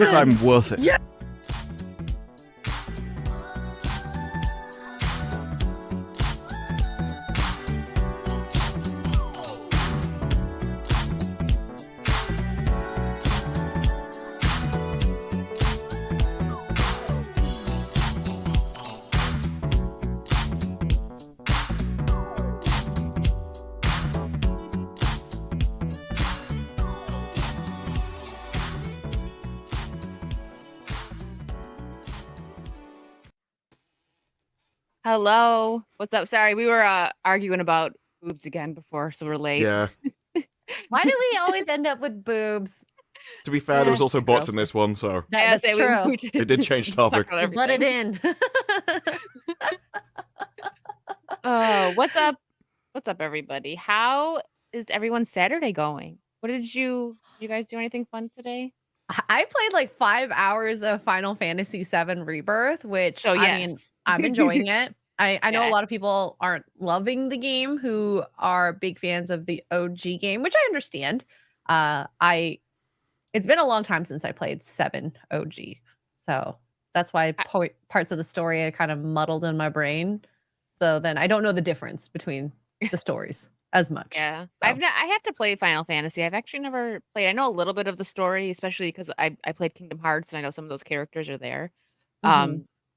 Because I'm worth it. Yeah. Hello. What's up? Sorry, we were arguing about boobs again before, so we're late. Yeah. Why do we always end up with boobs? To be fair, there was also bots in this one, so That's true. it did change topic. Let it in. Oh, what's up? What's up, everybody? How is everyone's Saturday going? What did you guys do anything fun today? I played like 5 hours of Final Fantasy VII Rebirth, which So I mean, yes, I'm enjoying it. I know Yeah. a lot of people aren't loving the game who are big fans of the OG game, which I understand. It's been a long time since I played 7 OG. So that's why parts of the story are kind of muddled in my brain. So then I don't know the difference between the stories as much. Yeah, So. I have to play Final Fantasy. I've actually never played. I know a little bit of the story, especially because I played Kingdom Hearts and I know some of those characters are there.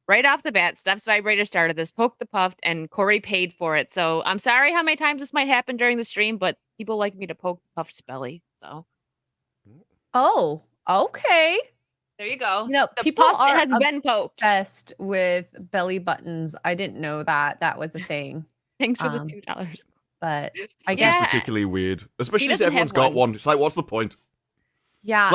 Right off the bat, Steph's Vibrator started this, Poke the Puffed, and Corey paid for it. So I'm sorry how many times this might happen during the stream, but people like me to poke the Puffed's belly. So Oh, okay. there you go. You know, The people Puffed are has been poked. obsessed with belly buttons. I didn't know that was a thing. Thanks for the $2. But I It's guess, Yeah. particularly weird. Especially since doesn't everyone's have got one. one. It's like, what's the point? yeah. It's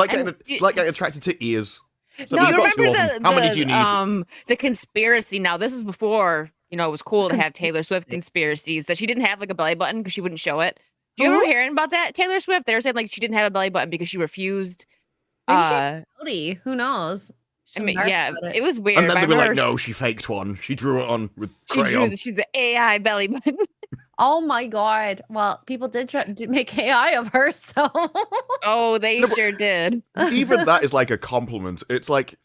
like getting attracted to ears. So No, you've you got two remember of them. How many do you need? the conspiracy? Now this is before it was cool to have Taylor Swift conspiracies that she didn't have like a belly button because she wouldn't show it. Do you Who? remember hearing about that? Taylor Swift. They were saying like she didn't have a belly button because she refused. Maybe she's pouty. Who knows? I mean, yeah, it was weird. And then I they were like, remember no, she faked one. She drew it on with she crayon. she's the AI belly button. Oh my god. Well, people did try to make AI of her, so Oh, they sure did. Even that is like a compliment. It's like,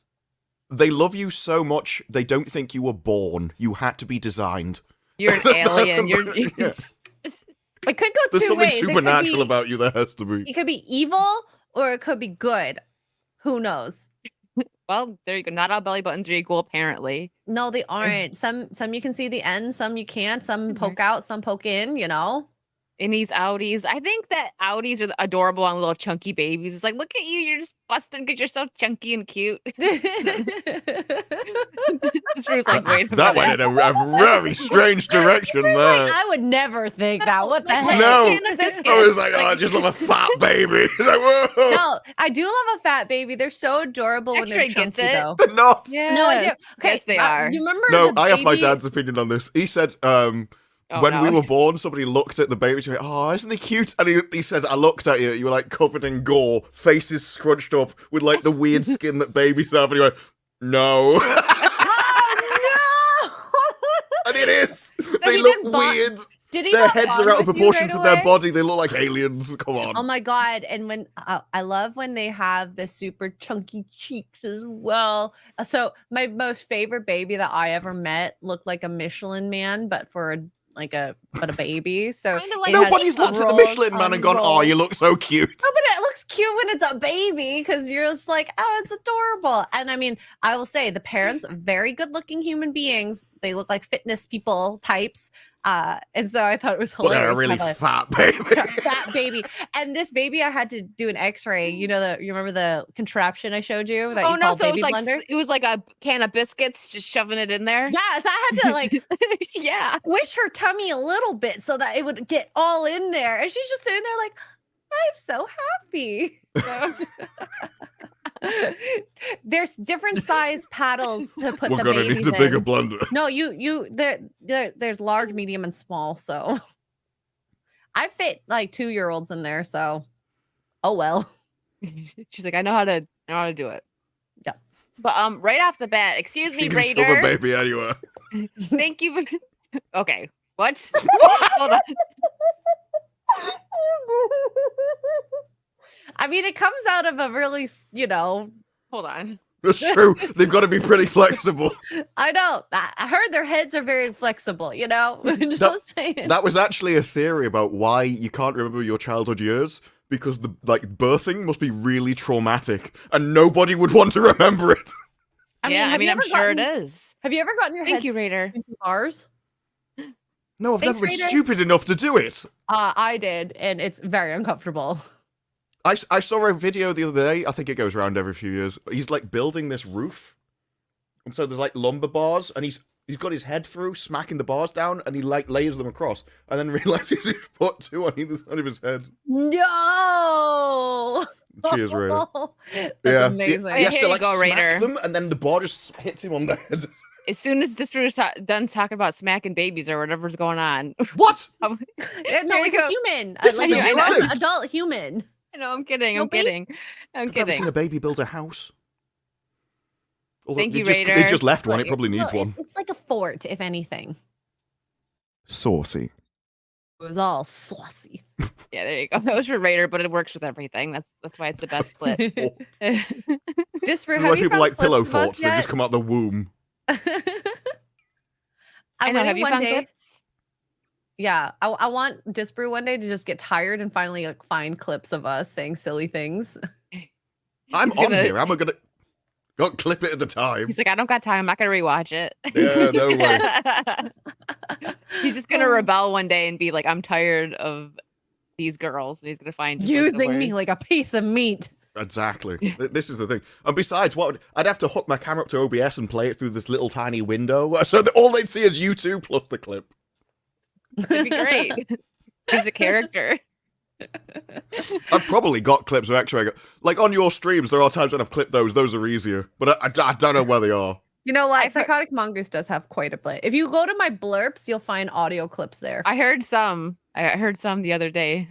they love you so much, they don't think you were born. You had to be designed. You're an alien. You're. Yeah. it could go There's two something ways. supernatural about you. There has to be. It could be evil or it could be good. Who knows? Well, there you go. Not all belly buttons are equal, apparently. No, they aren't. Some you can see the end, some you can't. Some poke out, some poke in, you know? Innies, outies. I think that outies are adorable on little chunky babies. It's like, look at you, you're just busting because you're so chunky and cute. This was like, wait a That minute. went in a very strange direction there. I would never think that. What the heck? No, Can of biscuits. I was like, oh, I just love a fat baby. It's like, whoa. No, I do love a fat baby. They're so adorable when they're Xray chunky, gets it. though. They're not. Yes. No, I do. Okay, Yes, they are. You remember No, the I have my baby- dad's opinion on this. He said, Oh, when we no. were born, somebody looked at the baby and went, oh, isn't he cute? And he said, I looked at you, you were like covered in gore, faces scrunched up with like the weird skin that babies have. And he went, no. Oh, no! And it is. They he look didn't bond- weird. Did he Their not heads bond are out of with you proportion right to their away? body. They look like aliens. Come on. Oh my god! And when I love when they have the super chunky cheeks as well. So my most favorite baby that I ever met looked like a Michelin Man, but for a baby. So Kinda like it had Nobody's looked at the rolls Michelin Man on and gone, oh, rolls. you look so cute. No, but it looks cute when it's a baby because you're just like, oh, it's adorable. And I mean, I will say the parents, very good looking human beings. They look like fitness people types. And so I thought it was Look at hilarious. a really to have fat baby. fat baby. And this baby, I had to do an X-ray. You remember the contraption I showed you? That Oh you no! call So it baby was like blender? it was like a can of biscuits, just shoving it in there. Yes, I had to like Yeah. squish her tummy a little bit so that it would get all in there. And she's just sitting there like, I'm so happy. There's different size paddles to put We're the gonna babies need a in. bigger blender. No, there's large, medium, and small. So I fit like 2-year-olds in there. So, oh well. She's like, I know how to do it. Yeah. But right off the bat, excuse me, You can shove a Raider. baby anywhere. Thank you. Okay. What? Hold on. I mean, it comes out of a really, Hold on. That's true. They've got to be pretty flexible. I know. I heard their heads are very flexible, you know? Just saying. That was actually a theory about why you can't remember your childhood years, because the birthing must be really traumatic and nobody would want to remember it. I'm sure it is. Have you ever gotten your Thank head you, Raider. into bars? No, I've Thanks, never been Raider. stupid enough to do it. I did, and it's very uncomfortable. I saw a video the other day, I think it goes around every few years. He's like building this roof. And so there's like lumber bars, and he's got his head through, smacking the bars down, and he like layers them across, and then realizes he's put two on either side of his head. No! Cheers, Raider. That's amazing. He has Here to you like go, smack Raider. them, and then the bar just hits him on the head. As soon as Disparu's done talking about smacking babies or whatever's going on. What? No, Here you it's go. a human. This Like is an amazing. adult human. I know, I'm kidding. I'm No, babe. kidding. I'm I've never seen kidding. a baby build a house. Although Thank you, they Raider. just left one. It probably needs Well, one. It's like a fort, if anything. Saucy. It was all saucy. Yeah, there you go. That was for Raider, but it works with everything. That's why it's the best clip. Just for This is have why you people found like pillow clips of us forts. They just yet? come out the womb. I know. Have you one found day. clips? Yeah, I want Disparu one day to just get tired and finally like find clips of us saying silly things. I'm He's on gonna- here. I'm gonna got clip it at the time. He's like, I don't got time. I'm not gonna rewatch it. Yeah, no way. He's just gonna rebel one day and be like, I'm tired of these girls. And he's gonna find just, like, the Using me worst. like a piece of meat. Exactly. This is the thing. And besides, I'd have to hook my camera up to OBS and play it through this little tiny window, so that all they'd see is you two plus the clip. It'd be great. He's a character. I've probably got clips of Xray. Like on your streams, there are times when I've clipped those. Those are easier, but I don't know where they are. You know what? I've heard- Psychotic Mongoose does have quite a bit. If you go to my blurps, you'll find audio clips there. I heard some. I heard some the other day.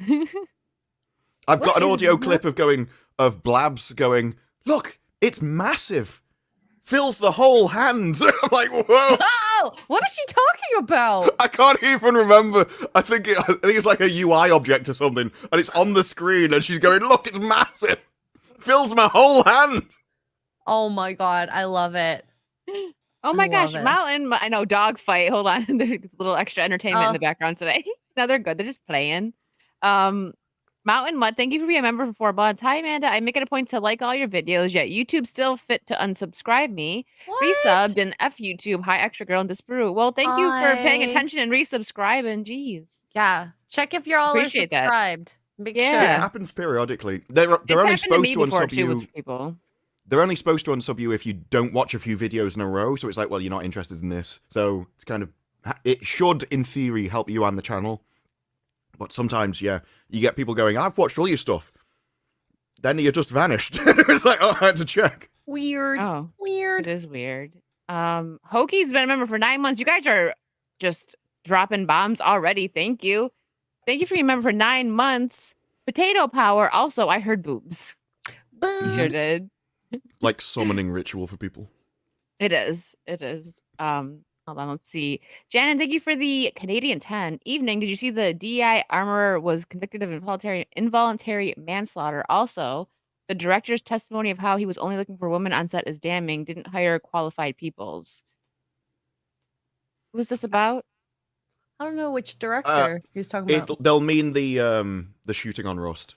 I've What got an is audio that? clip of Blabs going, look, it's massive. Fills the whole hand. I'm like, whoa. Oh, what is she talking about? I can't even remember. I think it's like a UI object or something, and it's on the screen, and she's going, look, it's massive. Fills my whole hand. Oh my god, I love it. Oh my I gosh, love it. Mountain! I know dog fight. Hold on, there's a little extra entertainment in Oh. the background today. No, they're good. They're just playing. Mountain Mud, thank you for being a member for 4 months. Hi Amanda, I make it a point to like all your videos, yet YouTube still fit to unsubscribe me. Resubbed and F YouTube. Hi Extra Girl and Disparu. Well, thank you for paying Hi. attention and resubscribing. Jeez, Yeah, check if you're all Appreciate that. subscribed. Make Yeah. It sure. happens periodically. They're it's only happened to supposed me to before unsub too you. with people. They're only supposed to unsub you if you don't watch a few videos in a row. So it's like, well, you're not interested in this. So it's kind of, it should, in theory, help you and the channel. But sometimes, yeah, you get people going, I've watched all your stuff. Then you just vanished. It's like, oh, I had to check. Weird. Oh, it Weird. is weird. Hoki's been a member for 9 months. You guys are just dropping bombs already. Thank you. Thank you for being a member for 9 months. Potato Power. Also, I heard boobs. You sure Boobs. did. Like summoning ritual for people. It is. It is. Hold on, let's see. Shannon, thank you for the Canadian 10. Evening, did you see the DI armorer was convicted of involuntary manslaughter? Also, the director's testimony of how he was only looking for women on set is damning, didn't hire qualified peoples. Who was this about? I don't know which director he was talking about. They'll mean the shooting on Rust.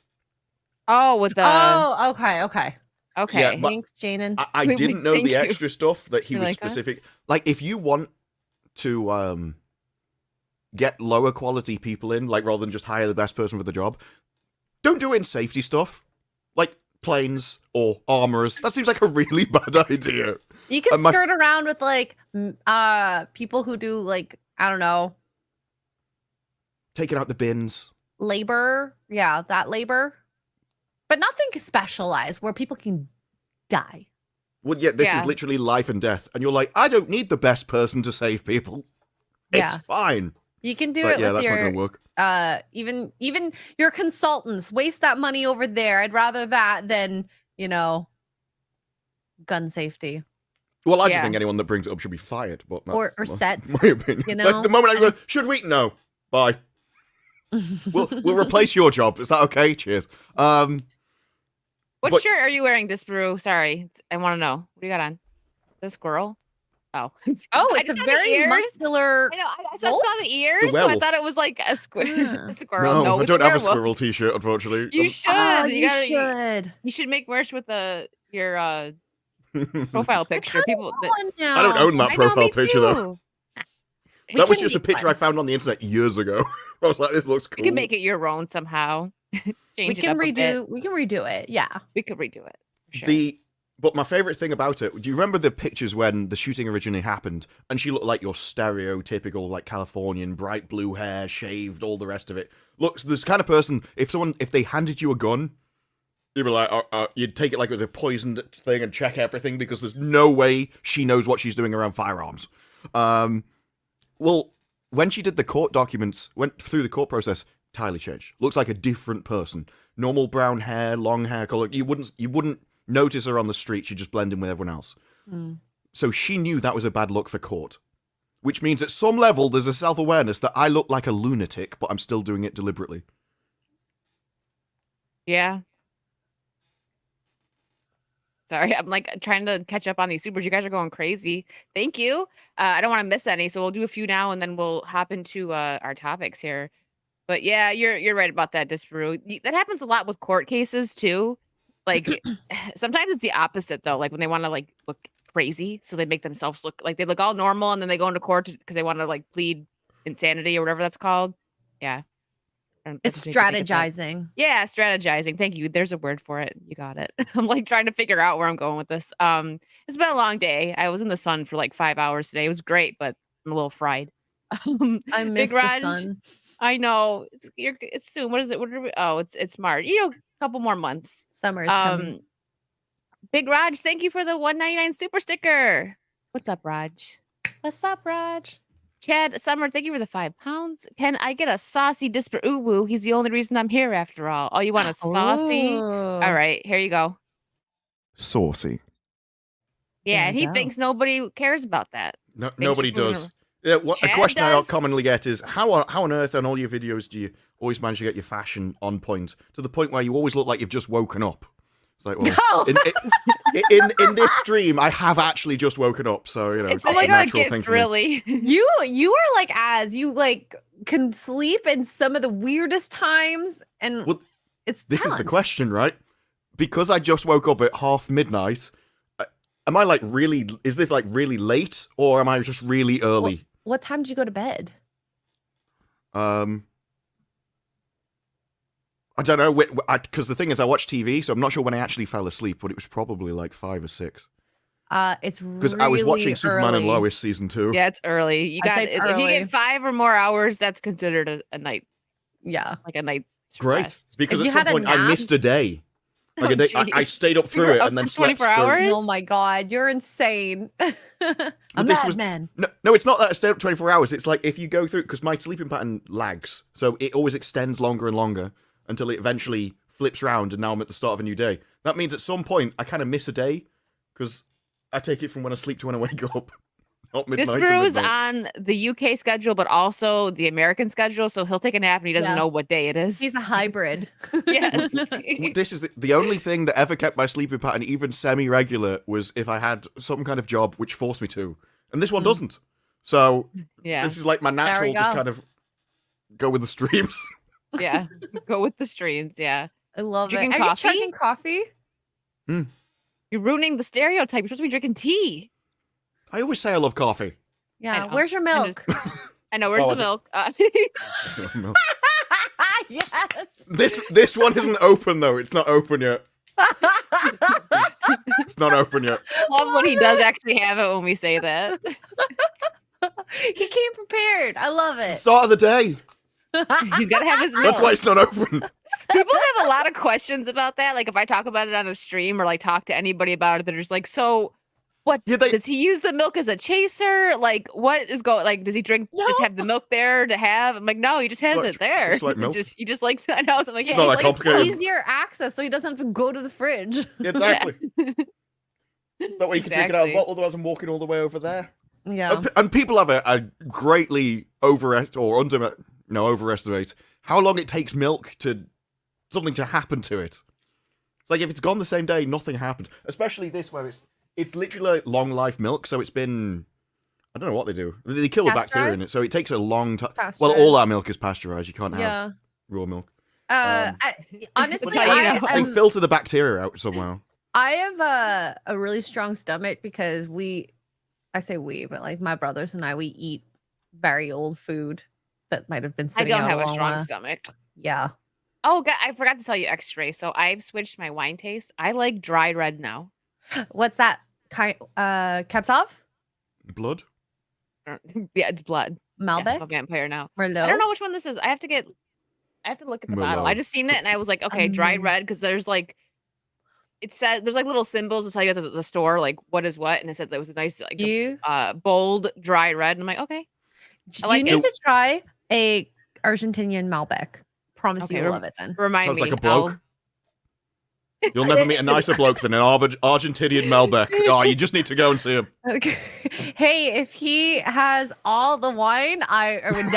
Oh, with the Oh, okay, okay. okay. yeah, but- Thanks, Janan. I Wait, didn't know thank the you. extra stuff that he You're was like, huh? specific. Like, if you want to get lower quality people in, like rather than just hire the best person for the job, don't do it in safety stuff, like planes or armorers. That seems like a really bad idea. You can my- skirt around with like people who do like, I don't know, Taking out the bins. labor. Yeah, that labor. But nothing specialized where people can die. Well, yeah, this Yeah. is literally life and death, and you're like, I don't need the best person to save people. It's Yeah. fine. You can do But it yeah, with that's not your gonna work. even your consultants. Waste that money over there. I'd rather that than, you know, gun safety. Well, I just Yeah. think anyone that brings it up should be fired. But Or that's sets, my opinion. you Like, know? the moment I go, should we? No. Bye. We'll replace your job. Is that okay? Cheers. What What But- shirt are you wearing, Disparu? Sorry, I want to know. What do you got on? The squirrel? Oh. Oh, I it's just a saw the very ears. muscular. I know. I just wolf? saw the ears, so I werewolf. thought it was like a Ah. squirrel. No, I it's don't have a werewolf. squirrel t-shirt, unfortunately. You should. Oh, you gotta. should. You should make merch with your profile picture. People. I don't own that I know, profile me picture though. too. We That was can just a make picture one. I found on the internet years ago. I was like, this looks cool. You can make it your own somehow. We Change it can up a bit. redo. We can redo it. Yeah. We could redo it. For sure. But my favorite thing about it, do you remember the pictures when the shooting originally happened and she looked like your stereotypical like Californian, bright blue hair, shaved, all the rest of it? Looks this kind of person, if they handed you a gun, you'd be like, you'd take it like it was a poisoned thing and check everything because there's no way she knows what she's doing around firearms. Well, when she did the court documents, went through the court process, entirely changed. Looks like a different person. Normal brown hair, long hair color. You wouldn't notice her on the street. She'd just blend in with everyone else. Mm. So she knew that was a bad look for court. Which means at some level, there's a self-awareness that I look like a lunatic, but I'm still doing it deliberately. Yeah. Sorry, I'm like trying to catch up on these supers. You guys are going crazy. Thank you. I don't want to miss any, so we'll do a few now, and then we'll hop into our topics here. But yeah, you're right about that, Disparu. That happens a lot with court cases too. Like sometimes it's the opposite though. Like when they want to like look crazy, so they make themselves look like they look all normal, and then they go into court because they want to like plead insanity or whatever that's called. Yeah. It's strategizing. Yeah, strategizing. Thank you. There's a word for it. You got it. I'm like trying to figure out where I'm going with this. It's been a long day. I was in the sun for like 5 hours today. It was great, but I'm a little fried. I miss Big the Raj, sun. I know. It's soon. What is it? What are we, oh, it's March. A couple more months. Summer is coming. Big Raj, thank you for the $1.99 super sticker. What's up, Raj? What's up, Raj? Chad Summer, thank you for the £5. Can I get a saucy Disparu? He's the only reason I'm here after all. Oh, you want a saucy? Ooh. All right, here you go. Saucy. Yeah, There and you he go. thinks nobody cares about that. No, for nobody proving does. it. Yeah, a Chad question I does? commonly get is, how on earth on all your videos do you always manage to get your fashion on point? To the point where you always look like you've just woken up. It's like, well, No. in this stream, I have actually just woken up, so you know, It's it's a a natural gift, thing for me. really. You are like you like can sleep in some of the weirdest times, and Well, it's This is the talent. question, right? Because I just woke up at midnight. Am I like really? Is this like really late, or am I just really early? What time did you go to bed? I don't know. Because the thing is, I watch TV, so I'm not sure when I actually fell asleep, but it was probably like 5 or 6. It's Because really I was watching Superman and early. Lois season 2. Yeah, it's early. You I'd got say if it's you early. get 5 or more hours, that's considered a night, Yeah. like a night's Great, rest. because If at you some had a point I nap- missed a day. Like Oh, a day, I jeez. stayed up You through were it up and then for slept 24 still. hours? Oh my god, you're insane. A this was- madman. No, it's not that I stayed up 24 hours. It's like if you go through, because my sleeping pattern lags, so it always extends longer and longer until it eventually flips round, and now I'm at the start of a new day. That means at some point I kind of miss a day because I take it from when I sleep to when I wake up, not midnight to Disparu's midnight. on the UK schedule, but also the American schedule, so he'll take a nap and he doesn't Yeah. know what day it is. He's a hybrid. Yes. This is the only thing that ever kept my sleeping pattern even semi-regular was if I had some kind of job which forced me to, and this one doesn't. So Yeah. this is like my natural, just go. kind of go with the streams. Yeah. Go with the streams. Yeah. I love Drinking it. Are coffee? you chugging coffee? You're ruining the stereotype. You're supposed to be drinking tea. I always say I love coffee. Yeah. know. Where's your I'm milk? I know. Where's Oh, the milk? Yes. This one isn't open though. It's not open yet. It's not open yet. Love when he does actually have it when we say that. He came prepared. I love It's the it. start of the day. He's got to have his milk. That's why it's not open. People have a lot of questions about that. Like if I talk about it on a stream or like talk to anybody about it, they're just like, so what Yeah, they- does he use the milk as a chaser? Like what is going like does he just have the milk there to have? I'm like, no, he just has Like- it there. it's like milk. He just likes I know. So I'm like, It's yeah, not he's that like, complicated. Easier access, so he doesn't have to go to the fridge. Exactly. That way you can drink it out of Exactly. a bottle, otherwise I'm walking all the way over there. Yeah. And people have a greatly overestimate how long it takes milk to something to happen to it. It's like if it's gone the same day, nothing happens. Especially this where it's literally like long life milk, so it's been I don't know what they do. They kill the bacteria in it, so it takes a long time. Well, all our milk is pasteurized. You can't have raw milk. Honestly, they filter the bacteria out somehow. I have a really strong stomach because I say we, but like my brothers and I, we eat very old food that might have been I sitting don't out have a long strong while. stomach. Yeah. Oh, God, I forgot to tell you Xray. So I've switched my wine taste. I like dried red now. What's that kind? Kapsov? Blood? Yeah, it's blood. Malbec? Yeah, I'm a vampire now. Merlot? I don't know which one this is. I have to look at the bottle. I just seen it and I was like, okay, dried red, because there's like it said there's like little symbols to tell you at the store like what is what, and it said there was a nice like bold dry red, and I'm like, okay. I like you need to try a Argentinian Malbec. Promise you will love it then. Remind Sounds me. like a bloke. You'll never meet a nicer bloke than an Argentinian Malbec. Oh, you just need to go and see him. Okay. Hey, if he has all the wine, I would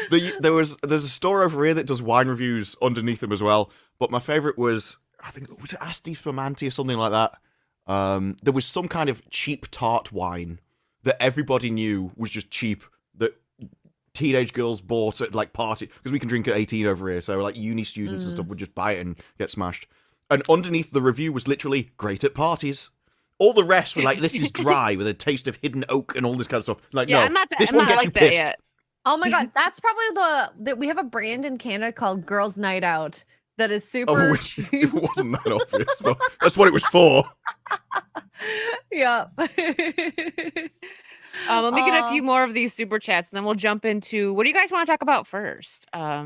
definitely. There's a store over here that does wine reviews underneath them as well. But my favorite was it Disparu or something like that. There was some kind of cheap tart wine that everybody knew was just cheap, that teenage girls bought at like party, because we can drink at 18 over here, so like uni students and stuff would just buy it and get smashed. And underneath the review was literally great at parties. All the rest were like, this is dry with a taste of hidden oak and all this kind of stuff. Like, no, this one gets you pissed. Oh my god, that's probably we have a brand in Canada called Girls Night Out that is super cheap. It wasn't that obvious, but that's what it was for. Yeah. Let me get a few more of these super chats, and then we'll jump into what do you guys want to talk about first? I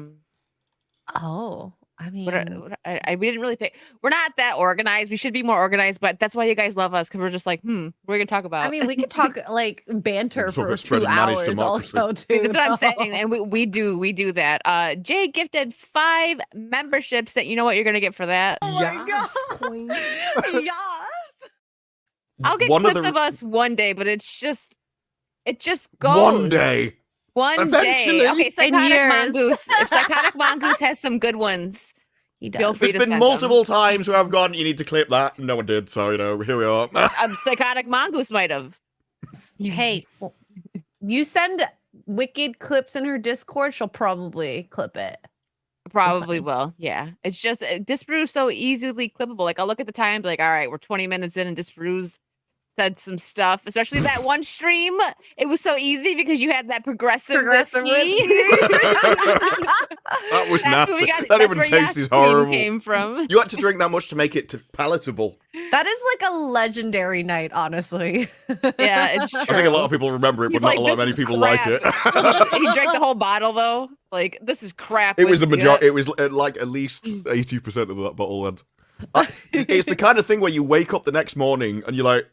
mean, we didn't really pick. We're not that organized. We should be more organized, but that's why you guys love us, because we're just like, we're gonna talk about. I mean, we could talk like banter for 2 hours also too. That's what I'm saying, and we do that. Jay gifted 5 memberships. That you know what you're gonna get for that. Oh my god, queen. Yes. I'll get clips of us one day, but it just goes one day. Eventually. Day. Okay, Psychotic Mongoose. If Psychotic Mongoose has some good ones, he does. Feel free There's been multiple times where I've gone, you need to clip that. No one did, so here we are. Psychotic Mongoose might have. Hey, you send Wicked clips in her Discord, she'll probably clip it. Probably will. Yeah. It's just Disparu's so easily clippable. Like I'll look at the time and be like, all right, we're 20 minutes in and Disparu's said some stuff, especially that one stream. It was so easy because you had that progressive whiskey. That was nasty. That even tastes horrible. Came from. You had to drink that much to make it palatable. That is like a legendary night, honestly. Yeah, it's true. I think a lot of people remember it, but not many people like it. He drank the whole bottle though. Like, this is crap. It was a majority. It was like at least 80% of that bottle. And it's the kind of thing where you wake up the next morning and you're like,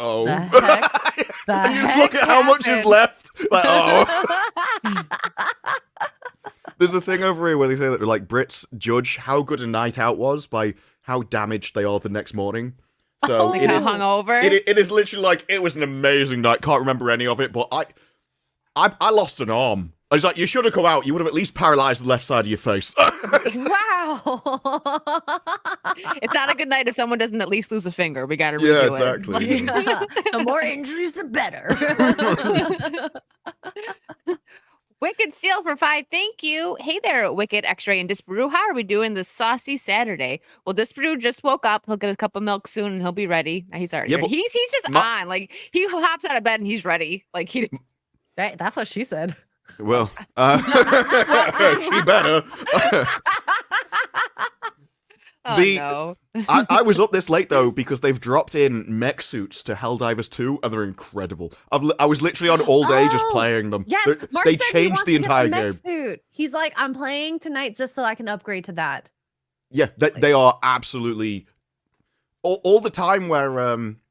oh, and you just look at how much is left. Like, oh. There's a thing over here where they say that like Brits judge how good a night out was by how damaged they are the next morning. So like how hungover. It is literally like it was an amazing night. Can't remember any of it, but I lost an arm. I was like, you should have come out. You would have at least paralyzed the left side of your face. Wow. It's not a good night if someone doesn't at least lose a finger. We got to redo exactly. it. The more injuries, the better. Wicked Steel for 5. Thank you. Hey there, Wicked, Xray, and Disparu. How are we doing this saucy Saturday? Well, Disparu just woke up. He'll get a cup of milk soon, and he'll be ready. He's already ready. He's just on. Like, he hops out of bed, and he's ready. Like, That's what she said. Well, she better. No. I was up this late though because they've dropped in mech suits to Helldivers 2 and they're incredible. I was literally on all day just playing them. Yes, they changed the entire game. Suit. He's like, I'm playing tonight just so I can upgrade to that. Yeah, they are absolutely all the time where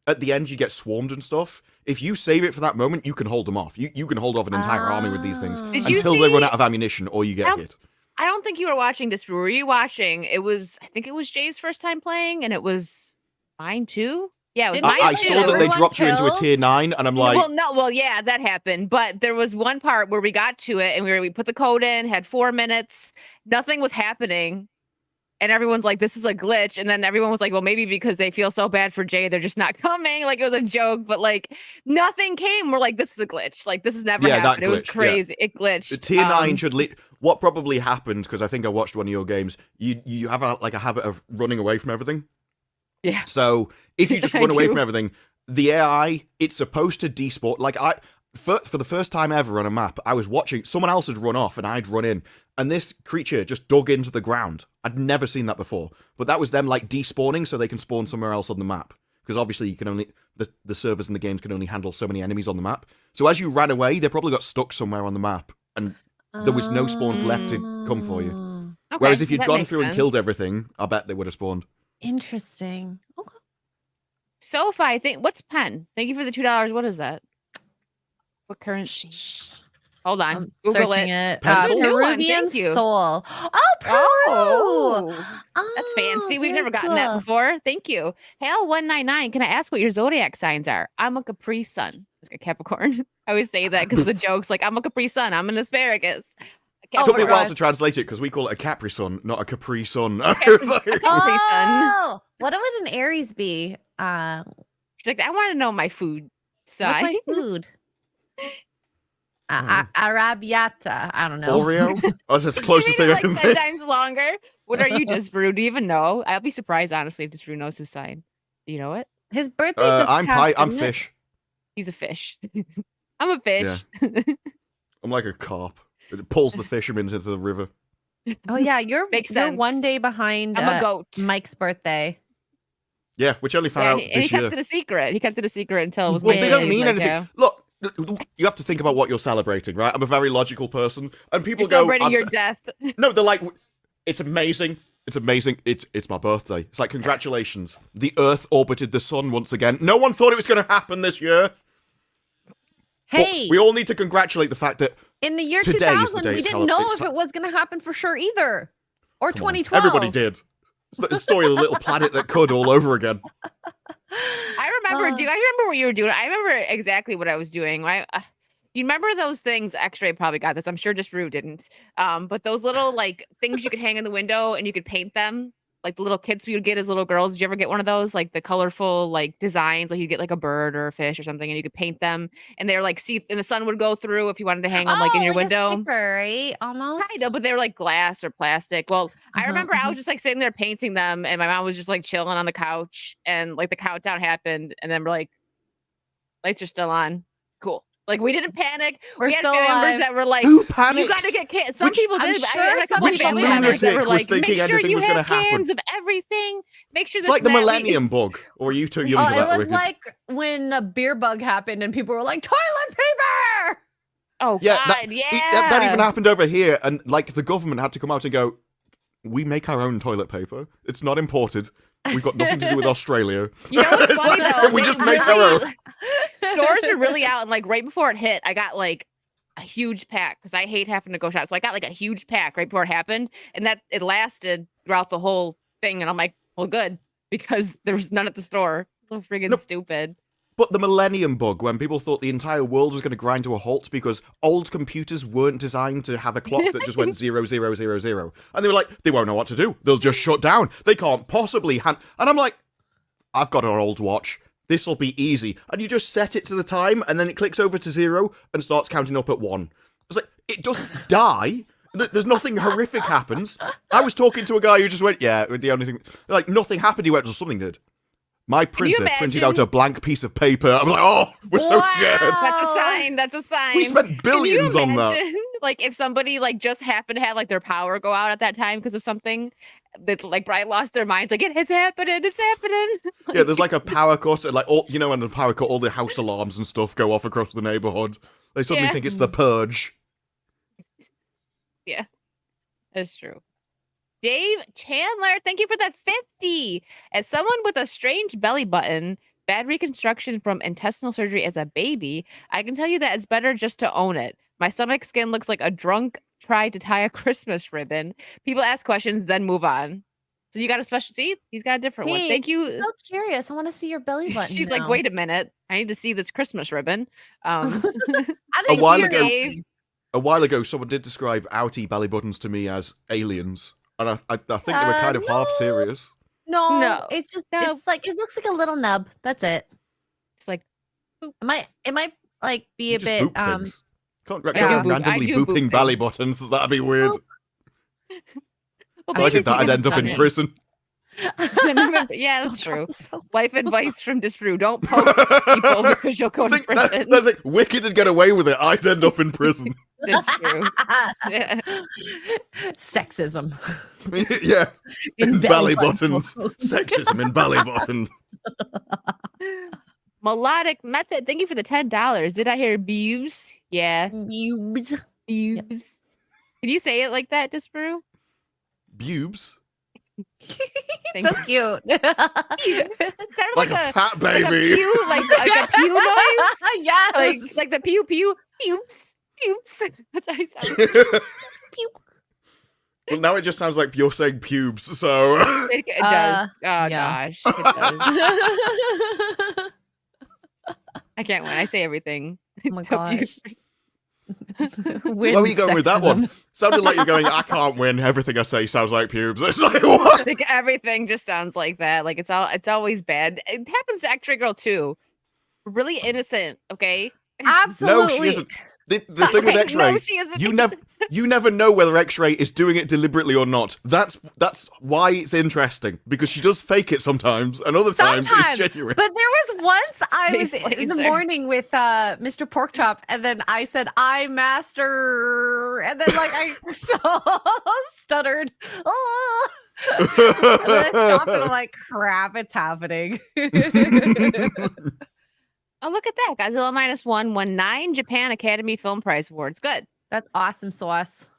at the end you get swarmed and stuff. If you save it for that moment, you can hold them off. You can hold off an entire army with these things until they run out of ammunition or you get hit. I don't think you were watching this. Were you watching? I think it was Jay's first time playing, and it was mine too. Yeah, it was Didn't my I like saw that they everyone dropped you into a killed? tier 9, and I'm like, yeah, that happened. But there was one part where we got to it and we put the code in, had 4 minutes, nothing was happening. And everyone's like, this is a glitch. And then everyone was like, well, maybe because they feel so bad for Jay, they're just not coming. Like, it was a joke, but like nothing came. We're like, this is a glitch. Like, this has never Yeah, that happened. It was glitch, yeah. crazy. It glitched. the tier 9 should what probably happened, because I think I watched one of your games, you have a habit of running away from everything. Yeah. So if you just I run away do. from everything, the AI, it's supposed to despawn. Like, for the first time ever on a map, I was watching, someone else had run off and I'd run in, and this creature just dug into the ground. I'd never seen that before. But that was them, like, despawning so they can spawn somewhere else on the map. Because obviously you can only, the servers in the games can only handle so many enemies on the map. So as you ran away, they probably got stuck somewhere on the map, and there was no spawns left to come for you. Okay, Whereas if you'd that gone makes through and killed sense. everything, I bet they would have spawned. Interesting. Okay. Sofa, I think. What's pen? Thank you for the $2. What is that? What currency? Hold on. I'm Google searching it. it. Pencil? New one, Peruvian thank you. soul. Oh, Peru. Oh, that's fancy. We've very never gotten that cool. before. Thank you. Hale199, can I ask what your zodiac signs are? I'm a Capri Sun. It's a Capricorn. I always say that because the joke's like, I'm a Capri Sun. I'm an asparagus. It took me a while God. to translate it, because we call it a Capri Sun, not a Capri Sun. Capri Sun. Oh, what would an Aries be? She's like, I want to know my food What's sign. my food? Arabiata. I don't know. Oreo? That's the Give closest me thing I like can 10 think. times longer. What are you, Disparu? Do you even know? I'll be surprised, honestly, if Disparu knows his sign. Do you know it? His birthday just I'm passed, I'm didn't it? fish. He's a fish. I'm a fish. I'm like a carp. It pulls the fishermen into the river. Oh yeah, you're Makes you're sense. one day behind I'm a goat. Mike's birthday. Yeah, which I only found Yeah, out and he this kept year. it a secret. He kept it a secret until it was Well, my they day. don't He's mean like, anything. yeah. Look, you have to think about what you're celebrating, right? I'm a very logical person, and people You're go, celebrating I'm your ce- death. No, they're like, it's amazing. It's amazing. It's my birthday. It's like, congratulations. The Earth orbited the sun once again. No one thought it was going to happen this year. But Hey, we all need to congratulate the fact that in the year today is the 2000, day we it's didn't know it's if it was going to happen for sure either. Or come on, 2012. everybody did. It's the story of the little planet that could all over again. I remember. Do you guys remember what you were doing? I remember exactly what I was doing. You remember those things? Xray probably got this. I'm sure just Rue didn't. But those little like things you could hang in the window and you could paint them, like the little kits we would get as little girls. Did you ever get one of those? Like the colorful like designs, like you get like a bird or a fish or something, and you could paint them, and they're like see, and the sun would go through if you wanted to hang them like in your like window. a sticker, right? Almost. Kind of, but they were like glass or plastic. Well, I remember I was just like sitting there painting them, and my mom was just like chilling on the couch, and like the countdown happened, and then we're like, lights are still on. Cool. Like we didn't panic. We're We had still family members alive. that were like, Who panicked? you got to get cans. Some Which- people I'm did. But sure I had a couple somebody family did. members that were Lunatic was like, make thinking sure anything you was gonna have happen. cans of everything. Make sure It's this like the and that. Millennium bug. Or are you too young for It that? was Wicked? like when the beer bug happened and people were like, toilet paper! Oh Yeah, God, that even happened over here, and like the government had to come out and go, we make our own toilet paper. It's not imported. We've got nothing to do with Australia. You know what's It's funny like, though? we They just make our really- own. Stores are really out, and like right before it hit, I got like a huge pack because I hate having to go shop. So I got like a huge pack right before it happened, and that it lasted throughout the whole thing. And I'm like, well, good, because there was none at the store. So friggin' Nope. stupid. But the Millennium bug, when people thought the entire world was going to grind to a halt because old computers weren't designed to have a clock that just went 0, 0, 0, 0. And they were like, they won't know what to do. They'll just shut down. They can't possibly And I'm like, I've got an old watch. This'll be easy. And you just set it to the time, and then it clicks over to 0 and starts counting up at 1. It's like, it doesn't die. There's nothing horrific happens. I was talking to a guy who just went, yeah, the only thing, like, nothing happened. He went, well, something did. My you printer printed out imagine- a blank piece of paper. I'm like, oh, we're so scared. That's a sign. That's a sign. We spent Can you billions on that. imagine, Like if somebody like just happened to have like their power go out at that time because of something that like probably lost their minds. Like it's happening. It's happening. Yeah, there's like a power cut, and like all when the power cut, all the house alarms and stuff go off across the neighborhood. They suddenly Yeah. think it's the purge. Yeah, that's true. Dave Chandler, thank you for that 50. As someone with a strange belly button, bad reconstruction from intestinal surgery as a baby, I can tell you that it's better just to own it. My stomach skin looks like a drunk tried to tie a Christmas ribbon. People ask questions, then move on. So you got a special see? He's got a different one. Dave, Thank you. I'm so curious. I want to see your belly button. She's like, now. wait a minute. I need to see this Christmas ribbon. I'm A while just ago- curious. A while ago, someone did describe outie belly buttons to me as aliens, and I think they were kind of half No. serious. No, it's just No. it's like it looks like a little nub. That's it. It's like, It might like be You a just bit boop things. Can't I recommend do boop- randomly I do boop booping belly things. buttons. That'd be weird. Boop. well, If I did babies that, I'd need end up in stunning. prison. Yeah, that's Don't try true. this so Life advice from Disparu. Don't poke people because you'll go to prison. That's like, Wicked would get away with it. I'd end up in prison. That's true. Yeah. Sexism. Yeah. In belly button buttons. photos. Sexism in belly buttons. Melodic Method. Thank you for the $10. Did I hear Buse? Yeah. Boobs. Buse. Can you say it like that, Disparu? Bubes. So Thanks. cute. Buse. It sounded Like like, a fat like a baby. pew, like a pew noise. Yes. Like the pew pew pubes. That's how it sounds. Well, now it just sounds like you're saying pubes, so... It does. Oh yeah. gosh. It does. I can't win. I say everything. Oh my Don't you- gosh. Where were you going with that one? Sounded like you're going, I can't win. Everything I say sounds like pubes. It's like, what? Like everything just sounds like that. Like it's always bad. It happens to Xray girl too. Really innocent, okay? Absolutely. No, she isn't. The thing with Okay, Xray, no, she isn't. you never know whether Xray is doing it deliberately or not. That's why it's interesting, because she does fake it sometimes, and other times Sometimes, it's genuine. But there was once I was Space in the laser. morning with Mr. Porkchop, and then I said, I master, and then like I so stuttered. Oh! And then I stopped and I'm like, crap, it's happening. Oh, look at that. Godzilla -1 won 9 Japan Academy Film Prize awards. Good. That's awesome sauce.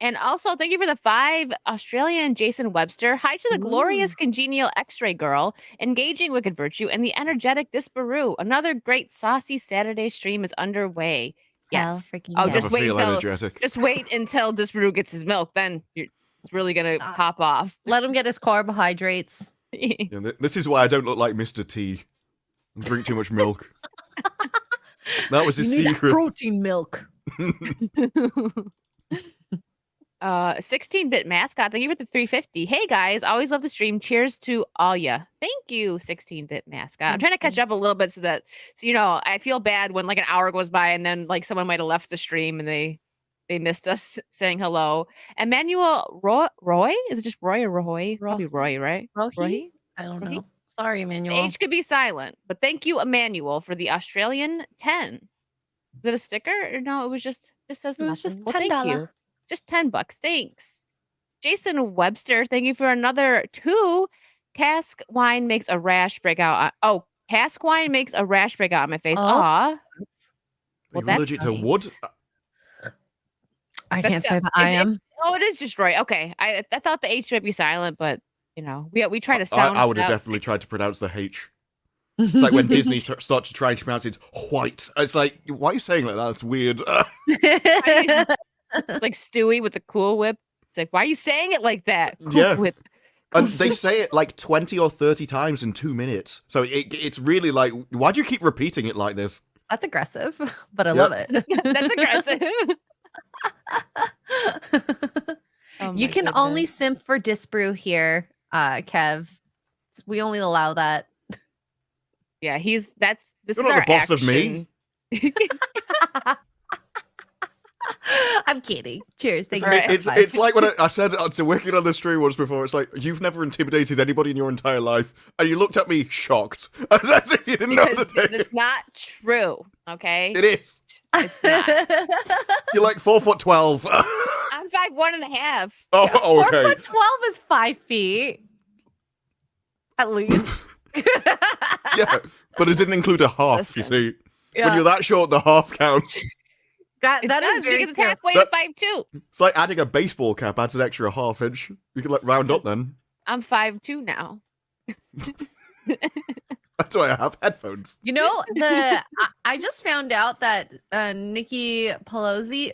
And also, thank you for the 5 Australian Jason Webster. Hi to the glorious, congenial Xray girl, engaging WickedVirtue, and the energetic Disparu. Another great saucy Saturday stream is underway. Yes. Oh, Never just wait feel until energetic. just wait until Disparu gets his milk. Then it's really gonna pop off. Let him get his carbohydrates. Yeah, this is why I don't look like Mr. T. I drink too much milk. That was his You need that secret. protein milk. 16-bit mascot. Thank you for the 350. Hey guys, always love the stream. Cheers to all ya. Thank you, 16-bit mascot. I'm trying to catch up a little bit so you know, I feel bad when like an hour goes by and then like someone might have left the stream and they missed us saying hello. Emmanuel Roy? Is it just Roy or Roy? Probably Roy, right? Rohi? I don't know. Sorry, The Emmanuel. H could be silent, but thank you, Emmanuel, for the Australian 10. Is it a sticker? Or no, it was just says It was just nothing. Well, thank $10. you. Just $10. Thanks. Jason Webster, thank you for another 2. Cask wine makes a rash break out. Cask wine makes a rash break out on my face. Oh. Aw. Are Well, you that's allergic to wood? nice. I That's- can't say that I am. Oh, it is just right. Okay. I thought the H might be silent, but you know, we try to sound. I would have it out. definitely tried to pronounce the H. It's like when Disney starts to try to pronounce it white. It's like, why are you saying like that? That's weird. It's like Stewie with the Cool Whip. It's like, why are you saying it like that? Cool Yeah. Whip. And they say it like 20 or 30 times in 2 minutes. So it's really like, why do you keep repeating it like this? That's aggressive, but I Yep. love it. That's aggressive. Oh You my can only goodness. simp for Disparu here, Kev. We only allow that. Yeah, this You're is not our the boss of me. action. I'm kidding. Cheers. Thank It's, you. it's like when I said to Wicked on the stream once before, it's like, you've never intimidated anybody in your entire life. And you looked at me shocked. As if you didn't know Because the thing. it's not true. Okay, It is. it's not. You're like 4'12". I'm 5'1.5". Oh, 4 okay. foot 12 is 5 feet. At least. Yeah, but it didn't include a half, you Listen. see. Yeah. When you're that short, the half counts. It that does is very because it's true. halfway That- to 5'2". It's like adding a baseball cap adds an extra half inch. You could like round up then. I'm 5'2" now. That's why I have headphones. You know, I just found out that Nikki Pelosi,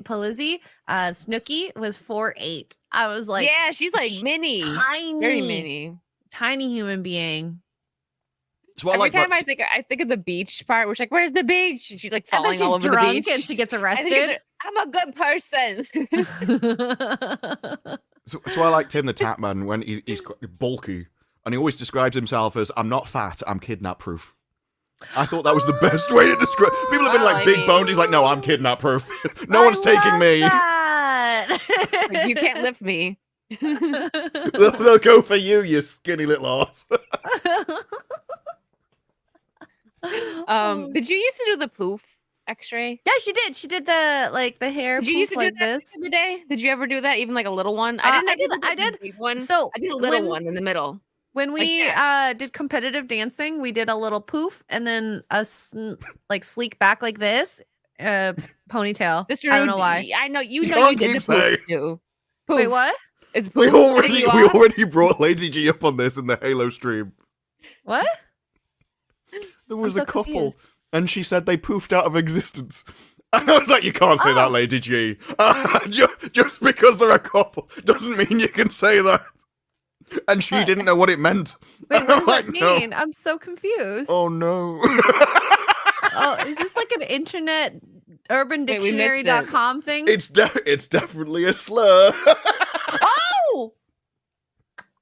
Snooki was 4'8". I was like, yeah, she's like mini, tiny, very mini. tiny human being. So what I Every like time about I think of the beach part, where she's like, "Where's the beach?" And she's like And then falling she's all over the drunk beach, and she gets I think arrested. I'm a good person. So I like Tim the Tatman when he's bulky and he always describes himself as "I'm not fat, I'm kidnap proof." I thought that was the best way to describe. People have been Well, like I big mean- boned. He's like, "No, I'm kidnap proof. No one's taking me. Like, you can't lift me. They'll go for you, you skinny little horse." Did you used to do the poof Xray? Yeah, she did. She did the hair Did you poof used to like do that this. back in the day? Did you ever do that? Even like a little one? I didn't. did. ever do I the did. big one. So I did a little when- one in the middle. When we that. did competitive dancing, we did a little poof and then a like sleek back like this ponytail. This I don't know why. I know you You know can't you did the keep saying. poof too. Poof. Wait, what? Is poof We setting you off? already brought Lady G up on this in the Halo stream. What? There was I'm a so couple, confused. and she said they poofed out of existence. And I was like, "You can't say Oh. that, Lady G. Just because they're a couple doesn't mean you can say that." And she What? didn't know what it meant. Wait, And what I'm does like, that "No." mean? I'm so confused. Oh no. Oh, is this like an internet urban Wait, we missed it. dictionary.com thing? it's definitely a slur. Oh!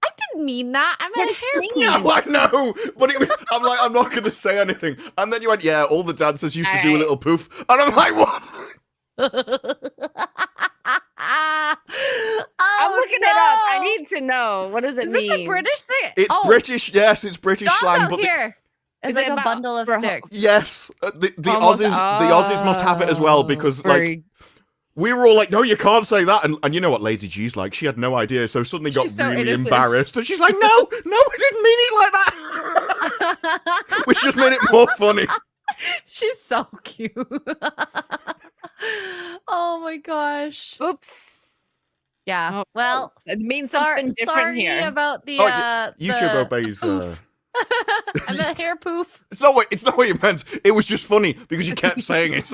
I didn't mean that. I meant a hair mean? poof. No, I know, but it was, I'm like, I'm not going to say anything. And then you went, "Yeah, all the dancers used to do a Alright. little poof." And I'm like, "What?" I'm looking it up. I need to know. What does it Is mean? this a British thing? It's British, yes, it's British slang, Doggo but here. It's Is like it a about bundle of for ho- sticks. yes, the Almost- Aussies must have it as well because for- like we were all like, "No, you can't say that," and you know what Lady G's like? She had no idea, so suddenly got She's so really innocent. embarrassed, and she's like, "No, I didn't mean it like that," which just made it more funny. She's so cute. Oh my gosh. Oops. Yeah. Oh, Well, it means sorry, something different sorry here. about the YouTube the obeys. poof. And the hair poof. It's not what you meant. It was just funny because you kept saying it.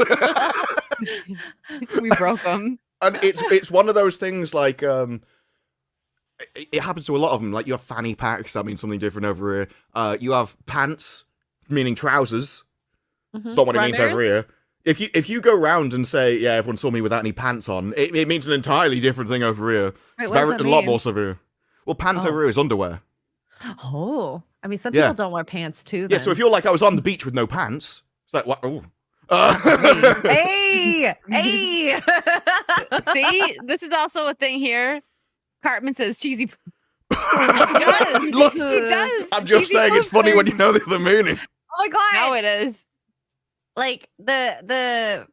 We broke them. And it's one of those things like it happens to a lot of them. Like you have fanny packs, that means something different over here. You have pants, meaning trousers. It's not what it means over here. If you go round and say, "Yeah, everyone saw me without any pants on," it means an entirely different thing over here. Wait, It's what does very, that a lot mean? more severe. Well, pants Oh. over here is underwear. Oh, I mean, some Yeah. people don't wear pants too. Yeah, so if you're like, "I was on the beach with no pants," it's like, "What? Oh." hey, hey. See, this is also a thing here. Cartman says cheesy. Look, He does. I'm just Cheesy saying it's funny when you poofers. know the other meaning. Oh my god. Now it is. Like the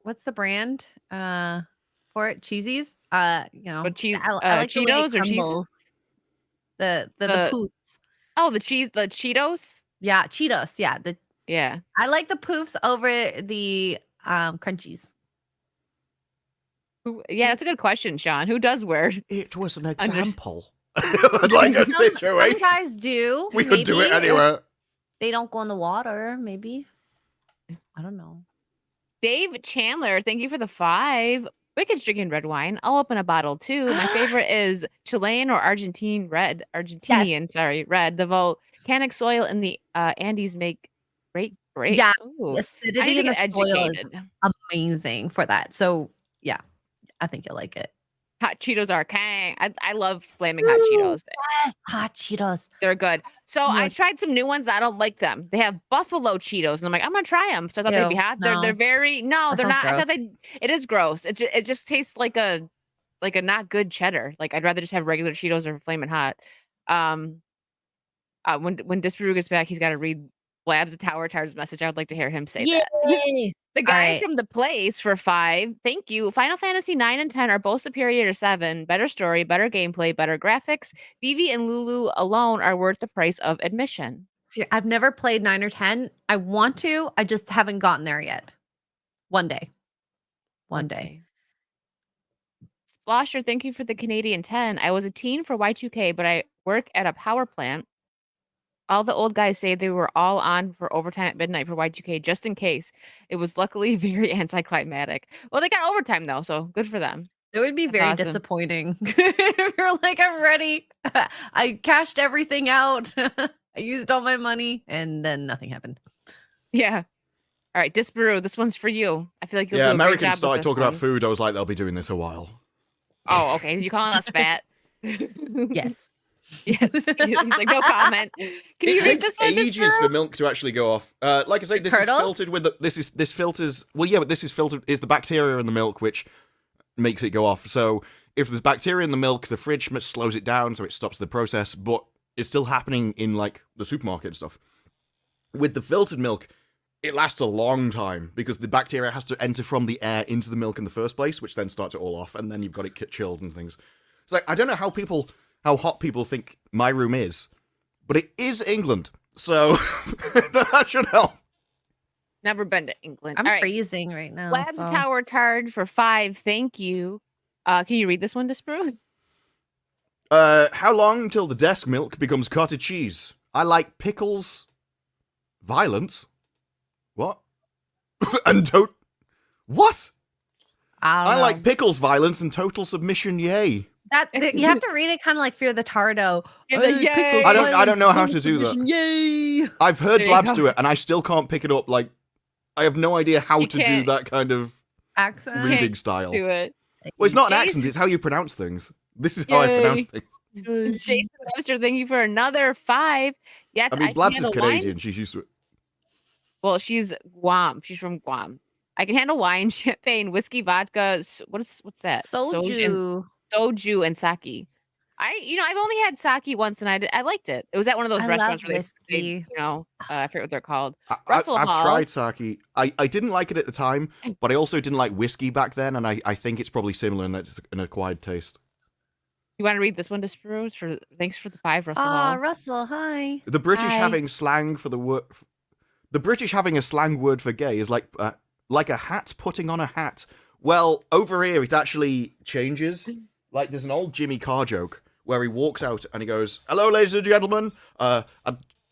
what's the brand for it? Cheesies. You know. But cheese, I like the way it Cheetos or cheese? crumbles. The The- poofs. Oh, the Cheetos. Yeah, Cheetos. Yeah, Yeah. I like the poofs over the crunchies. Yeah, that's a good question, Sean. Who does wear? It was an Under- example. Like a Some situation. guys do. We could do it maybe. anywhere. They don't go in the water. Maybe. I don't know. Dave Chandler, thank you for the 5. Wicked's drinking red wine. I'll open a bottle too. My favorite is Chilean or Argentinian red. The volcanic soil in the Andes make great grapes. Yeah, Ooh. The I acidity need in to the get soil is educated. amazing for that. So yeah, I think you'll like it. Hot Cheetos are king. I love flaming hot Ooh. Cheetos. Yes, hot Cheetos. They're good. So I Yes. tried some new ones. I don't like them. They have buffalo Cheetos, and I'm like, I'm gonna try them. So I thought they'd be Ew, hot. no. They're very no, That they're sounds not. I thought gross. it is gross. It just tastes like a not good cheddar. Like I'd rather just have regular Cheetos or flaming hot. When Disparu gets back, he's got to read Blabs Tower Tard's message. I would like to hear him say that. Yay. The guy right. from the place for 5. Thank you. Final Fantasy 9 and 10 are both superior to 7. Better story, better gameplay, better graphics. Vivi and Lulu alone are worth the price of admission. See, I've never played 9 or 10. I want to. I just haven't gotten there yet. One day. One day. Slosher, thank you for the Canadian 10. I was a teen for Y2K, but I work at a power plant All the old guys say they were all on for overtime at midnight for Y2K just in case. It was luckily very anticlimactic. Well, they got overtime though, so good for them. It would be That's very awesome. disappointing if you're like, I'm ready. I cashed everything out. I used all my money, and then nothing happened. Yeah. All right, Disparu, this one's for you. I feel like you'll Yeah, do a great Americans job started with this talking about one. food. I was like, they'll be doing this a while. Oh, okay. You calling us fat? Yes. Yes. He's like, no comment. Can you It read takes this one, ages Disparu? for milk to actually go off. Like I say, this is curdle? filtered with the, this filters. Well, yeah, but this is filtered is the bacteria in the milk which makes it go off. So if there's bacteria in the milk, the fridge slows it down, so it stops the process. But it's still happening in like the supermarket and stuff. With the filtered milk, it lasts a long time because the bacteria has to enter from the air into the milk in the first place, which then starts it all off, and then you've got it chilled and things. It's like, I don't know how hot people think my room is, but it is England, so that should help. Never been to England. I'm All right. freezing right now. Labs so- Tower Tard for 5. Thank you. Can you read this one, Disparu? How long until the desk milk becomes cottage cheese? I like pickles. Violence? What? And what? I don't I know. like pickles, violence, and total submission. Yay! You have to read it kind of like Fear the Tardo. You're like, Hey, yay! pickles, I don't violence, know how total to do that. submission, Yay! I've heard There you Blabs go. do it, and I still can't pick it up. Like, I have no idea how You to do can't that kind of Accent. reading style. Do it. Well, it's not an Jace- accent; it's how you pronounce things. This is how I pronounce things. Jason Webster, thank you for another 5. Yeah, I mean, Blabs is Canadian; she's used to it. Well, she's Guam. She's from Guam. I can handle wine, champagne, whiskey, vodka. What's that? Soju and sake. I've only had sake once, and I liked it. It was at one of those I restaurants love where whiskey. I forget what they're called. I've Russell Hall. tried sake. I didn't like it at the time, but I also didn't like whiskey back then, and I think it's probably similar in that it's an acquired taste. You want to read this one, Disparu? Thanks for the 5, Russell. Ah, Hall. Russell, hi. The British Hi. having slang for the word. The British having a slang word for gay is like a hat putting on a hat. Well, over here it actually changes. Like there's an old Jimmy Carr joke where he walks out and he goes, "Hello, ladies and gentlemen. I'd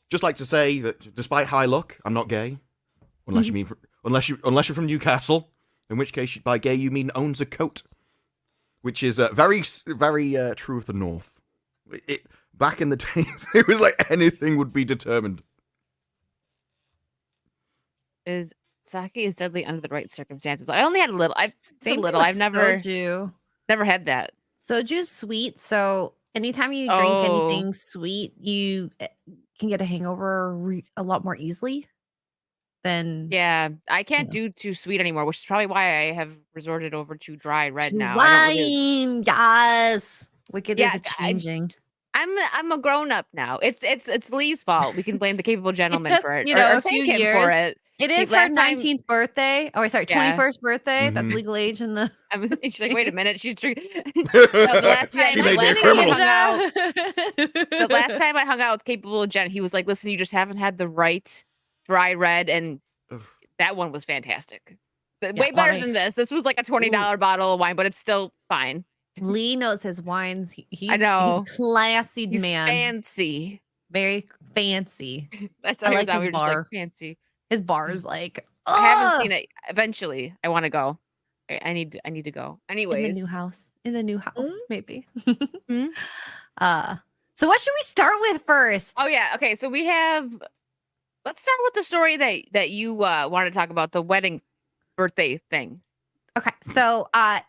just like to say that despite how I look, I'm not gay, unless you mean unless you're from Newcastle, in which case by gay you mean owns a coat." Which is very true of the North. Back in the days, it was like anything would be determined. Sake is deadly under the right circumstances. I only had a little. I've Same a thing little. with I've never soju. had that. Soju's sweet, so anytime you drink Oh. anything sweet, you can get a hangover a lot more easily than Yeah, I can't Yeah. do too sweet anymore, which is probably why I have resorted over to dry red to now. I don't really, wine. Yes, Wicked Yeah, is a changing. I'm a grown up now. It's Lee's fault. We can blame the capable gentleman took, for it, you know, or a few thank him years. for it. It is her last time- 19th birthday. Oh, sorry, Yeah. 21st birthday. That's Mhm. legal age in the. She's like, wait a minute, she's drinking. the last time, She made you a last time I criminal. hung out- the last time I hung out with capable gent, he was like, "Listen, you just haven't had the right dry red, and Ugh. that one was fantastic. Way well, better I- than this. This was like a $20 bottle of wine, but it's still fine. Lee knows his wines. He's know. he's a classy He's man. fancy. Very fancy. That's I how like we his were just bar. like fancy. His bar is like. I haven't "Ugh!" seen it. Eventually, I want to go. I need to go. in Anyways, the new house. In the new house, maybe. Hmm? So what should we start with first? oh yeah, okay. So we have. Let's start with the story that you want to talk about, the wedding birthday thing. Okay, so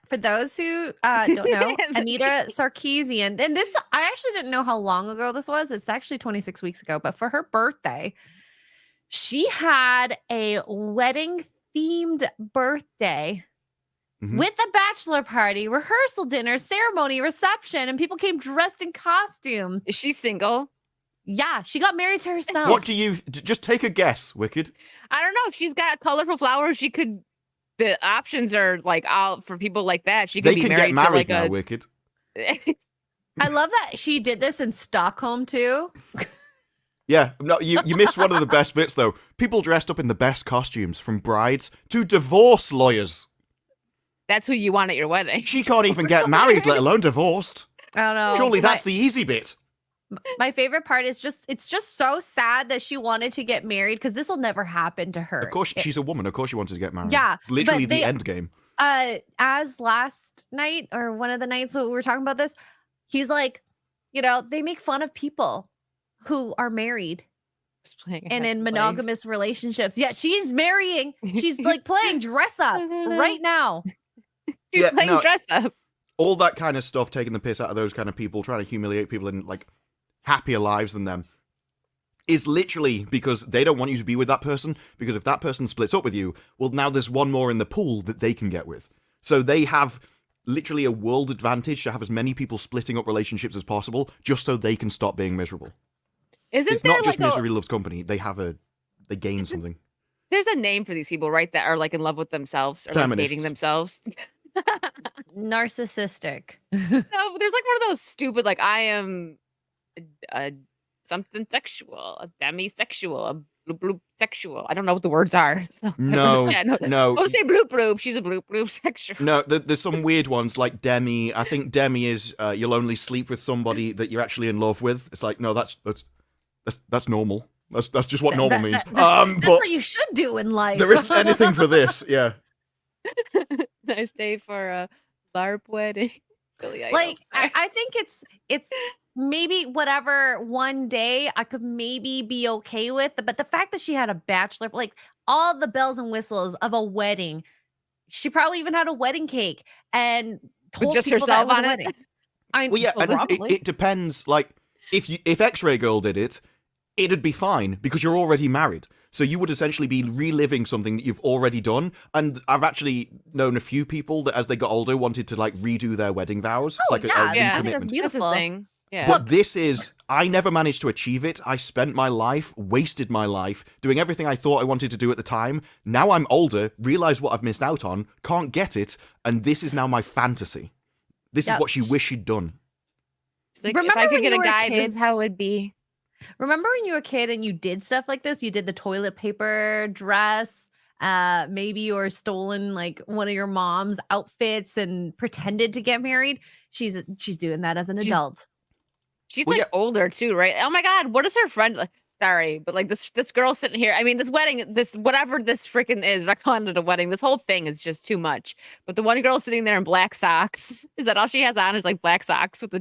for those who don't know, Anita Sarkeesian, and this I actually didn't know how long ago this was. It's actually 26 weeks ago, but for her birthday, she had a wedding themed birthday Mhm. with a bachelor party, rehearsal dinner, ceremony, reception, and people came dressed in costumes. Is she single? Yeah, she got married to herself. What do you just take a guess, Wicked? I don't know. She's got colorful flowers. She could. The options are like all for people like that. She could They be can married, get married to now, like Wicked. I love that she did this in Stockholm too. Yeah, no, you missed one of the best bits though. People dressed up in the best costumes, from brides to divorce lawyers. That's who you want at your wedding. She can't even get married, let alone divorced. I don't know. Surely that's the easy bit. My favorite part is it's just so sad that she wanted to get married because this will never happen to her. Of course, she's a woman. Of course, she wanted to get married. Yeah, it's literally but the end game. As last night or one of the nights that we were talking about this, he's like, they make fun of people who are married and in monogamous relationships. Yeah, she's marrying. She's like playing dress up right now. She's playing dress up. All that kind of stuff, taking the piss out of those kind of people, trying to humiliate people in like happier lives than them, is literally because they don't want you to be with that person, because if that person splits up with you, well, now there's one more in the pool that they can get with. So they have literally a world advantage to have as many people splitting up relationships as possible, just so they can stop being miserable. It's not just misery loves company. They gain something. There's a name for these people, right, that are like in love with themselves or like dating themselves. Narcissistic. No, there's like one of those stupid, like, I am a something sexual, a demisexual, a bloop bloop sexual. I don't know what the words are. So no. Don't say bloop bloop. She's a bloop bloop sexual. No, there's some weird ones like demi. I think demi is you'll only sleep with somebody that you're actually in love with. It's like, no, that's normal. That's just what normal means. That's what you should do in life. There isn't anything for this. Yeah. Nice day for a LARP wedding. Like I think it's maybe whatever one day I could maybe be okay with, but the fact that she had a bachelor, like all the bells and whistles of a wedding, she probably even had a wedding cake and told just people herself that on was a it. wedding. Well, yeah, and it depends. Like if Xray girl did it, it'd be fine because you're already married. So you would essentially be reliving something that you've already done. And I've actually known a few people that as they got older wanted to like redo their wedding vows. Oh, It's like yeah, a I think recommitment. that's beautiful. That's a thing. Yeah. But this is, I never managed to achieve it. I spent my life, wasted my life, doing everything I thought I wanted to do at the time. Now I'm older, realize what I've missed out on, can't get it, and this is now my fantasy. This is what she wished she'd done. Like, Remember if I could when get you a were a guy, kid? this is how it would be. Remember when you were a kid and you did stuff like this? You did the toilet paper dress. Maybe you were stolen like one of your mom's outfits and pretended to get married. She's doing that as an adult. She's Well, like older too, right? Oh my God, what is her friend? Like, sorry, but like this girl sitting here. I mean, this wedding, this whatever this freaking is, I calling it a wedding. This whole thing is just too much. But the one girl sitting there in black socks, is that all she has on? Is like black socks with the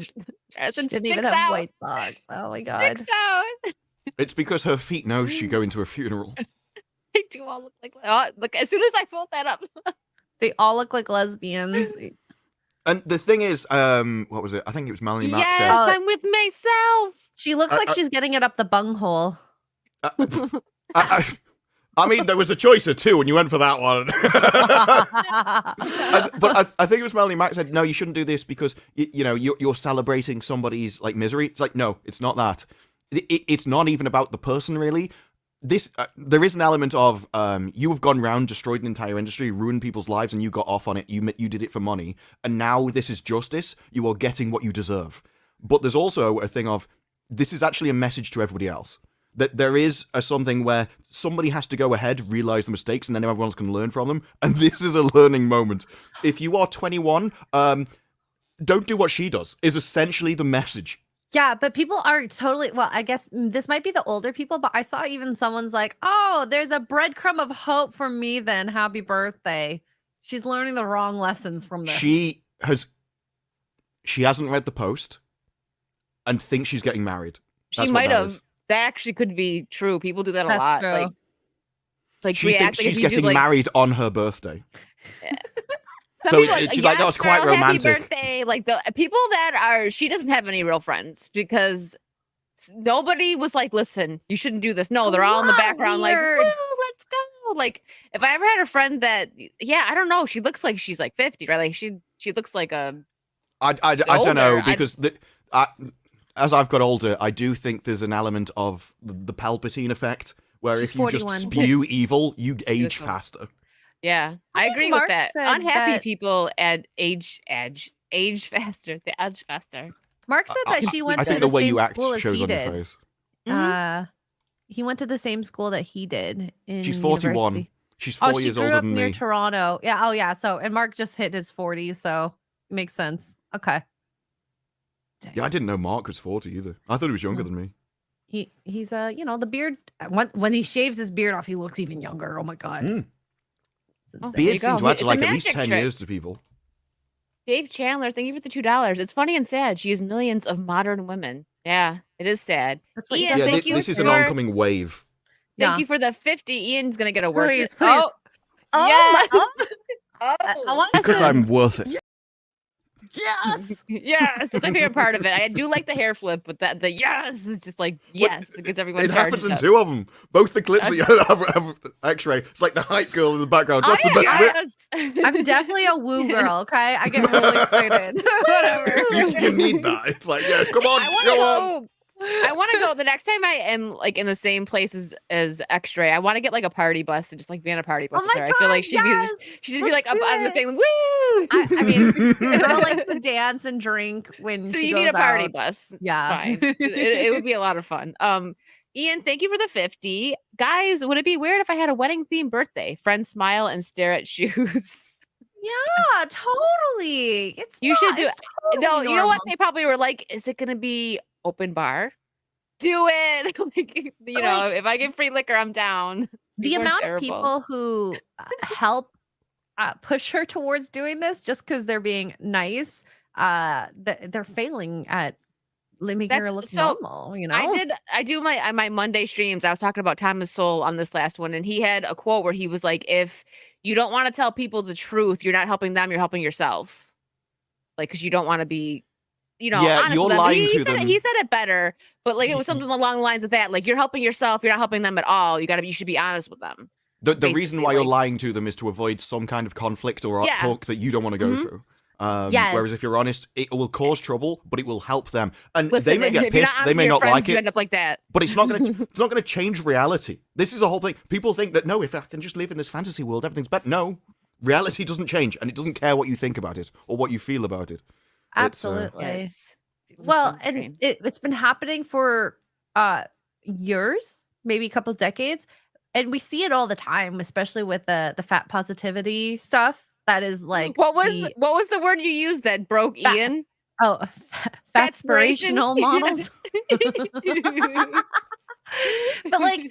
dress and Didn't even sticks have out. white socks. Oh my God. Sticks out. It's because her feet knows she go into a funeral. They do all look like. Oh, look, as soon as I fold that up. They all look like lesbians. And the thing is, what was it? I think it was Melanie Mack Yes, said. I'm with myself. She looks like she's getting it up the bunghole. I mean, there was a choice of two, and you went for that one. But I think it was Melanie Mack said, no, you shouldn't do this because you're celebrating somebody's like misery. It's like, no, it's not that. It's not even about the person really. There is an element of you have gone round, destroyed an entire industry, ruined people's lives, and you got off on it. You did it for money, and now this is justice. You are getting what you deserve. But there's also a thing of this is actually a message to everybody else. That there is something where somebody has to go ahead, realize the mistakes, and then everyone else can learn from them. And this is a learning moment. If you are 21, don't do what she does, is essentially the message. Yeah, but people are totally, well, I guess this might be the older people, but I saw even someone's like, oh, there's a breadcrumb of hope for me then. Happy birthday. She's learning the wrong lessons from this. She hasn't read the post and thinks she's getting married. She might have. That actually could be true. People do that a That's lot. true. Like she thinks she's getting married on her birthday. Yeah. So she's like, oh, it's quite romantic. Happy birthday. Like the people that are, she doesn't have any real friends because nobody was like, listen, you shouldn't do this. No, they're all in the background like, woo, let's go. Like if I ever had a friend that, yeah, I don't know. She looks like she's like 50, right? Like she looks like a. I don't know because as I've got older, I do think there's an element of the Palpatine effect where if you 41. just spew evil, you age faster. Yeah, I agree Mark with that. said Unhappy that- people age faster. They age faster. Mark said that she went I to think the the way same you act school as shows he on your did. face. He went to the same school that he did. She's 41. University. She's 4 she years grew older up than near me. Toronto. Yeah. Oh, yeah. So, and Mark just hit his 40s, so it makes sense. Okay. Yeah, I didn't know Mark was 40 either. I thought he was younger than me. He's the beard. When he shaves his beard off, he looks even younger. Oh my god. Mm. It's Oh, insane. there you Beard seems go. to add It's to a like at least magic 10 trick. years to people. Dave Chandler, thank you for the $2. It's funny and sad. She is millions of modern women. Yeah, it is sad. That's what you Ian, got. Yeah, thank you this is an for- oncoming wave. Thank you for the 50. Ian's gonna get a word. Please, Oh, Oh, yes. my- Oh, I want Because to- I'm worth it. Yes. yes, that's my favorite part of it. I do like the hair flip, but the yes is just like yes, it gets everyone It happens charged in up. 2 of them. Both the clips that you have Xray. It's like the hype girl in the background. That's the best bit. Yes. I'm definitely a woo girl. Okay, I get really excited. Whatever. You need that. It's like, yeah, come on, I want go to on. go. I want to go the next time I am like in the same place as Xray. I want to get like a party bus and just like be on a party bus Oh with my her. god, I feel like she'd yes. be like up Let's do on the it. thing. Woo! I mean, girl likes to dance and drink when So she you goes need a party out. bus. It's Yeah. fine. It would be a lot of fun. Ian, thank you for the 50. Guys, would it be weird if I had a wedding themed birthday? Friends smile and stare at shoes. Yeah, totally. It's You should do it's totally No, you know what? normal. They probably were like, is it gonna be open bar? Do it. Like, you know, Like- if I get free liquor, I'm down. The People are amount of terrible. people who help push her towards doing this just because they're being nice, they're failing at making her That's- look so, normal. You know, I do my Monday streams. I was talking about Thomas Sowell on this last one, and he had a quote where he was like, if you don't want to tell people the truth, you're not helping them, you're helping yourself. Like, because you don't want to be, Yeah, honest you're with them. lying he to said them. He said it better, but like it was something along the lines of that. Like, you're helping yourself, you're not helping them at all. You should be honest with them. The reason basically, why you're like- lying to them is to avoid some kind of conflict or Yeah. talk that you don't want to go Mhm. through. Yes. Whereas if you're honest, it will cause trouble, but it will help them. And Listen, they may get if you're pissed, honest they with may your not friends, like you it, end up like that. but it's not gonna change reality. This is the whole thing. People think that no, if I can just live in this fantasy world, everything's better. No, reality doesn't change, and it doesn't care what you think about it or what you feel about it. absolutely. Yes. People's Well, phone and screen. it's been happening for years, maybe a couple decades, and we see it all the time, especially with the fat positivity stuff. That is like what was the word you used that broke Fat- Ian? fatspirational models. But like,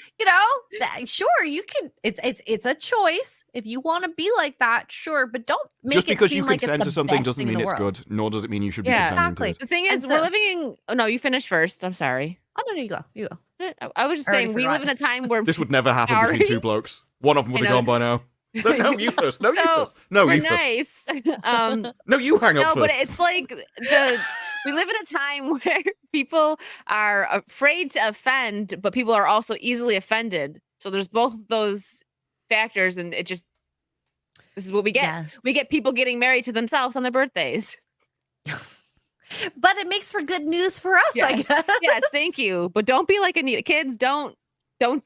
sure, you can. It's a choice if you want to be like that. Sure, but don't make Just it because seem you like it's consent the to something best doesn't thing in mean the it's world. good, nor does it mean you should be Yeah, consenting to exactly. it. The thing And is, we're so- living in. Oh no, you finished first. I'm sorry. Oh no, you go. I was just I already saying we live in a time where This would never happen between Sorry. two blokes. One of them would I have know. gone by now. No, you first. No, you So, first. No, we're you first. nice. No, you hang up No, first. but it's like we live in a time where people are afraid to offend, but people are also easily offended. So there's both of those factors, and this is what we get. Yeah. We get people getting married to themselves on their birthdays. But it makes for good news for us, Yeah. I guess. Yes, thank you. But don't be like Anita. Kids, don't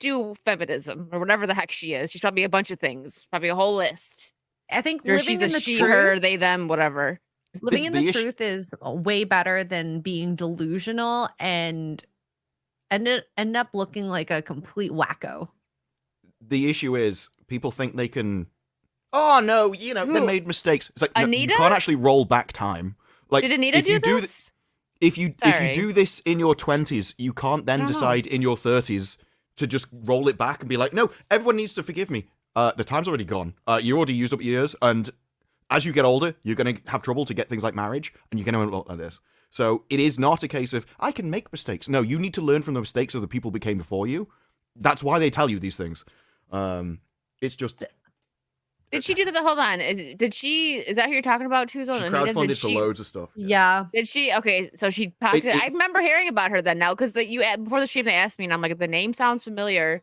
do feminism or whatever the heck she is. She's probably a bunch of things, probably a whole list. I think Or living she's in a the she, truth, her, they, them, whatever. living in the the issue- truth is way better than being delusional and end up looking like a complete wacko. The issue is people think they can. Oh no, they Who? made mistakes. It's like no, you Anita? can't actually roll back time. Like Did Anita if you do do this? if you Sorry. do this in your 20s, you can't then I don't know. decide in your 30s to just roll it back and be like, no, everyone needs to forgive me. The time's already gone. You already used up years, and as you get older, you're going to have trouble to get things like marriage, and you're going to end up like this. So it is not a case of I can make mistakes. No, you need to learn from the mistakes of the people who came before you. That's why they tell you these things. It's just Did she do that? Hold on. Is that who you're talking about, Tuzo? she Anita? crowdfunded Did for she- loads of stuff. Yeah. Did she? Okay, so she pocketed. it- I remember hearing about her then now because before the stream they asked me, and I'm like, the name sounds familiar.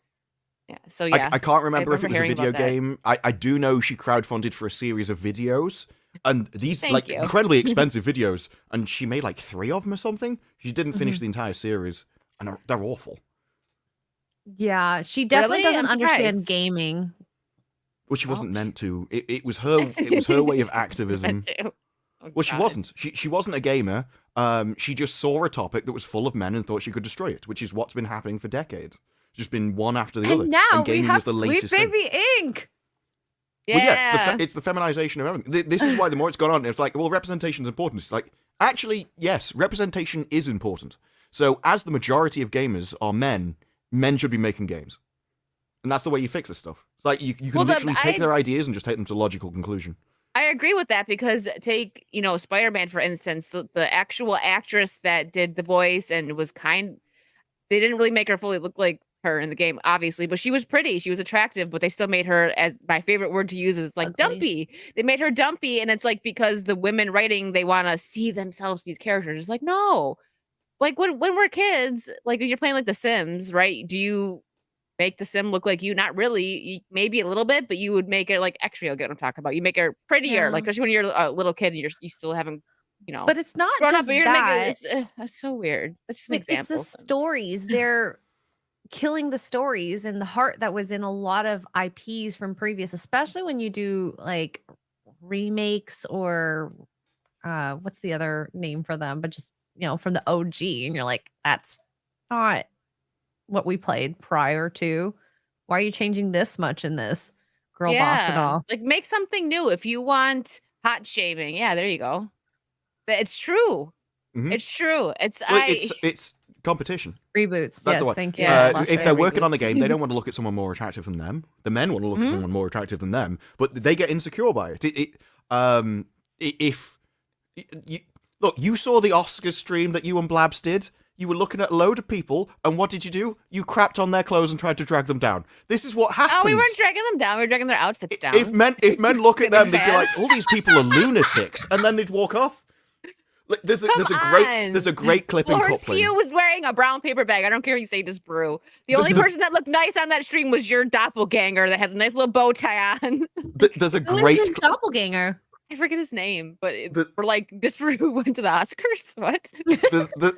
Yeah. So yeah. I can't remember if it remember was a hearing video about that. game. I do know she crowdfunded for a series of videos, and these Thank you. incredibly expensive videos, and she made like 3 of them or something. She didn't finish Mm-hmm. the entire series, and they're awful. Yeah. She definitely Really? doesn't I'm understand surprised. gaming. Well, she wasn't Ouch. meant to. It was her. It was her way of activism. Meant to. Oh, Well, she God. wasn't. She wasn't a gamer. She just saw a topic that was full of men and thought she could destroy it, which is what's been happening for decades. Just been one after the other. And now we gaming have was the Sweet latest thing. Baby Ink. Yeah. Well, yeah, it's the feminization of everything. This is why the more it's gone on, it's like, well, representation's important. It's like, Actually, yes, representation is important. So, as the majority of gamers are men, men should be making games. And that's the way you fix this stuff. It's like you can literally take their ideas and just take them to logical conclusion. I agree with that because take, Spider-Man, for instance, the actual actress that did the voice and was they didn't really make her fully look like her in the game, obviously, but she was pretty, she was attractive, but they still made her, as my favorite word to use is like Ugly. dumpy. They made her dumpy, and it's like because the women writing, they want to see themselves, these characters. It's like, no. Like when we're kids, like when you're playing like The Sims, right? Do you make the sim look like you? Not really. Maybe a little bit, but you would make it like Xray will get what I'm talking about. You make her prettier, like especially when you're a little kid and you still haven't, But it's not grown up. just But you're gonna that. make it. That's so weird. That's just an example. It's the stories. They're killing the stories and the heart that was in a lot of IPs from previous, especially when you do like remakes or what's the other name for them? But just from the OG, and you're like, that's not what we played prior to. Why are you changing this much in this girl boss and all? Like make something new. If you want hot shaming, yeah, there you go. It's true. It's true. It's competition. Reboots. That's Yes, thank you. If they're working on the game, they don't want to look at someone more attractive than them. The men want to look at someone more attractive than them, but they get insecure by it. Look, you saw the Oscars stream that you and Blabs did. You were looking at a load of people, and what did you do? You crapped on their clothes and tried to drag them down. This is what happens. Oh, we weren't dragging them down. We were dragging their outfits down. If men look at them, they'd be like, "All these people are lunatics," and then they'd walk off. Like, there's a great clip in Florence Coupling. Pugh was wearing a brown paper bag. I don't care if you say Disparu. The only person that looked nice on that stream was your doppelganger that had a nice little bow tie on. There's a Who great is his doppelganger? I forget his name, but we're like Disparu went to the Oscars. What?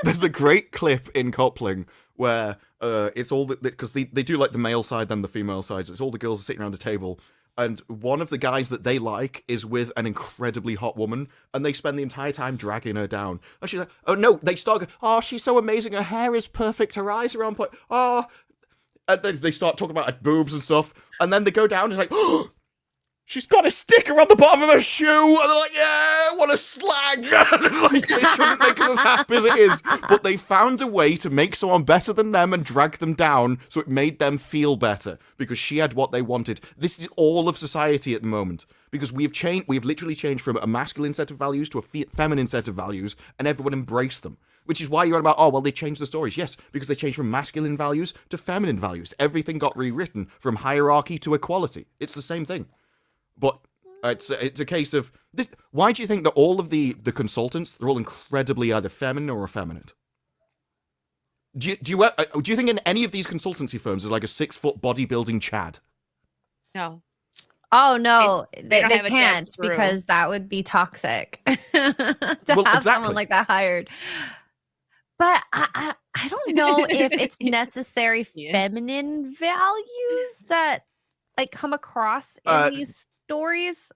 there's a great clip in Coupling where it's all because they do like the male side then the female sides. It's all the girls sitting around a table, and one of the guys that they like is with an incredibly hot woman, and they spend the entire time dragging her down. And she's like, oh no, they start going, oh, she's so amazing, her hair is perfect, her eyes are on point, oh, and they start talking about her boobs and stuff, and then they go down and like, oh, she's got a sticker on the bottom of her shoe, and they're like, yeah, what a slag. Like, they shouldn't make us as happy as it is, but they found a way to make someone better than them and drag them down, so it made them feel better, because she had what they wanted. This is all of society at the moment, because we've literally changed from a masculine set of values to a feminine set of values, and everyone embraced them. Which is why you're about, oh, well, they changed the stories. Yes, because they changed from masculine values to feminine values. Everything got rewritten from hierarchy to equality. It's the same thing. But it's a case of this. Why do you think that all of the consultants, they're all incredibly either feminine or effeminate? Do you think in any of these consultancy firms there's like a 6-foot bodybuilding Chad? No. Oh no, they don't have a can't chance through. because that would be toxic to have someone like that hired. But I don't know if it's necessary feminine values that like come across in these stories.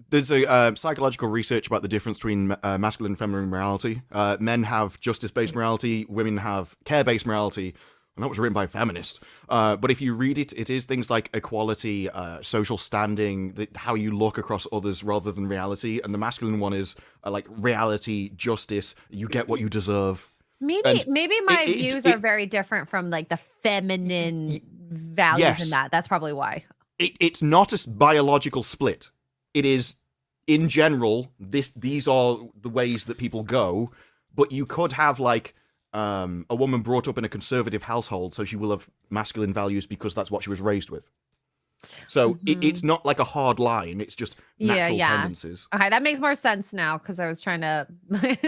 There's a psychological research about the difference between masculine and feminine morality. Men have justice-based morality, women have care-based morality, and that was written by a feminist. But if you read it, it is things like equality, social standing, how you look across others rather than reality. And the masculine one is like reality, justice, you get what you deserve. Maybe my views are very different from like the feminine values in that. That's probably why. It's not a biological split. It is, in general, these are the ways that people go, but you could have, like, a woman brought up in a conservative household, so she will have masculine values because that's what she was raised with. So it's not like a hard line, it's just natural tendencies. Okay, that makes more sense now, because I was trying to... I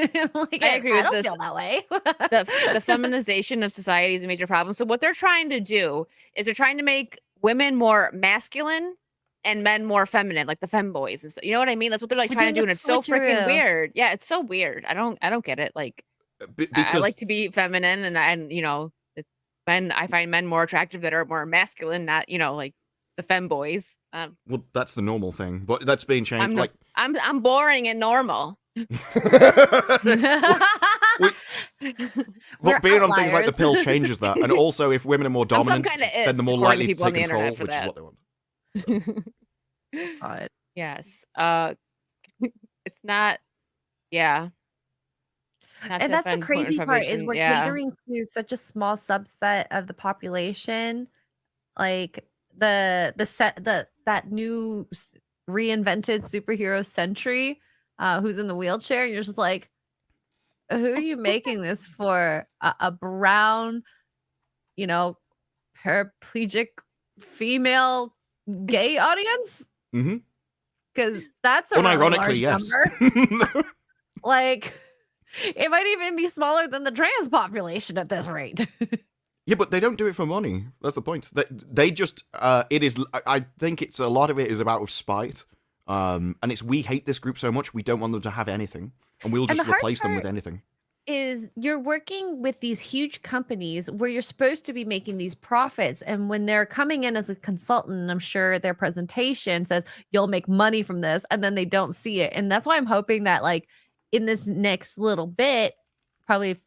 agree with this. Feel that way. the feminization of society is a major problem. So what they're trying to do is they're trying to make women more masculine and men more feminine, like the femboys. And so, you know what I mean? That's what they're like trying to do, and it's so freaking weird. Yeah, it's so weird. I don't get it. Like, I like to be feminine, and men. I find men more attractive that are more masculine, not like the femboys. Well, that's the normal thing, but that's being changed. I'm boring and normal. But being on things like the pill changes that, and also if women are more dominant, then they're more likely to take control, which is what they want. Yes. It's not. Yeah. not And to that's the offend important crazy part is information. we're Yeah. catering to such a small subset of the population. Like that new reinvented superhero Sentry, who's in the wheelchair, and you're just like, who are you making this for? A brown, you know, paraplegic female gay audience? Mm-hmm. Because that's a really Unironically, large yes. number. Like, it might even be smaller than the trans population at this rate. Yeah, but they don't do it for money. That's the point. They just, it is, I think it's a lot of it is about spite. And it's, we hate this group so much, we don't want them to have anything. And we'll And just the hard replace them with part anything. is you're working with these huge companies where you're supposed to be making these profits. And when they're coming in as a consultant, I'm sure their presentation says you'll make money from this, and then they don't see it. And that's why I'm hoping that, like, in this next little bit, probably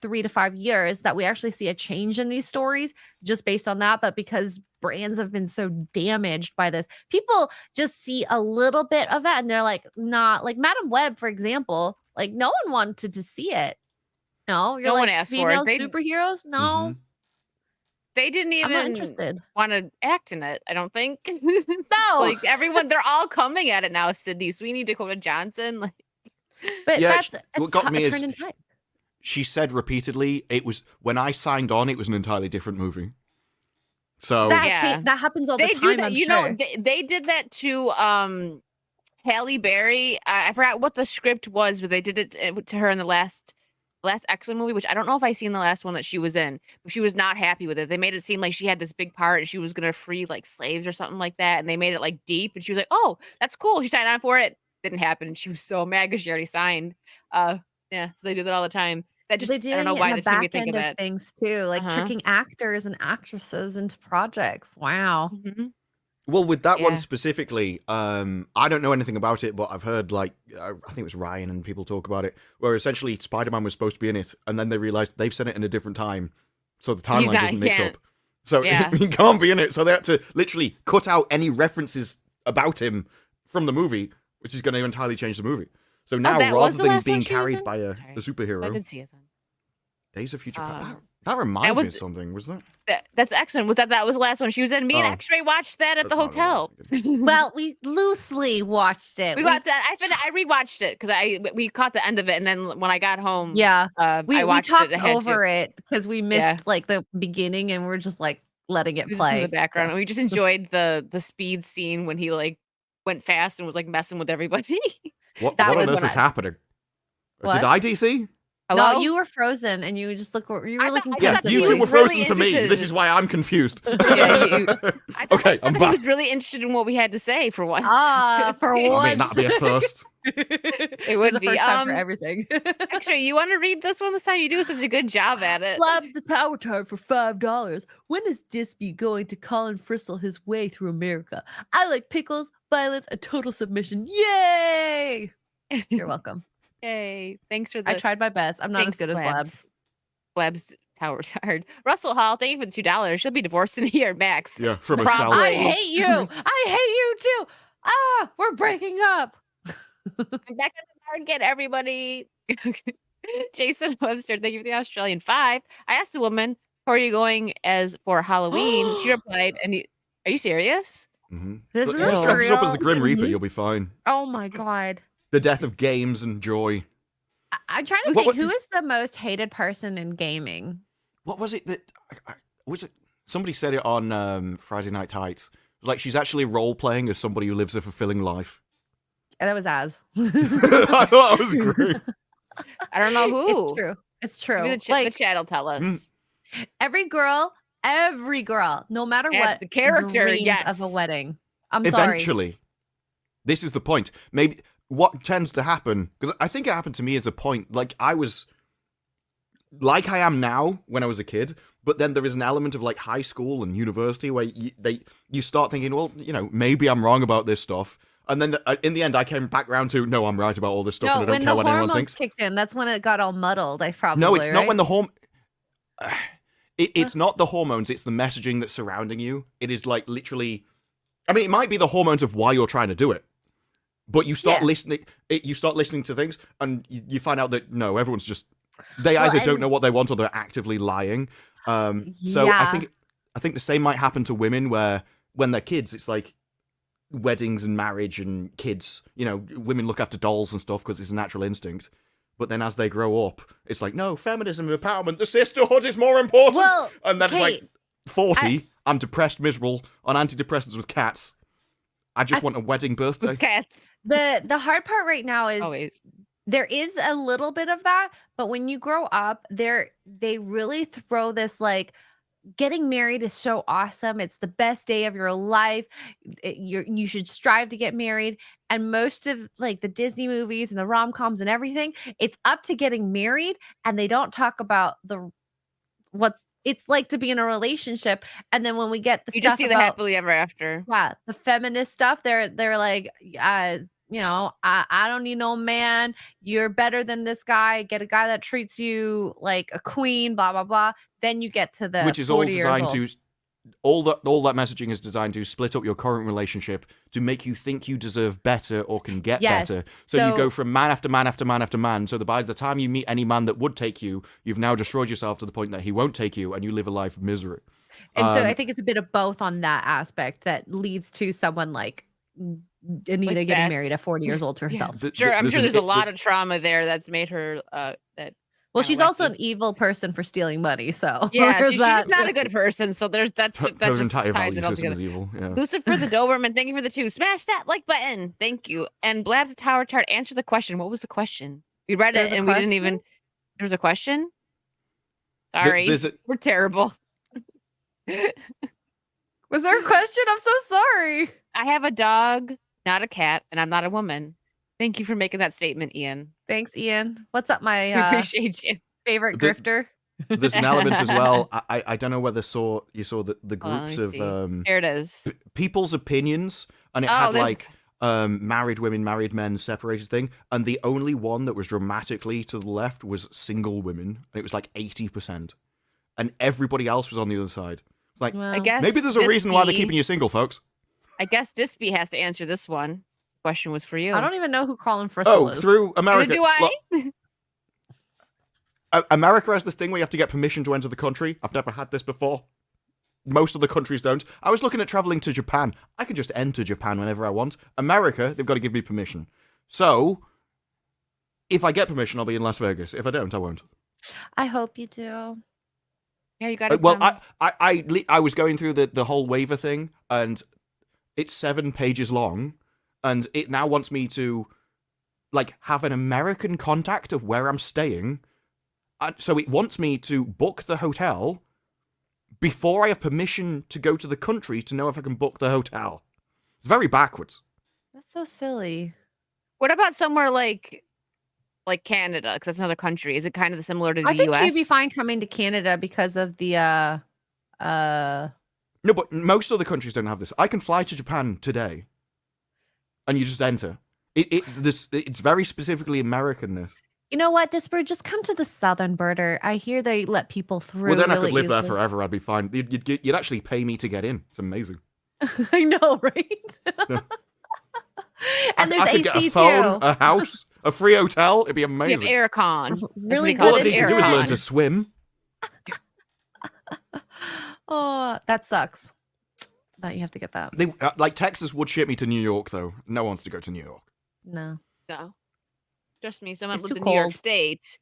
3 to 5 years, that we actually see a change in these stories just based on that. But because brands have been so damaged by this, people just see a little bit of that and they're like, not like Madam Web, for example. Like, no one wanted to see it. No, you're No one like, asked for it. female They superheroes? No, they didn't I'm not even interested. want to act in it, I don't think. No, Like everyone, they're all coming at it now. Sydney Sweeney, Dakota Johnson. Like, but Yeah, that's what got a me is turn in time. she said repeatedly, it was, when I signed on, it was an entirely different movie. So, That Yeah. that happens all they the do time. that. I'm You sure. know, they did that to Halle Berry. I forgot what the script was, but they did it to her in the last X-Men movie, which I don't know if I seen the last one that she was in, but she was not happy with it. They made it seem like she had this big part and she was gonna free like slaves or something like that, and they made it like deep, and she was like, "Oh, that's cool." She signed on for it. Didn't happen, and she was so mad because she already signed. Yeah, so they do that all the time. That just They're I don't doing know it why in the this made me back think end of of that. things too, like tricking actors and actresses into projects. Wow. Mhm. well, with that one Yeah. specifically, I don't know anything about it, but I've heard, like, I think it was Ryan and people talk about it, where essentially Spider-Man was supposed to be in it, and then they realized they've sent it in a different time, so the timeline not- doesn't mix can't. up. So Yeah. he can't be in it, so they had to literally cut out any references about him from the movie, which is going to entirely change the movie. So now, that was rather the than last one being she was carried in? by a Sorry. superhero, I did see it then. Days of Future Past, Um, that reminded me of was- something, was that? That's X-Men. That was the last one she was in? Me and Oh. Xray watched that at the That's not what I was hotel. Well, we loosely watched it. we watched that. I rewatched it because we caught the end of it, and then when I got home, Yeah, I we watched talked it. I had over it because we missed Yeah. like the beginning, and we're just like letting it It was just in play the background. so- And we just enjoyed the speed scene when he like went fast and was like messing with everybody. What That on was earth when is happening? What? Did I DC? Hello? No, you were frozen, and you just look. You were I looking. thought- I Yeah, thought that you he two was were really frozen for me. interested. This is why I'm confused. Yeah, I thought Okay, I said I'm that he back. was really interested in what we had to say for once. Ah, for I once. mean, that'd be a first. It It would was the be. first time for everything. Actually, you want to read this one this time? You do such a good job at it. Slabs the tower tart for $5. When is Dispy going to Colin Fristle his way through America? I like pickles, violence, and total submission. Yay! You're welcome. Yay! Thanks for the. I tried my best. I'm not as thanks, good as Blabs. Blabs Tower Tired. Russell Hall, thank you for the $2. She'll be divorced in a year, Max. Yeah, from Probably. herself. I hate you. I hate you too. Ah, we're breaking up. I'm back at the market, everybody. Jason Webster, thank you for the Australian 5. I asked the woman, "Who are you going as for Halloween?" She replied, "Are you serious?" Mm-hmm. This But is just dress up as the real. Grim Reaper, you'll be fine. Oh my god. The death of games and joy. I'm trying to What think was who it? is the most hated person in gaming. What was it that was it? Somebody said it on Friday Night Tights. It was like she's actually role playing as somebody who lives a fulfilling life. And that was Az. I thought that was great. I don't know who. It's true. It's true. Maybe the Like chat will tell us. every girl, no matter Yeah, what, the character, dreams yes. of a wedding. I'm sorry. Eventually, this is the point. Maybe what tends to happen, because I think it happened to me as a point. Like I was, like I am now when I was a kid, but then there is an element of like high school and university where you start thinking, well, you know, maybe I'm wrong about this stuff. And then in the end, I came back around to, no, I'm right about all this stuff, No, and I when don't the care what anyone hormones thinks. kicked in, that's when it got all muddled. I probably No, it's not right? when the it's not the hormones, it's the messaging that's surrounding you. It is like literally, I mean, it might be the hormones of why you're trying to do it, but you start listening to things, and you find out that no, everyone's just They Well, either don't and- know what they want or they're actively lying. So Yeah. I think the same might happen to women where when they're kids, it's like weddings and marriage and kids. You know, women look after dolls and stuff because it's a natural instinct. But then as they grow up, it's like, no, feminism, empowerment, the sisterhood is more important. Well, and then it's like Kate, 40, I'm depressed, miserable, on antidepressants with cats. I just want a wedding birthday. Cats. the hard part right now is Always. there is a little bit of that, but when you grow up, they really throw this like getting married is so awesome. It's the best day of your life. You should strive to get married. And most of like the Disney movies and the rom-coms and everything, it's up to getting married, and they don't talk about what's it's like to be in a relationship. And then when we get the You stuff just see the about happily ever after. the feminist stuff, they're like, I don't need no man. You're better than this guy. Get a guy that treats you like a queen, blah, blah, blah. Then you get to the Which is all 40 years designed old. to all that messaging is designed to split up your current relationship to make you think you deserve better or can get Yes. better. So you So- go from man after man after man after man. So that by the time you meet any man that would take you, you've now destroyed yourself to the point that he won't take you, and you live a life of misery. And so I think it's a bit of both on that aspect that leads to someone like Anita Like getting that. married at 40 years old to herself. Sure, I'm sure there's a lot of trauma there that's made her that. Well, kinda she's also wacky. an evil person for stealing money. So Yeah, there's she's that. not a good person. So there's that her just entire ties value it all system together. is evil. Yeah. Lucifer the Doberman, thank you for the 2. Smash that like button. Thank you. And Blab's Tower Chart, answer the question. What was the question? We read There's it a and we didn't question? even. There was a question? Sorry. There's a, We're terrible. Was there a question? I'm so sorry. I have a dog, not a cat, and I'm not a woman. Thank you for making that statement, Ian. Thanks, Ian. What's up, We my appreciate you. favorite The- grifter? there's an element as well. I don't know whether you saw the Hold on, groups let of me see. Here it is. people's opinions, and it Oh, had there's- like married women, married men, separated thing, and the only one that was dramatically to the left was single women, and it was like 80%, and everybody else was on the other side. It's like I guess maybe there's a reason why they're Dispy- keeping you single, folks. I guess Dispy has to answer this one. Question was for you. I don't even know who Colin Frisell Oh, is. through America. Neither do I. Look, America has this thing where you have to get permission to enter the country. I've never had this before. Most of the countries don't. I was looking at traveling to Japan. I can just enter Japan whenever I want. America, they've got to give me permission. So, if I get permission, I'll be in Las Vegas. If I don't, I won't. I hope you do. Yeah, you got it. Well, I was going through the whole waiver thing, and it's 7 pages long, and it now wants me to like have an American contact of where I'm staying. So it wants me to book the hotel before I have permission to go to the country to know if I can book the hotel. It's very backwards. That's so silly. What about somewhere like Canada? Because that's another country. Is it kind of similar to the I think U.S.? you'd be fine coming to Canada because of the No, but most other countries don't have this. I can fly to Japan today, and you just enter. It's very specifically American, this. You know what, Disparu? Just come to the southern border. I hear they let people through. Well, then I really could live there easily. forever. I'd be fine. You'd actually pay me to get in. It's amazing. I know, right? Yeah. And there's I could AC get a phone, too. a house, a free hotel. It'd be We have amazing. aircon. Really That's what All they I call need it, to do is learn aircon. to swim. Oh, that sucks. That you have to get that. Like Texas would ship me to New York, though. No one wants to go to New York. No. No. Trust me, someone It's lived too in New York cold. State.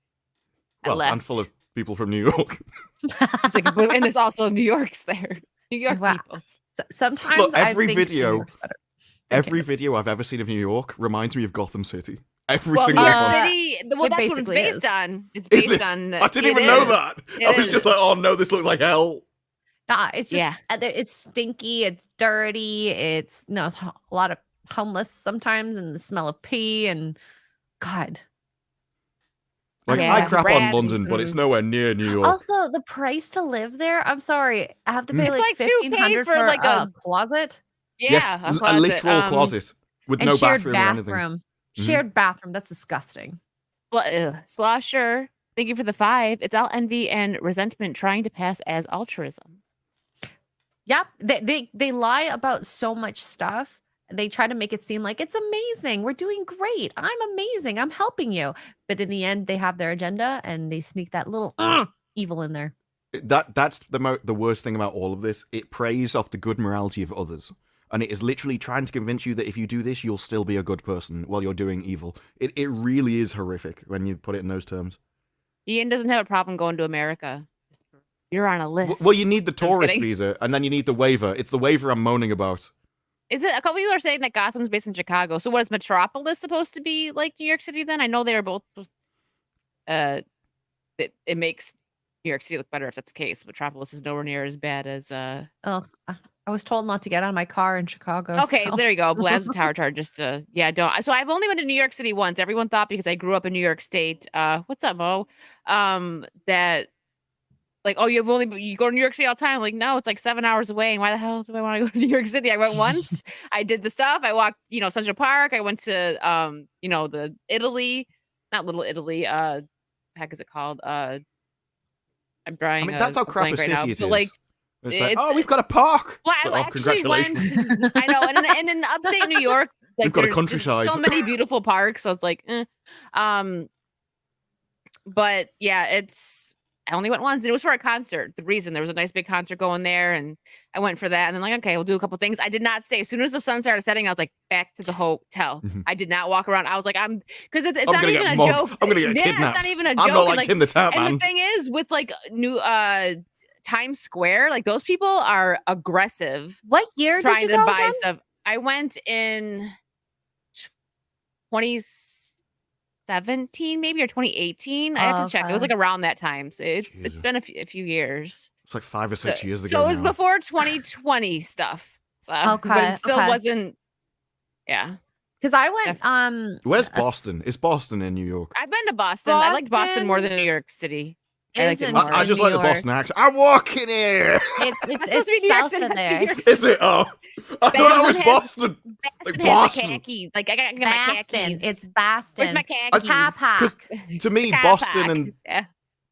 I Well, left. and full of people from New York. It's like, and there's also New York's there. New York Wow. people. Sometimes Look, I every think New video- York's better. Every video I've ever seen of New York reminds me of Gotham City. Every Well, New single York one. City. Well, it that's what it's basically based is. on. It's Is based it? on. I didn't it even know is. that. It I was is. just like, oh no, this looks like hell. Nah, it's just Yeah. it's stinky, it's dirty, it's a lot of homeless sometimes, and the smell of pee and God. Like Yeah, I crap on rats London, but it's and- nowhere near New York. Also, the price to live there. I'm sorry, I have to pay It's like like 2K 1,500 for, for like, a a- closet Yeah, yes, a a closet. literal closet with and no shared bathroom or anything. Mhm. Shared bathroom. That's disgusting. Slosher, thank you for the 5. It's all envy and resentment trying to pass as altruism. Yep, they lie about so much stuff, they try to make it seem like it's amazing. We're doing great. I'm amazing. I'm helping you. But in the end, they have their agenda and they sneak that little evil in there. That's the worst thing about all of this. It preys off the good morality of others. And it is literally trying to convince you that if you do this, you'll still be a good person while you're doing evil. It really is horrific when you put it in those terms. Ian doesn't have a problem going to America. You're on a list. Well, you need the I'm just tourist kidding. visa, and then you need the waiver. It's the waiver I'm moaning about. Is it? A couple people are saying that Gotham's based in Chicago. So what is Metropolis supposed to be like New York City then? I know they are both. It makes New York City look better if that's the case. Metropolis is nowhere near as bad as. Oh, I was told not to get out of my car in Chicago. Okay, so. there you go. Blab's a tower chart. Just don't. So I've only been to New York City once. Everyone thought because I grew up in New York State. What's up, Mo? That. Like, oh, you go to New York City all the time. I'm like, no, it's like 7 hours away. And why the hell do I want to go to New York City? I went once. I did the stuff. I walked, Central Park. I went to, the Italy, not Little Italy. Heck is it called? I'm drawing. I mean, that's how crap a blank city right now. it is. But, like, it's like, oh, we've got a park. Well, It's I like, oh, actually went. congratulations. I know, and in upstate New York, like We've got a there's just countryside. so many beautiful parks. So it's like, but yeah, I only went once, and it was for a concert. The reason there was a nice big concert going there, and I went for that. And then like, okay, we'll do a couple things. I did not stay. As soon as the sun started setting, I was like, back to the hotel. I did not walk around. I was like, because it's not gonna even get a mobbed. joke. I'm gonna get Yeah, kidnapped. it's not even a joke. I'm not And, like Tim the Tap and Man. the thing is, with like new Times Square, like those people are aggressive. What year did Trying you to go buy again? stuff. I went in 2017 maybe, or 2018. I have to check. It was like around that time. So it's Jesus. been a few years. It's like 5 or 6 years ago. So it was now. before 2020 stuff. So but Okay, it still okay. wasn't. Yeah, Because I went. Where's a- Boston? Is Boston in New York? I've been to Boston. I liked Boston more than New York City. I liked it Isn't more. I just like the New York. Boston accent. I'm walking here. It's That's supposed to be New York south City. of That's New there. York City. Is it? Oh, I thought it was has- Boston. Boston Like has Boston. the khakis. Like I got my Boston. khakis. It's Boston. Where's my I- khakis? Capac. To me, Car Boston park. and Yeah.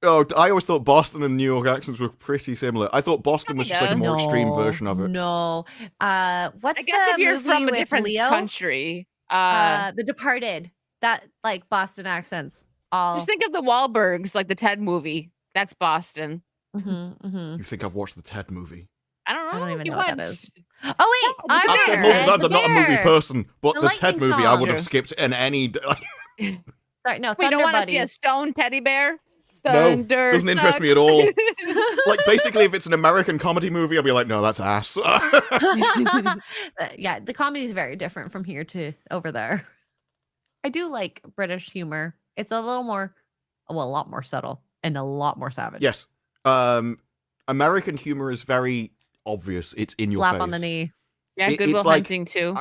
I always thought Boston and New York accents were pretty similar. I thought Boston was just like a more extreme version of it. No. What's I guess the if you're movie from a with different Leo? country, The Departed. That like Boston accents. All. just think of the Wahlbergs, like the Ted movie. That's Boston. You think I've watched the Ted movie? I don't know. I don't even you know what that went. is. Oh wait, No, I'm the I've Bear. said Ted multiple times the I'm not a movie Bear. person, but The the Ted lightning movie I would have song. skipped in any. Sorry, no. We Thunder don't want to see a Buddies. stone teddy bear. No, Thunder doesn't interest me at sucks. all. Like basically, if it's an American comedy movie, I'll be like, no, that's ass. Yeah, the comedy is very different from here to over there. I do like British humor. It's a little more, well, a lot more subtle and a lot more savage. Yes. American humor is very obvious. It's in your Slap face. on the knee. Yeah, It's Goodwill like- Hunting too.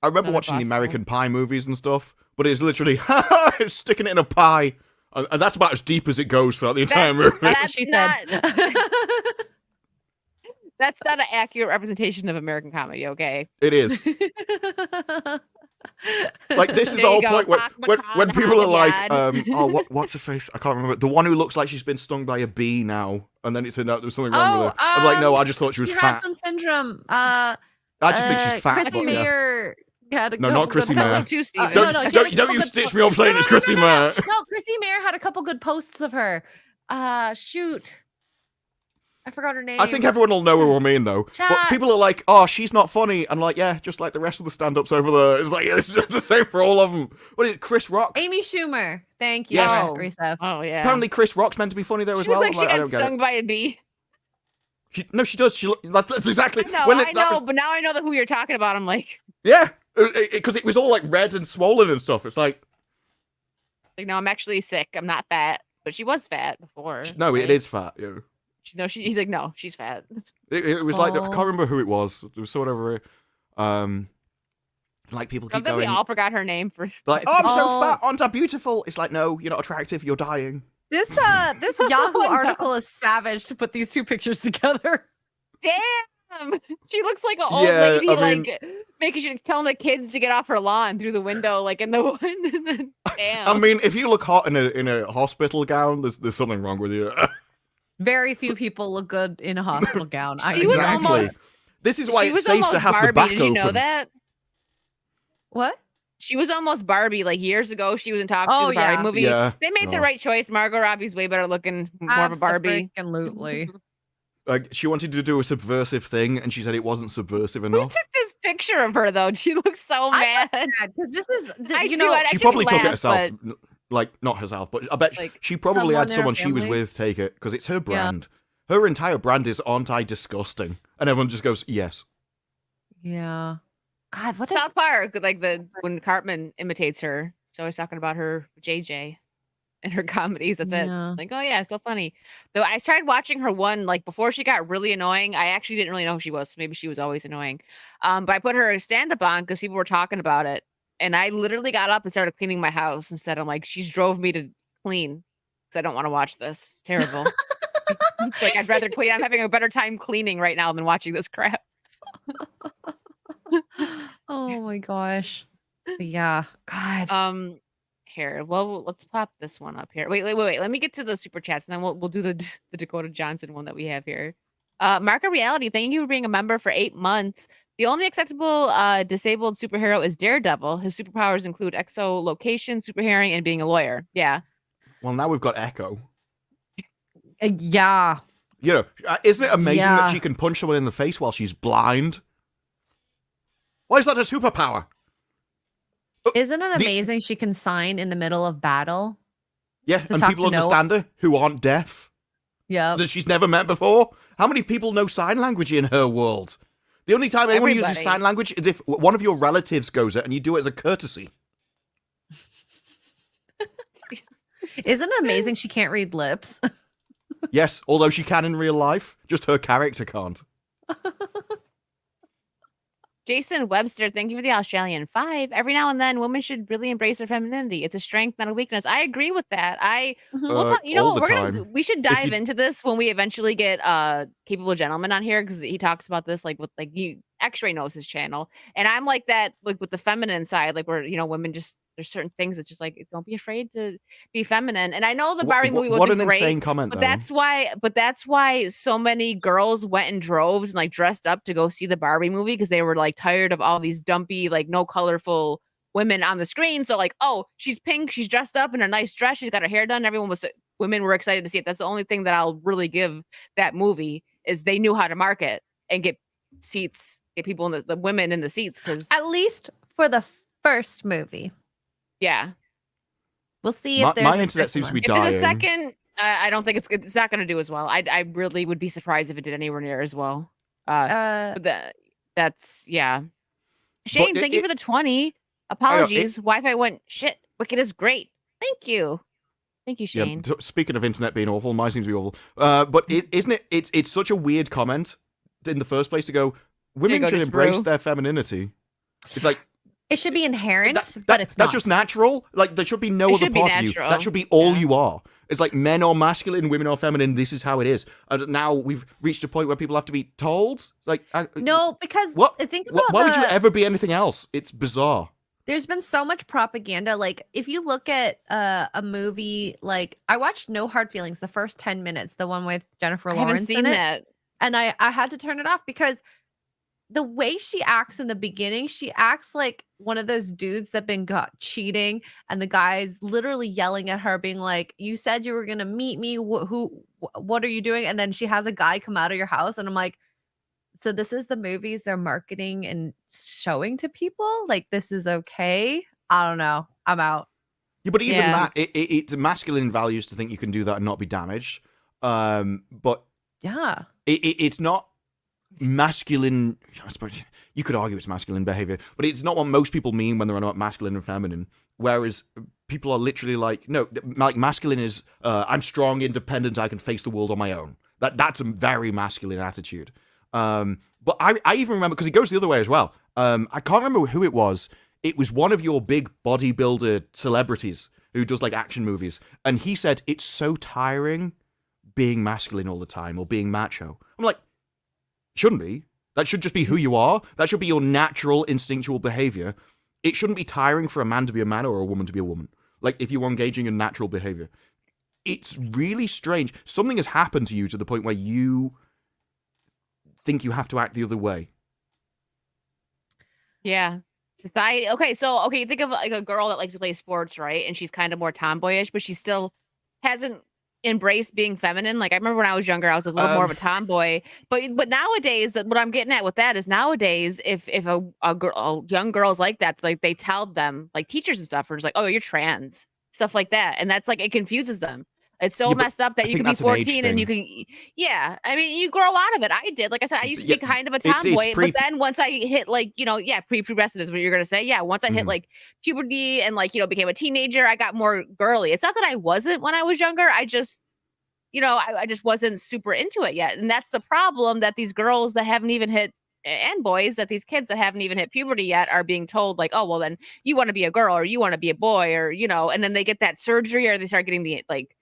I remember Not watching the impossible. American Pie movies and stuff, but it's literally it's sticking it in a pie, and that's about as deep as it goes throughout the entire movie. That's what she not. said. That's not an accurate representation of American comedy. Okay. It is. Like this is There the whole you go, point when, Mark when people are like, McConaughey. what's her face? I can't remember. The one who looks like she's been stung by a bee now, and then it turned out there was something wrong with her. I was like, no, I just thought she was had fat. some syndrome. I just think she's fat. Chrissy but, yeah. Mayer had a No, couple not Chrissy good Mayer. Because posts. of two Steven. Don't, no, she had a don't couple you good stitch posts. me up saying it's Chrissy Mayer. No, Chrissy Mayer had a couple good posts of her. Shoot. I forgot her name. I think everyone will know who I mean, though. But Chat. people are like, oh, she's not funny. And like, yeah, just like the rest of the stand-ups over there. It's like, it's just the same for all of them. What is it, Chris Rock? Amy Schumer. Thank you, Yes. Risa. Oh yeah. Apparently Chris Rock's meant to be funny there as she well. looks like I she don't got get stung it. by a bee. No, she does. That's exactly. I know, when I know, but now I know who you're talking about. I'm like, Yeah, because it was all like red and swollen and stuff. It's like, no, I'm actually sick. I'm not fat, but she was fat before. no, right? it is fat. Yeah. He's like, no, she's fat. It was like, I Oh. can't remember who it was. There was sort of like people Love keep that we going, all forgot her name for like, oh, I'm so Oh. fat, aren't I beautiful? It's like, no, you're not attractive, you're dying. This Yahoo no. article is savage to put these two pictures together. Damn, she looks like an old Yeah, lady, I mean- like making sure telling the kids to get off her lawn through the window, like in the one. And then, damn. I mean, if you look hot in a hospital gown, there's something wrong with you. Very few people look good in a hospital gown. she was Exactly. almost. This is why She it's was safe to almost have Barbie. the back Did you know open. that? What? She was almost Barbie like years ago. She was in talks to Oh, the Barbie yeah. movie. Yeah. They made the Oh. right choice. Margot Robbie's way better looking, more of a Barbie. Absolutely. Like, she wanted to do a subversive thing, and she said it wasn't subversive Who enough. took this picture of her though? She looks so I mad. Because this is, I you do, know, I She shouldn't probably took it laugh, herself. but- Like, not herself, but I bet Like, she probably someone had in her someone she was family? with take it, because it's her brand. Her entire brand is "Aren't I disgusting?" And everyone just goes, yes. yeah. God, what a South Park, like when Cartman imitates her, she's always talking about her JJ in her comedies. That's Yeah. it. Like, oh yeah, still funny. Though I started watching her one like before she got really annoying. I actually didn't really know who she was. So maybe she was always annoying. But I put her stand up on because people were talking about it, and I literally got up and started cleaning my house instead. I'm like, she's drove me to clean because I don't want to watch this. It's terrible. Like I'd rather clean. I'm having a better time cleaning right now than watching this crap. Oh my gosh. But yeah. God. Here, well, let's pop this one up here. Wait. Let me get to the super chats, and then we'll do the Dakota Johnson one that we have here. Market Reality, thank you for being a member for 8 months. The only acceptable disabled superhero is Daredevil. His superpowers include echolocation, superhearing, and being a lawyer. Yeah. Well, now we've got Echo. Yeah. You know, isn't it amazing Yeah. that she can punch someone in the face while she's blind? Why is that a superpower? Isn't it amazing she can sign in the middle of battle? Yeah, To and talk people to Noah? understand her who aren't deaf, Yeah. that she's never met before. How many people know sign language in her world? The only time anyone uses Everybody. sign language is if one of your relatives goes it and you do it as a courtesy. Isn't it amazing she can't read lips? Yes, although she can in real life, just her character can't. Jason Webster, thank you for the Australian 5. Every now and then, women should really embrace their femininity. It's a strength, not a weakness. I agree with that. We'll talk, you know, all the we're time. gonna we should If dive you- into this when we eventually get Capable Gentleman on here because he talks about this like with like you Xray knows his channel, and I'm like that like with the feminine side, like where you know women just there's certain things that's just like don't be afraid to be feminine. And I know the Barbie movie what wasn't an great. insane comment, But though. that's why so many girls went in droves and like dressed up to go see the Barbie movie because they were like tired of all these dumpy, like no colorful women on the screen. So like, oh, she's pink, she's dressed up in a nice dress, she's got her hair done. Women were excited to see it. That's the only thing that I'll really give that movie is they knew how to market and get seats, get people in the women in the seats because At least for the first movie. yeah. We'll see My if there's a internet second seems to be one. If there's a dying. second, I don't think it's not going to do as well. I really would be surprised if it did anywhere near as well. But that's yeah. Shane, But thank you it- for the 20. Apologies. Wi-Fi went shit. Wicked is great. Thank you. Thank you, Shane. Yeah, speaking of internet being awful, mine seems to be awful. But isn't it? It's such a weird comment in the first place to go. Women go, should Disparu. embrace their femininity. It's like It should be inherent, that- but it's that's not. just natural. Like there should be no It other should be part of you. natural. That should be all Yeah. you are. It's like men are masculine, women are feminine. This is how it is. And now we've reached a point where people have to be told. Like No, because what? think about Why would you the- ever be anything else? It's bizarre. There's been so much propaganda. Like, if you look at a movie, like I watched No Hard Feelings, the first 10 minutes, the one with Jennifer I Lawrence haven't seen in it, that. and I had to turn it off because the way she acts in the beginning, she acts like one of those dudes that been got cheating, and the guy's literally yelling at her, being like, "You said you were gonna meet me. What are you doing?" And then she has a guy come out of your house, and I'm like, so this is the movies they're marketing and showing to people? Like, this is okay? I don't know. I'm out. Yeah, but even Yeah. that, it's masculine values to think you can do that and not be damaged. But Yeah. it's not masculine. I suppose you could argue it's masculine behavior, but it's not what most people mean when they're not masculine and feminine. Whereas people are literally like, no, like masculine is I'm strong, independent, I can face the world on my own. That's a very masculine attitude. But I even remember, because it goes the other way as well. I can't remember who it was. It was one of your big bodybuilder celebrities who does like action movies. And he said, it's so tiring being masculine all the time or being macho. I'm like, shouldn't be. That should just be who you are. That should be your natural instinctual behavior. It shouldn't be tiring for a man to be a man or a woman to be a woman. Like if you're engaging in natural behavior. It's really strange. Something has happened to you to the point where you think you have to act the other way. Yeah. society. Okay, so you think of like a girl that likes to play sports, right? And she's kind of more tomboyish, but she still hasn't embraced being feminine. Like I remember when I was younger, I was a little more of a tomboy. But nowadays, what I'm getting at with that is nowadays, if a young girl's like that, like they tell them, like teachers and stuff are just like, oh, you're trans, stuff like that, and that's like it confuses them. It's so Yeah, but messed up that I you think can be that's an age 14 and you thing. can, yeah. I mean, you grow out of it. I did. Like I said, I used to be Yeah, kind of a it's tomboy, pre- but then once I hit like, prepubescent is what you're gonna say. Yeah, once I hit Mhm. like puberty and like, became a teenager, I got more girly. It's not that I wasn't when I was younger. I just, I just wasn't super into it yet. And that's the problem, that these girls that haven't even hit, and boys, that these kids that haven't even hit puberty yet are being told like, oh, well, then you want to be a girl or you want to be a boy, or, and then they get that surgery or they start getting the like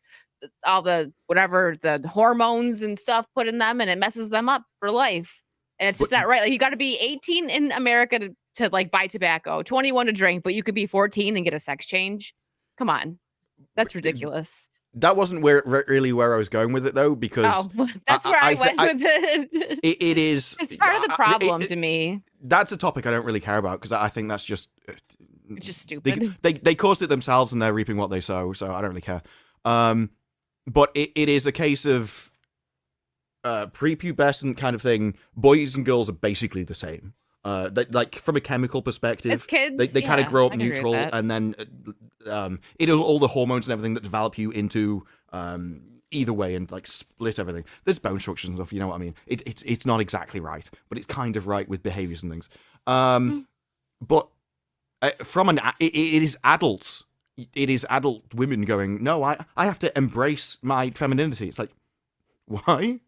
all the whatever the hormones and stuff put in them, and it messes them up for life. And it's just But- not right. Like you got to be 18 in America to like buy tobacco, 21 to drink, but you could be 14 and get a sex change. Come on. That's ridiculous. That wasn't really where I was going with it though, because Oh, that's where I went with it. it is. It's part of the problem to me. That's a topic I don't really care about because I think that's just It's just stupid. they caused it themselves and they're reaping what they sow, so I don't really care. But it is a case of prepubescent kind of thing. Boys and girls are basically the same. Like from a chemical perspective, As kids, they kind of grow up I can agree with neutral, that. and then it is all the hormones and everything that develop you into either way and like split everything. There's bone structures and stuff, you know what I mean? It's not exactly right, but it's kind of right with behaviors and things. But it is adults. It is adult women going, no, I have to embrace my femininity. It's like, why?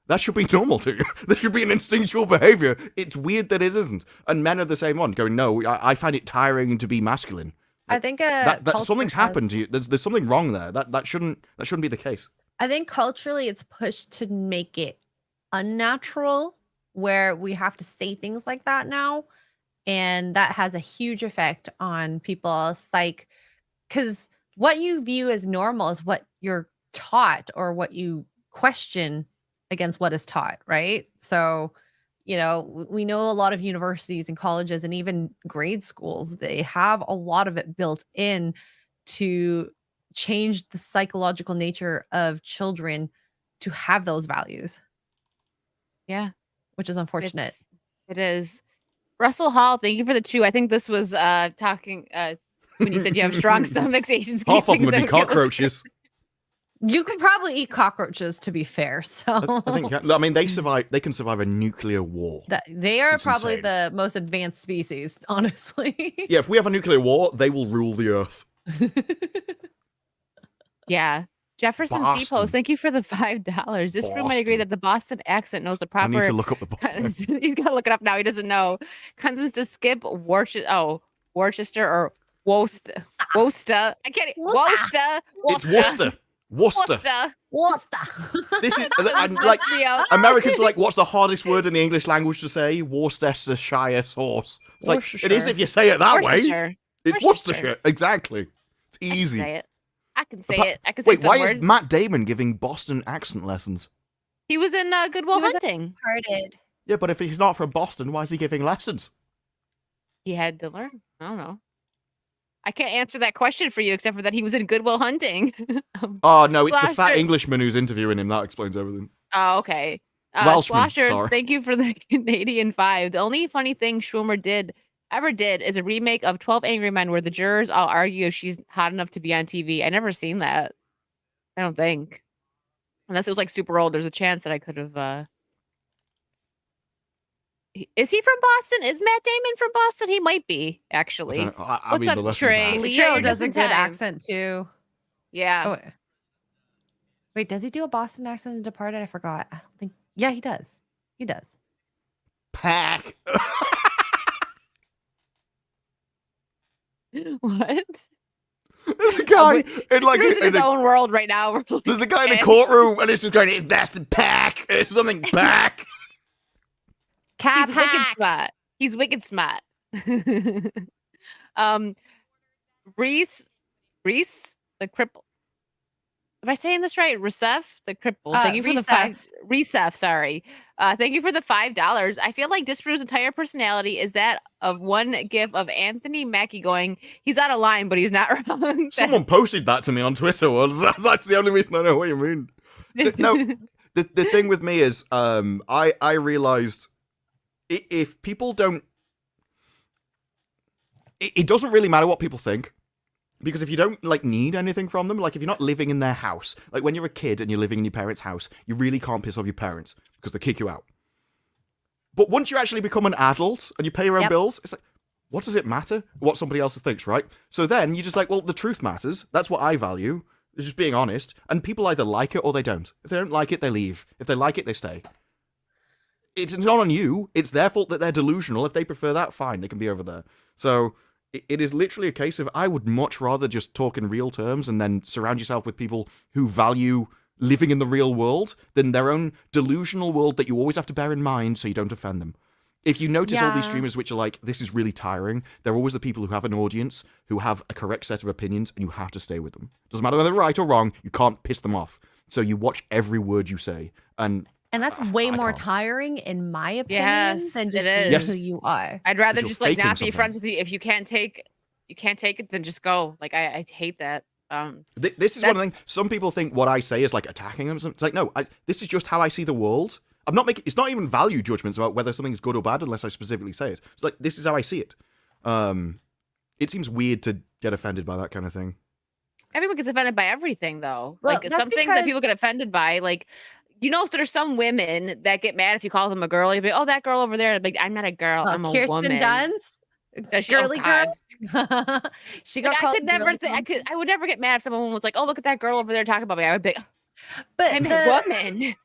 That should be normal to you. That should be an instinctual behavior. It's weird that it isn't. And men are the same one, going, no, I find it tiring to be masculine. I think that something's happened to you. There's something wrong there. That shouldn't be the case. I think culturally it's pushed to make it unnatural, where we have to say things like that now. And that has a huge effect on people's psyche, because what you view as normal is what you're taught or what you question against what is taught, right? So, we know a lot of universities and colleges and even grade schools, they have a lot of it built in to change the psychological nature of children to have those values. Yeah. Which is unfortunate. It is. Russell Hall, thank you for the 2. I think this was talking when you said you have strong stomachs, Asians. Half of them would be cockroaches. You could probably eat cockroaches, to be fair. So I think. I mean, they survive. They can survive a nuclear war. They are It's probably insane. the most advanced species, honestly. Yeah, if we have a nuclear war, they will rule the earth. Yeah. Jefferson Boston. C-Post, thank you for the $5. This room might agree Boston. that the Boston accent knows the I need proper. to look up the Boston. He's got to look it up now. He doesn't know. Consonants to skip Worcester or Worcester. I can't. Worcester. It's Worcester. Worcester. This is like Americans are like, what's the hardest word in the English language to say? Worcestershire sauce. It's like it is if you say it that way. It's Worcestershire. Exactly. It's easy. I can say it. I can say Wait, some why words. is Matt Damon giving Boston accent lessons? He was in Good Will Hunting. Hearted. Yeah, but if he's not from Boston, why is he giving lessons? He had to learn. I don't know. I can't answer that question for you, except for that he was in Good Will Hunting. Oh no, it's the fat Slosher- Englishman who's interviewing him. That explains everything. Oh, okay. Welshman, Slosher, sorry. thank you for the Canadian 5. The only funny thing Schumer ever did is a remake of 12 Angry Men where the jurors all argue if she's hot enough to be on TV. I never seen that. I don't think. Unless it was like super old, there's a chance that I could have. Is he from Boston? Is Matt Damon from Boston? He might be, actually. I What's mean, up, the lessons Xray? asked. Leo Trey, does a just good in time. accent too. Yeah. Oh, wait, does he do a Boston accent in Departed? I forgot. I don't think. Yeah, he does. He does. Pack. What? There's a guy in like He's in his own world right now. there's a guy in the courtroom and it's just going, it's bastard pack. It's something pack. He's wicked smart. He's wicked smart. Reese, the cripple. Am I saying this right? Resef, the cripple. Thank you for the Resef, sorry. Thank you for the $5. I feel like Disparu's entire personality is that of one gif of Anthony Mackie going, he's out of line, but he's not wrong. Someone posted that to me on Twitter once. That's the only reason I know what you mean. No, the thing with me is, I realized if people don't, it doesn't really matter what people think. Because if you don't, like, need anything from them, like, if you're not living in their house, like, when you're a kid and you're living in your parents' house, you really can't piss off your parents because they kick you out. But once you actually become an adult and you pay your own bills, it's like, what does it matter what somebody else thinks, right? So then you're just like, well, the truth matters. That's what I value. It's just being honest. And people either like it or they don't. If they don't like it, they leave. If they like it, they stay. It's not on you. It's their fault that they're delusional. If they prefer that, fine. They can be over there. So it is literally a case of I would much rather just talk in real terms and then surround yourself with people who value living in the real world than their own delusional world that you always have to bear in mind so you don't offend them. If you notice all these streamers which are like, this is really tiring, they're always the people who have an audience, who have a correct set of opinions, and you have to stay with them. Doesn't matter whether they're right or wrong, you can't piss them off. So you watch every word you say. And that's way more tiring, in my opinion, than just it being is. who you are. I'd rather You're just like not faking be friends with you. If you can't take it, then just go. Like I hate that. This is one thing. Some people think what I say is like attacking them. It's like, no, this is just how I see the world. I'm not making. It's not even value judgments about whether something is good or bad unless I specifically say it. It's like, this is how I see it. It seems weird to get offended by that kind of thing. Everyone gets offended by everything, though. Well, Like some things that people get offended by, like, you know, if there's some women that get mad if you call them a girl, you'll be, oh, that girl over there. Like, I'm not a girl. I'm a Kirsten woman. Dunst, girly girl. She got Like, called. I could never. I would never get mad if someone was like, oh, look at that girl over there talking about me. I would be, But I'm a woman.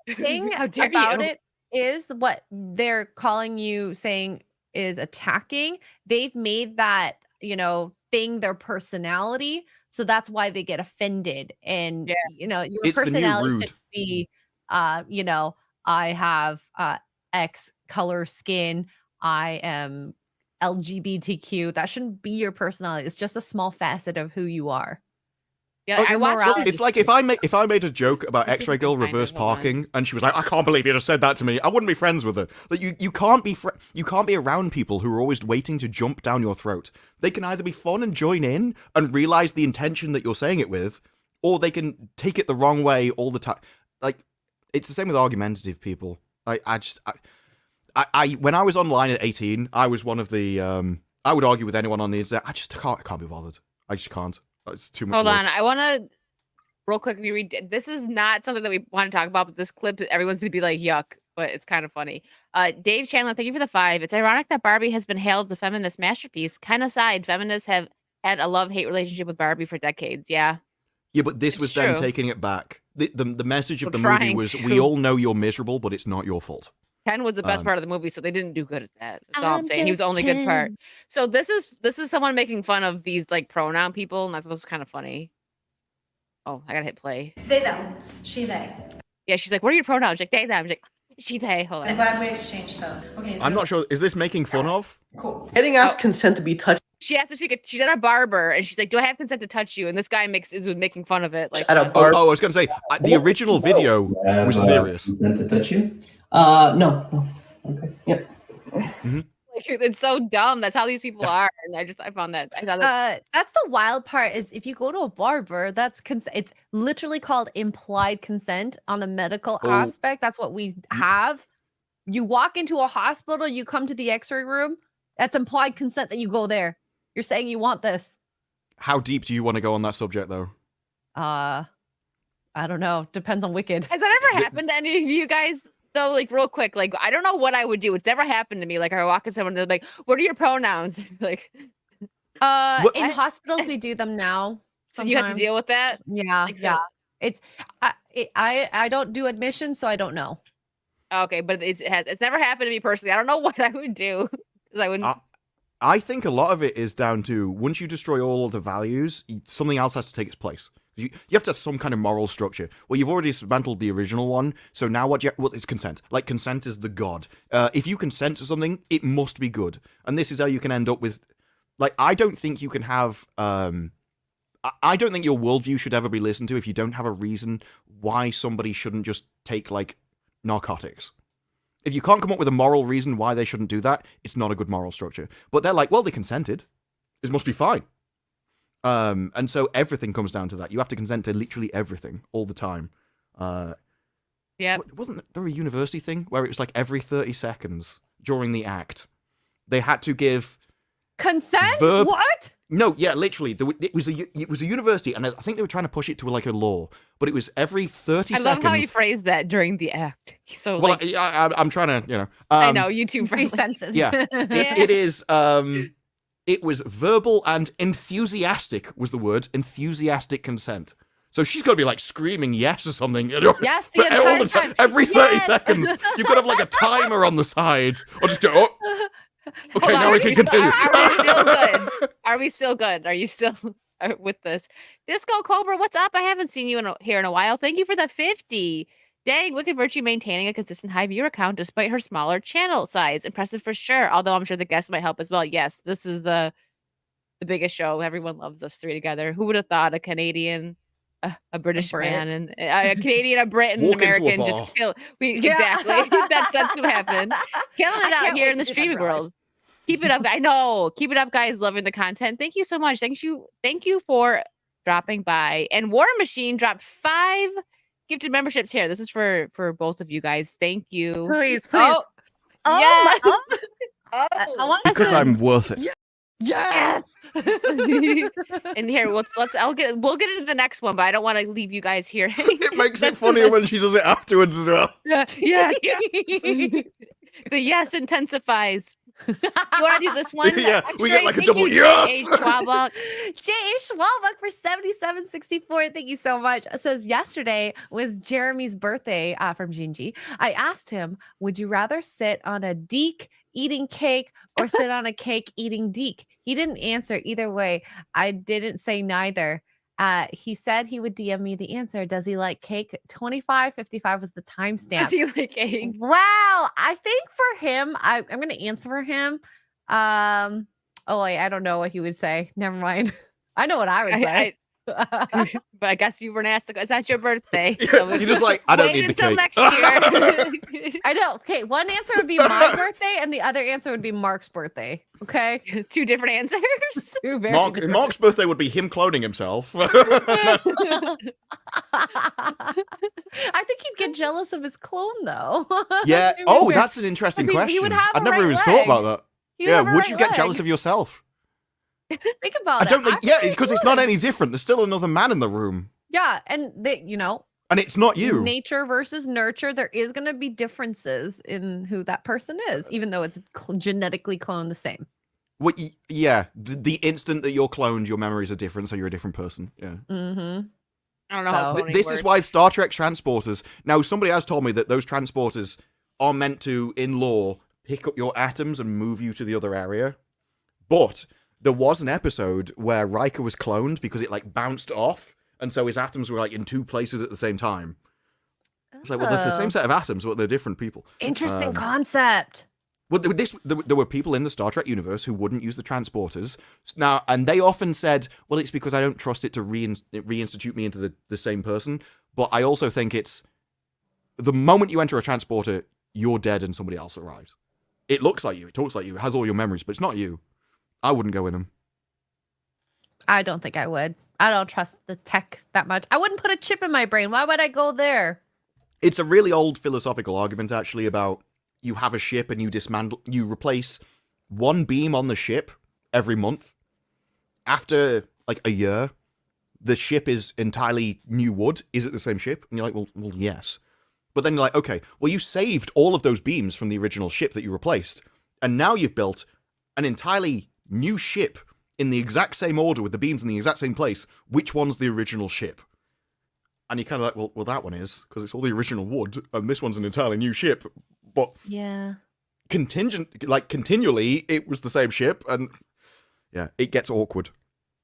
Thing How dare about you? it is what they're calling you saying is attacking. They've made that, you know, thing their personality, so that's why they get offended. And you know, your It's personality should be, you know, I have X color skin, I am LGBTQ. That shouldn't be your personality. It's just a small facet of who you are. Yeah, I watched. It's like if I made a joke about Xray girl reverse parking, and she was like, "I can't believe you just said that to me," I wouldn't be friends with her. Like you can't be around people who are always waiting to jump down your throat. They can either be fun and join in and realize the intention that you're saying it with, or they can take it the wrong way all the time. Like it's the same with argumentative people. I when I was online at 18, I was one of the I would argue with anyone on the internet. I can't be bothered. I just can't. It's too much. Hold on, I want to real quick read. This is not something that we want to talk about, but this clip, everyone's gonna be like, "Yuck," but it's kind of funny. Dave Chandler, thank you for the 5. It's ironic that Barbie has been hailed as a feminist masterpiece. Kind of side, feminists have had a love-hate relationship with Barbie for decades. Yeah, but this was them taking it back. The message of the movie was, we all know you're miserable, but it's not your fault. Ken was the best part of the movie, so they didn't do good at that. That's all I'm saying. He was the only good part. So this is someone making fun of these like pronoun people, and that's kind of funny. Oh, I gotta hit play. They, them. She, they. Yeah, she's like, what are your pronouns? She's like, they, them. She's like, she, they. Hold on. I'm glad we exchanged those. Okay. So I'm not sure. Is this making fun of? Cool. Getting asked consent to be touched. She asked if she's at a barber, and she's like, do I have consent to touch you? And this guy is making fun of it. Like At a bar. Oh, I was gonna say the original video was serious. Consent to touch you? No. Okay. Yeah. Mm-hmm. Like, it's so dumb. That's how these people are. And I found that. I thought that's the wild part is if you go to a barber, that's it's literally called implied consent on the medical aspect. That's what we have. You walk into a hospital, you come to the X-ray room. That's implied consent that you go there. You're saying you want this. How deep do you want to go on that subject, though? I don't know. Depends on Wicked. Has that ever happened to any of you guys? So, like, real quick, like, I don't know what I would do. It's never happened to me. Like, I walk in someone and they're like, what are your pronouns? Like, in hospitals, they do them now. So you have to deal with that? Yeah. Like, yeah. It's, I don't do admission, so I don't know. Okay. But it's never happened to me personally. I don't know what I would do. I wouldn't. I think a lot of it is down to once you destroy all of the values, something else has to take its place. You have to have some kind of moral structure. Well, you've already dismantled the original one, so now well, it's consent. Like, consent is the god. If you consent to something, it must be good. And this is how you can end up with... Like, I don't think you can have a I don't think your worldview should ever be listened to if you don't have a reason why somebody shouldn't just take, like, narcotics. If you can't come up with a moral reason why they shouldn't do that, it's not a good moral structure. But they're like, well, they consented. This must be fine. And so everything comes down to that. You have to consent to literally everything all the time. Yeah. Wasn't there a university thing where it was like every 30 seconds during the act, they had to give Consent? Verb- What? No, yeah, literally. It was a university, and I think they were trying to push it to like a law, but it was every 30 I seconds. love how you phrased that during the act. So Well, like, I'm trying to, you know. I know you too. Be Friendly. sensitive. Yeah, it is. It was verbal and enthusiastic was the word. Enthusiastic consent. So she's got to be like screaming yes or something. You know, Yes, the all entire the time. time. Every 30 Yes! seconds, you've got to have like a timer on the side, or just go. Oh. Okay, Hold on, now we can continue. Are we still good? Are we still good? Are you still with this? Disco Cobra, what's up? I haven't seen you here in a while. Thank you for the 50. Dang, WickedVirtue maintaining a consistent high viewer count despite her smaller channel size. Impressive for sure. Although I'm sure the guests might help as well. Yes, this is the biggest show. Everyone loves us three together. Who would have thought a Canadian, a British Brit. man, and a Canadian, a Brit, and an Walk into a American bar. just kill? Yeah. Exactly. that's what happened. Killing I it out can't here wait in the to do that in streaming real life. world. Keep it up. I know. Keep it up, guys. Loving the content. Thank you so much. Thank you for dropping by. And War Machine dropped 5 gifted memberships here. This is for both of you guys. Thank you. Please, please. Oh, Oh, yes. oh, Oh, I want Because to- I'm worth it. Yes. and here, we'll get into the next one, but I don't want to leave you guys here. It makes it That's the funnier best- when she does it afterwards as well. Yeah. The yes intensifies. You want to do this one? Yeah, we get like a Thank double you, yes. J.H. Schwabach. J.H. Schwalbuck for 7764. Thank you so much. It says yesterday was Jeremy's birthday from Gingy. I asked him, would you rather sit on a deek eating cake or sit on a cake eating deek? He didn't answer either way. I didn't say neither. He said he would DM me the answer. Does he like cake? 2555 was the timestamp. Does he like egg? Wow. I think for him, I'm going to answer for him. Oh, wait, I don't know what he would say. Never mind. I know what I would say. But I guess you weren't asked to go. It's not your birthday. Yeah, So you're just like, I don't wait need the until cake. next year. I know. Okay, one answer would be my birthday, and the other answer would be Mark's birthday. Okay. 2 different answers. Two very different- Mark's birthday would be him cloning himself. I think he'd get jealous of his clone, though. Yeah. Maybe Oh, we're- that's an interesting 'Cause he question. would have I'd a never right even leg. thought about that. He would Yeah. have a Would right you get leg. jealous of yourself? Think about I it. don't think. I Yeah, he because it's not would. any different. There's still another man in the room, Yeah, and they, and it's not you. nature versus nurture. There is going to be differences in who that person is, even though it's genetically cloned the same. Yeah. The instant that you're cloned, your memories are different, so you're a different person. Yeah. Mm-hmm. I don't know how So- cloning This is why works. Star Trek transporters. Now, somebody has told me that those transporters are meant to, in lore, pick up your atoms and move you to the other area. But there was an episode where Riker was cloned because it like bounced off, and so his atoms were like in 2 places at the same time. It's like, well, there's the same set of atoms, but they're different people. Interesting concept. Well, there were people in the Star Trek universe who wouldn't use the transporters now, and they often said, "Well, it's because I don't trust it to reinstitute me into the same person." But I also think it's the moment you enter a transporter, you're dead, and somebody else arrives. It looks like you, it talks like you, it has all your memories, but it's not you. I wouldn't go in them. I don't think I would. I don't trust the tech that much. I wouldn't put a chip in my brain. Why would I go there? It's a really old philosophical argument, actually, about you have a ship and you replace one beam on the ship every month. After like a year, the ship is entirely new wood. Is it the same ship? And you're like, well, yes. But then you're like, okay, well, you saved all of those beams from the original ship that you replaced, and now you've built an entirely new ship in the exact same order with the beams in the exact same place. Which one's the original ship? And you're kind of like, well, that one is, because it's all the original wood, and this one's an entirely new ship. But Yeah. continually, it was the same ship, and yeah, it gets awkward.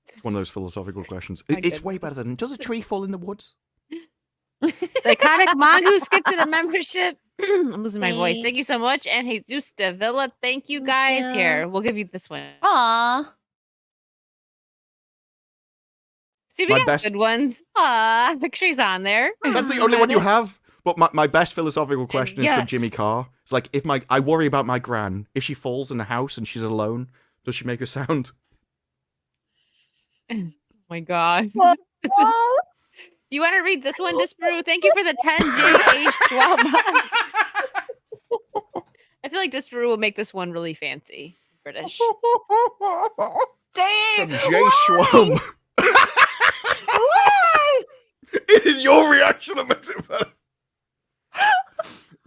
It's one of those philosophical questions. My It's way better than, does a tree fall in the woods? Psychotic Mongoose skipped to the membership. I'm losing my voice. Thank you so much. And Jesus Davila, thank you guys. you. Here, we'll give you this one. Aw. See, we My got best- good ones. Xray's on there. That's the only one you have. But my best philosophical question is from yes. Jimmy Carr. It's like, I worry about my gran. If she falls in the house and she's alone, does she make a sound? Oh my god. You want to read this one, Disparu? Thank you for the 10 JH12. I feel like Disparu will make this one really fancy. British. From Jay Schwab. It is your reaction that makes it better.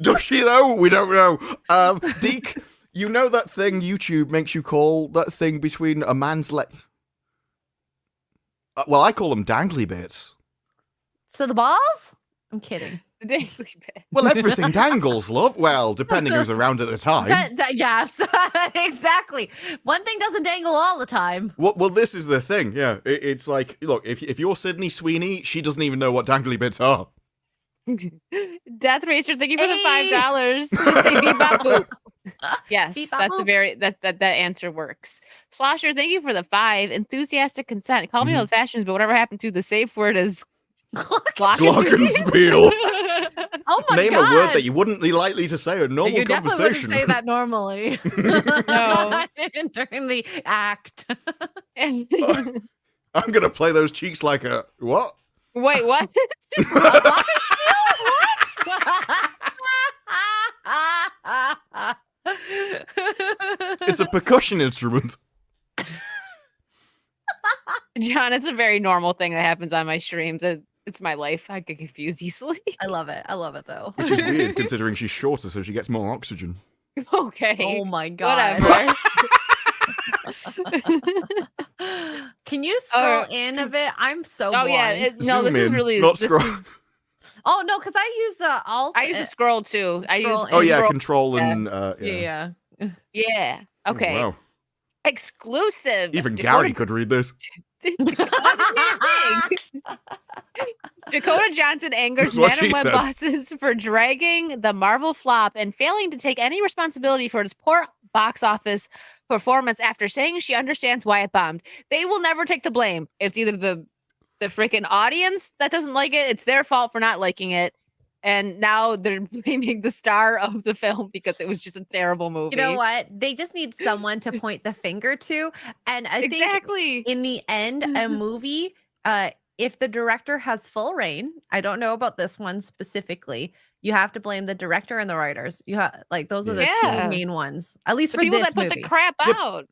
Does she though? We don't know. Deke, you know that thing YouTube makes you call that thing between a man's leg? Well, I call them dangly bits. So the balls? I'm kidding. The dangly bit. Well, everything dangles, love. Well, depending who's around at the time. Yes, exactly. One thing doesn't dangle all the time. Well, this is the thing. Yeah, it's like, look, if you're Sydney Sweeney, she doesn't even know what dangly bits are. Death Racer, thank you for the $5. Just say beep bop boop. Yes, Beep, bop, that's a boop. very that answer works. Slosher, thank you for the 5. Enthusiastic consent. Call me old fashioned, but whatever happened to the safe word is Glockenspiel. Oh my Name god. a word that you wouldn't be likely to say in normal You definitely conversation. wouldn't say that normally. No. During the act. I'm gonna play those cheeks like a what? Wait, what? It's a percussion instrument. John, it's a very normal thing that happens on my streams. It's my life. I get confused easily. I love it. I love it though. Which is weird considering she's shorter, so she gets more oxygen. Okay. Oh my god. Whatever. Can you scroll in a bit? I'm so Oh yeah. blind. No, this Zoom is in, really not this scroll. is- Oh no, because I use the alt. I use to scroll too. I use Scroll Oh yeah, scroll- control and yeah. Yeah. Okay. Oh, wow. Exclusive. Even Dakota- Gary could read this. Dakota Johnson angers That's what Madam she Web said. bosses for dragging the Marvel flop and failing to take any responsibility for its poor box office performance after saying she understands why it bombed. They will never take the blame. It's either the freaking audience that doesn't like it. It's their fault for not liking it. And now they're blaming the star of the film because it was just a terrible movie. You know what? They just need someone to point the finger to. And I think Exactly. in the end, a movie, if the director has full reign, I don't know about this one specifically, you have to blame the director and the writers. You have like those are the Yeah. two main ones, at least The for people this that put movie. the crap Yep. out.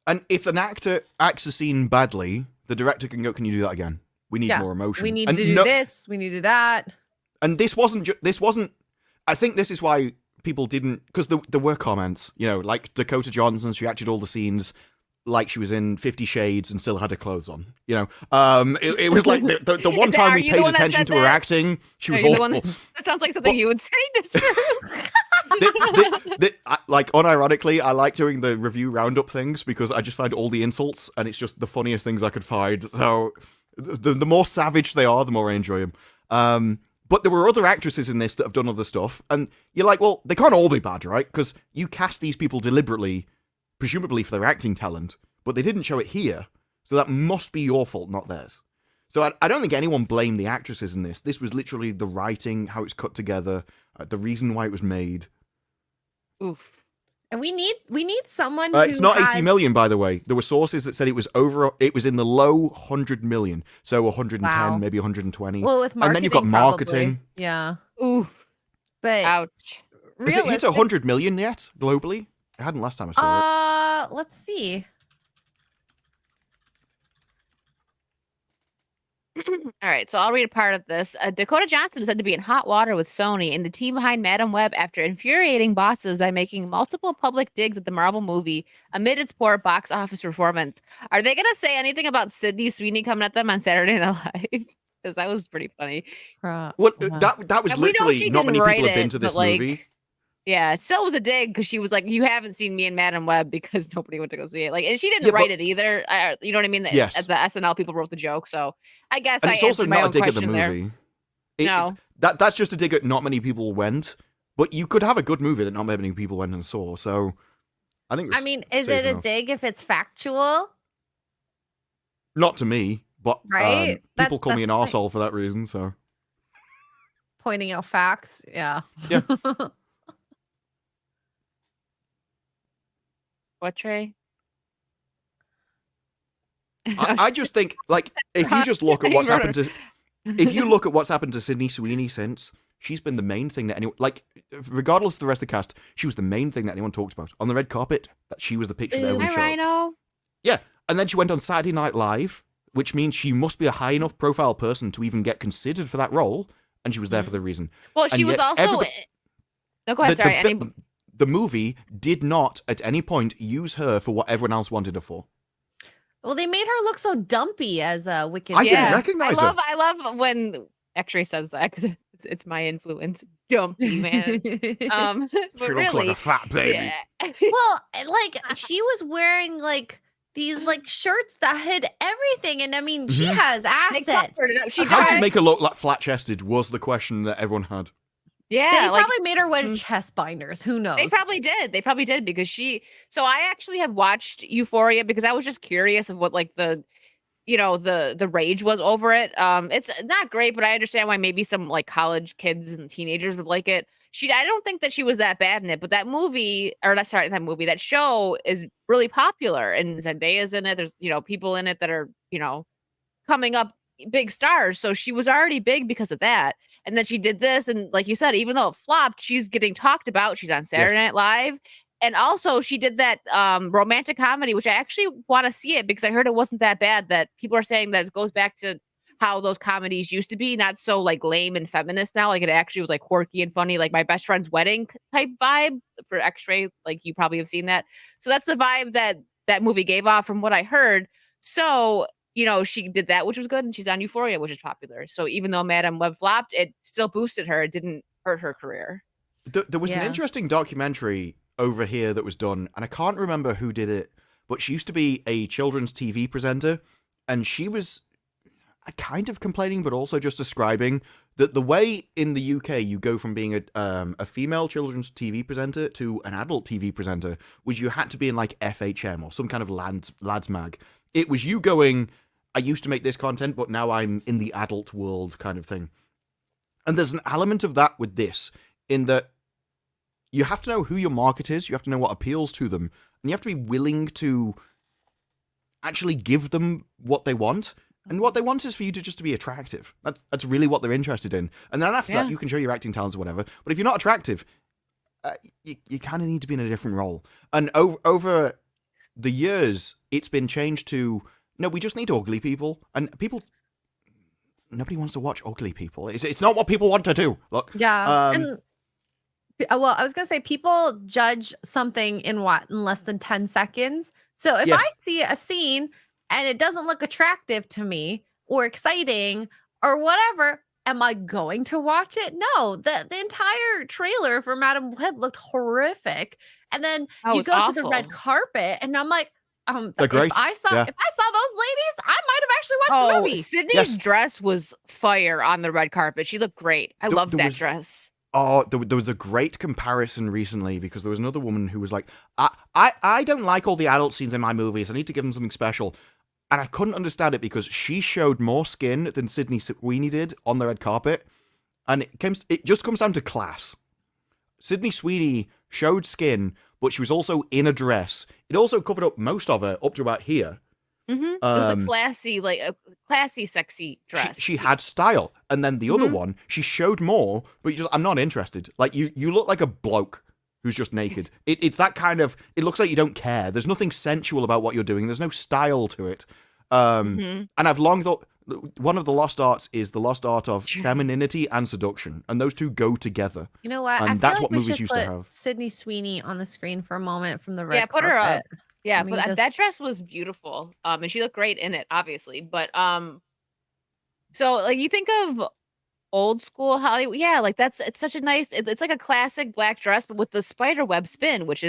And if an actor acts a scene badly, the director can go, "Can you do that again? We need Yeah, more emotion. We need and to do this. We need to do that. And this wasn't. I think this is why people didn't, because there were comments, you know, like Dakota Johnson. She acted all the scenes like she was in 50 Shades and still had her clothes on. You know, it was like the one time Are we you the paid one that attention said to her that? acting, she was Are you the awful. one that sounds like something you would say. Like unironically, I like doing the review roundup things because I just find all the insults and it's just the funniest things I could find. So the more savage they are, the more I enjoy them. But there were other actresses in this that have done other stuff, and you're like, well, they can't all be bad, right? Because you cast these people deliberately, presumably for their acting talent, but they didn't show it here, so that must be your fault, not theirs. So I don't think anyone blamed the actresses in this. This was literally the writing, how it's cut together, the reason why it was made. Oof. And we need someone It's who not has... 80 million, by the way. There were sources that said it was in the low 100 million. So 110, Wow. maybe 120. Well, with marketing, and then you've got marketing. probably. Yeah. Oof. But Ouch. Has it hit realistic- 100 million yet, globally? It hadn't last time I saw it. Let's see. All right, so I'll read a part of this. Dakota Johnson is said to be in hot water with Sony and the team behind Madam Web after infuriating bosses by making multiple public digs at the Marvel movie amid its poor box office performance. Are they going to say anything about Sydney Sweeney coming at them on Saturday Night Live? Because that was pretty funny. Well, Yeah. that was And we know literally she not didn't many write people have been it, to this but, like, movie. Yeah, it still was a dig because she was like, "You haven't seen me in Madam Web because nobody went to go see it." Like, and she didn't Yeah, write but- it either. You know what I mean? Yes. As the SNL people wrote the joke, so I guess And I it's also answered my not a own dig at the question there. movie. No. That's just a dig at not many people went. But you could have a good movie that not many people went and saw. So I think. I mean, is safe it a enough. dig if it's factual? Not to me, but Right? people call me an That's the thing. arsehole for that reason. So Pointing out facts. Yeah. Yeah. What, Trey? I just think, like, if you just look at what's happened to, if you look at what's happened to Sydney Sweeney since, she's been the main thing that anyone, like, regardless of the rest of the cast, she was the main thing that anyone talked about on the red carpet. That she was the picture that everyone Hi, showed. Rhino. Yeah, and then she went on Saturday Night Live, which means she must be a high enough profile person to even get considered for that role, and she was there for the reason. Well, she And was yet also. everybody- No, go ahead. the, Sorry. the movie did not at any point use her for what everyone else wanted her for. Well, they made her look so dumpy as a wicked. I didn't Yeah. recognize her. I love when Xray says that because it's my influence. Dumpy man. But She looks like really, a fat baby. yeah. Well, like she was wearing like these like shirts that hid everything, and I mean she has They assets. covered it up. She How do you does. make her look like flat chested was the question that everyone had. Yeah, They like probably made her wear Mm. chest binders. Who knows? they probably did. They probably did because she. So I actually have watched Euphoria because I was just curious of what like the rage was over it. It's not great, but I understand why maybe some like college kids and teenagers would like it. I don't think that she was that bad in it, but that movie, or not sorry, that movie, that show is really popular, and Zendaya's in it. There's people in it that are coming up big stars. So she was already big because of that, and then she did this, and like you said, even though it flopped, she's getting talked about. She's on Saturday Night Live. And also she did that romantic comedy, which I actually want to see it because I heard it wasn't that bad. That people are saying that it goes back to how those comedies used to be, not so like lame and feminist now. Like it actually was like quirky and funny, like My Best Friend's Wedding type vibe for Xray. Like you probably have seen that. So that's the vibe that movie gave off from what I heard. So, she did that, which was good. And she's on Euphoria, which is popular. So even though Madam Web flopped, it still boosted her. It didn't hurt her career. There was an interesting documentary over here that was done, and I can't remember who did it, but she used to be a children's TV presenter, and she was kind of complaining, but also just describing that the way in the UK you go from being a female children's TV presenter to an adult TV presenter was you had to be in like FHM or some kind of lads mag. It was you going, I used to make this content, but now I'm in the adult world kind of thing. And there's an element of that with this, in that you have to know who your market is, you have to know what appeals to them, and you have to be willing to actually give them what they want. And what they want is for you to just to be attractive. That's really what they're interested in. And then after that, you can show your acting talents or whatever. But if you're not attractive, you kind of need to be in a different role. And over the years, it's been changed to, no, we just need ugly people. And nobody wants to watch ugly people. It's not what people want to do. Look. Yeah. And well, I was gonna say people judge something in less than 10 seconds. So if Yes. I see a scene and it doesn't look attractive to me or exciting or whatever, am I going to watch it? No. The entire trailer for Madam Web looked horrific. And then you it's go to the red awful. carpet and I'm like, They're great. if I saw Yeah. those ladies, I might have actually watched the movie. Sydney's Yes. dress was fire on the red carpet. She looked great. I loved there that was- dress. Oh, there was a great comparison recently because there was another woman who was like, I don't like all the adult scenes in my movies. I need to give them something special. And I couldn't understand it because she showed more skin than Sydney Sweeney did on the red carpet. And it just comes down to class. Sydney Sweeney showed skin, but she was also in a dress. It also covered up most of her up to about here. Mm-hmm. It was a classy, sexy dress. She had style. And then the other one, she showed more, but I'm not interested. Like, you look like a bloke who's just naked. It's that kind of, it looks like you don't care. There's nothing sensual about what you're doing. There's no style to it. And I've long thought, one of the lost arts is the lost art of femininity and seduction. And those two go together. You know what? And I feel that's like what we movies should used to put have. Sydney Sweeney on the screen for a moment from the red Yeah, put her up. carpet. Yeah, I mean, but just- that dress was beautiful. And she looked great in it, obviously. But so like you think of old school Hollywood, yeah, like it's such a nice, it's like a classic black dress, but with the spider web spin, which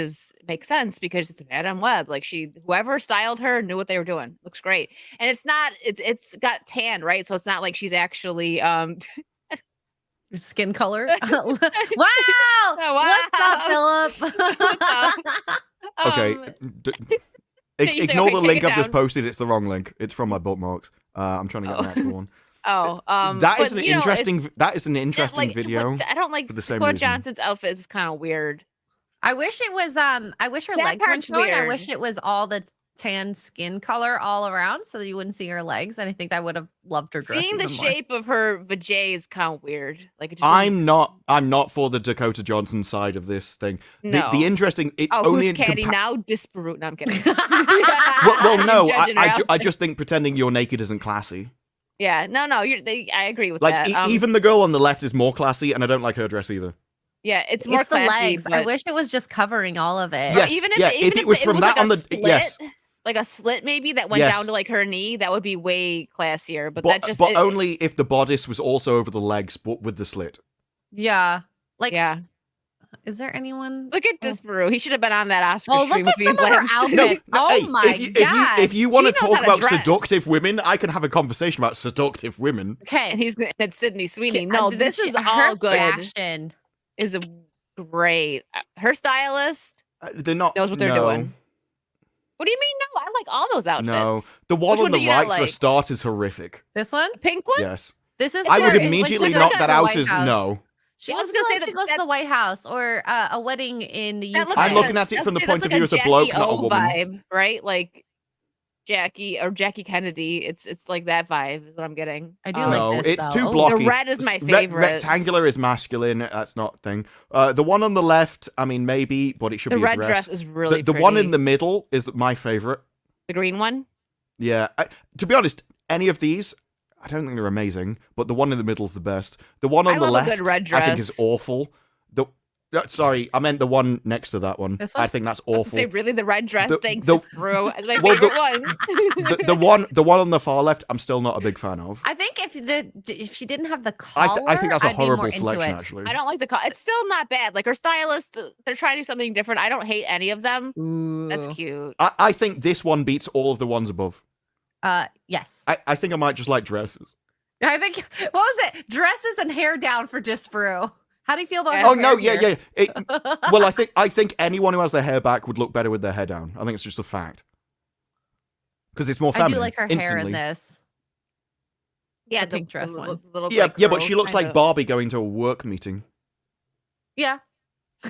makes sense because it's Madam Web. Like whoever styled her knew what they were doing. Looks great, and it's got tan, right? So it's not like she's actually Skin color. wow! Wow. What's up, Philip? Okay. you say, Ignore okay, the take link it I've just down. posted. It's the wrong link. It's from my bookmarks. I'm trying to get an actual one. That is an interesting. That is an interesting video. I don't like for the same Dakota reason. Johnson's outfit is kind of weird. I wish it was I wish her That legs weren't part's showing. I weird. wish it was all the tan skin color all around so that you wouldn't see her legs. And I think I would have loved her dress. Seeing the even more. shape of her vajay is kind of weird. Like it just I'm not for the Dakota Johnson side of this thing. No. The interesting. It's Oh, only who's in caddy compa- now? Disparu. No, I'm kidding. Well, no, Judging her I outfit. just think pretending you're naked isn't classy. Yeah, no, I agree with Like that. even the girl on the left is more classy, and I don't like her dress either. Yeah, it's more It's the classy. legs. I but- wish it was just covering all of it. Yes, even yeah, if it was from that like on a the- slit, yes. like a slit maybe that went Yes. down to like her knee, that would be way classier. But that just but only if the bodice was also over the legs, but with the slit. Yeah. Like, yeah. is there anyone? Look at Disparu. He should have been on that Oscar Oh, stream look with at me some and of her Blabs. outfits. Oh hey, my God. if you want to She knows talk how to about dress. seductive women, I can have a conversation about seductive women. Okay. And he's at Sydney Sweeney. Okay, No, this this is her all good. fashion. Is great. Her stylist They're not knows what they're no, doing. What do you mean? No, I like all those outfits. No, the one Which on one do the you not right for a like? start is horrific. This one? The pink one? Yes, This is I would her- when immediately she knock goes that to the out White as House. no. She I was was gonna say she that- goes to that- the White House or a wedding in the UK. That looks I'm like looking at it from the that's point of like view as a bloke, Jackie not a O woman. vibe, right? Like Jackie Kennedy. It's like that vibe is what I'm getting. I do No, like this, it's though. too Oh. blocky. The red is my Re- favorite. rectangular is masculine. That's not a thing. The one on the left, I mean, maybe, but it should The be a red dress. dress is really the one in pretty. the middle is my favorite. The green one. Yeah, to be honest, any of these, I don't think they're amazing, but the one in the middle is the best. The one on I the love a left, good red I think is dress. awful. Sorry, I meant the one next to that one. This I one? think that's I was gonna awful. Say really the red dress. The- Thanks, the- Disparu. It's my well, favorite one. the one on the far left, I'm still not a big fan of. I think if she didn't have the I collar, think that's a I'd be more horrible into selection, it. actually. I don't like the color. It's still not bad. Like her stylist, they're trying to do something different. I don't hate any of them. That's Ooh. cute. I think this one beats all of the ones above. Yes. I think I might just like dresses. I think what was it? Dresses and hair down for Disparu. How do you feel about? Yeah. her Oh no, hair yeah, here? yeah. Well, I think anyone who has their hair back would look better with their hair down. I think it's just a fact. Because it's more I feminine. do like her hair in instantly. this. Yeah, the pink dress one. Little Yeah, like, yeah, but curls, she looks kind like of. Barbie going to a work meeting. Yeah.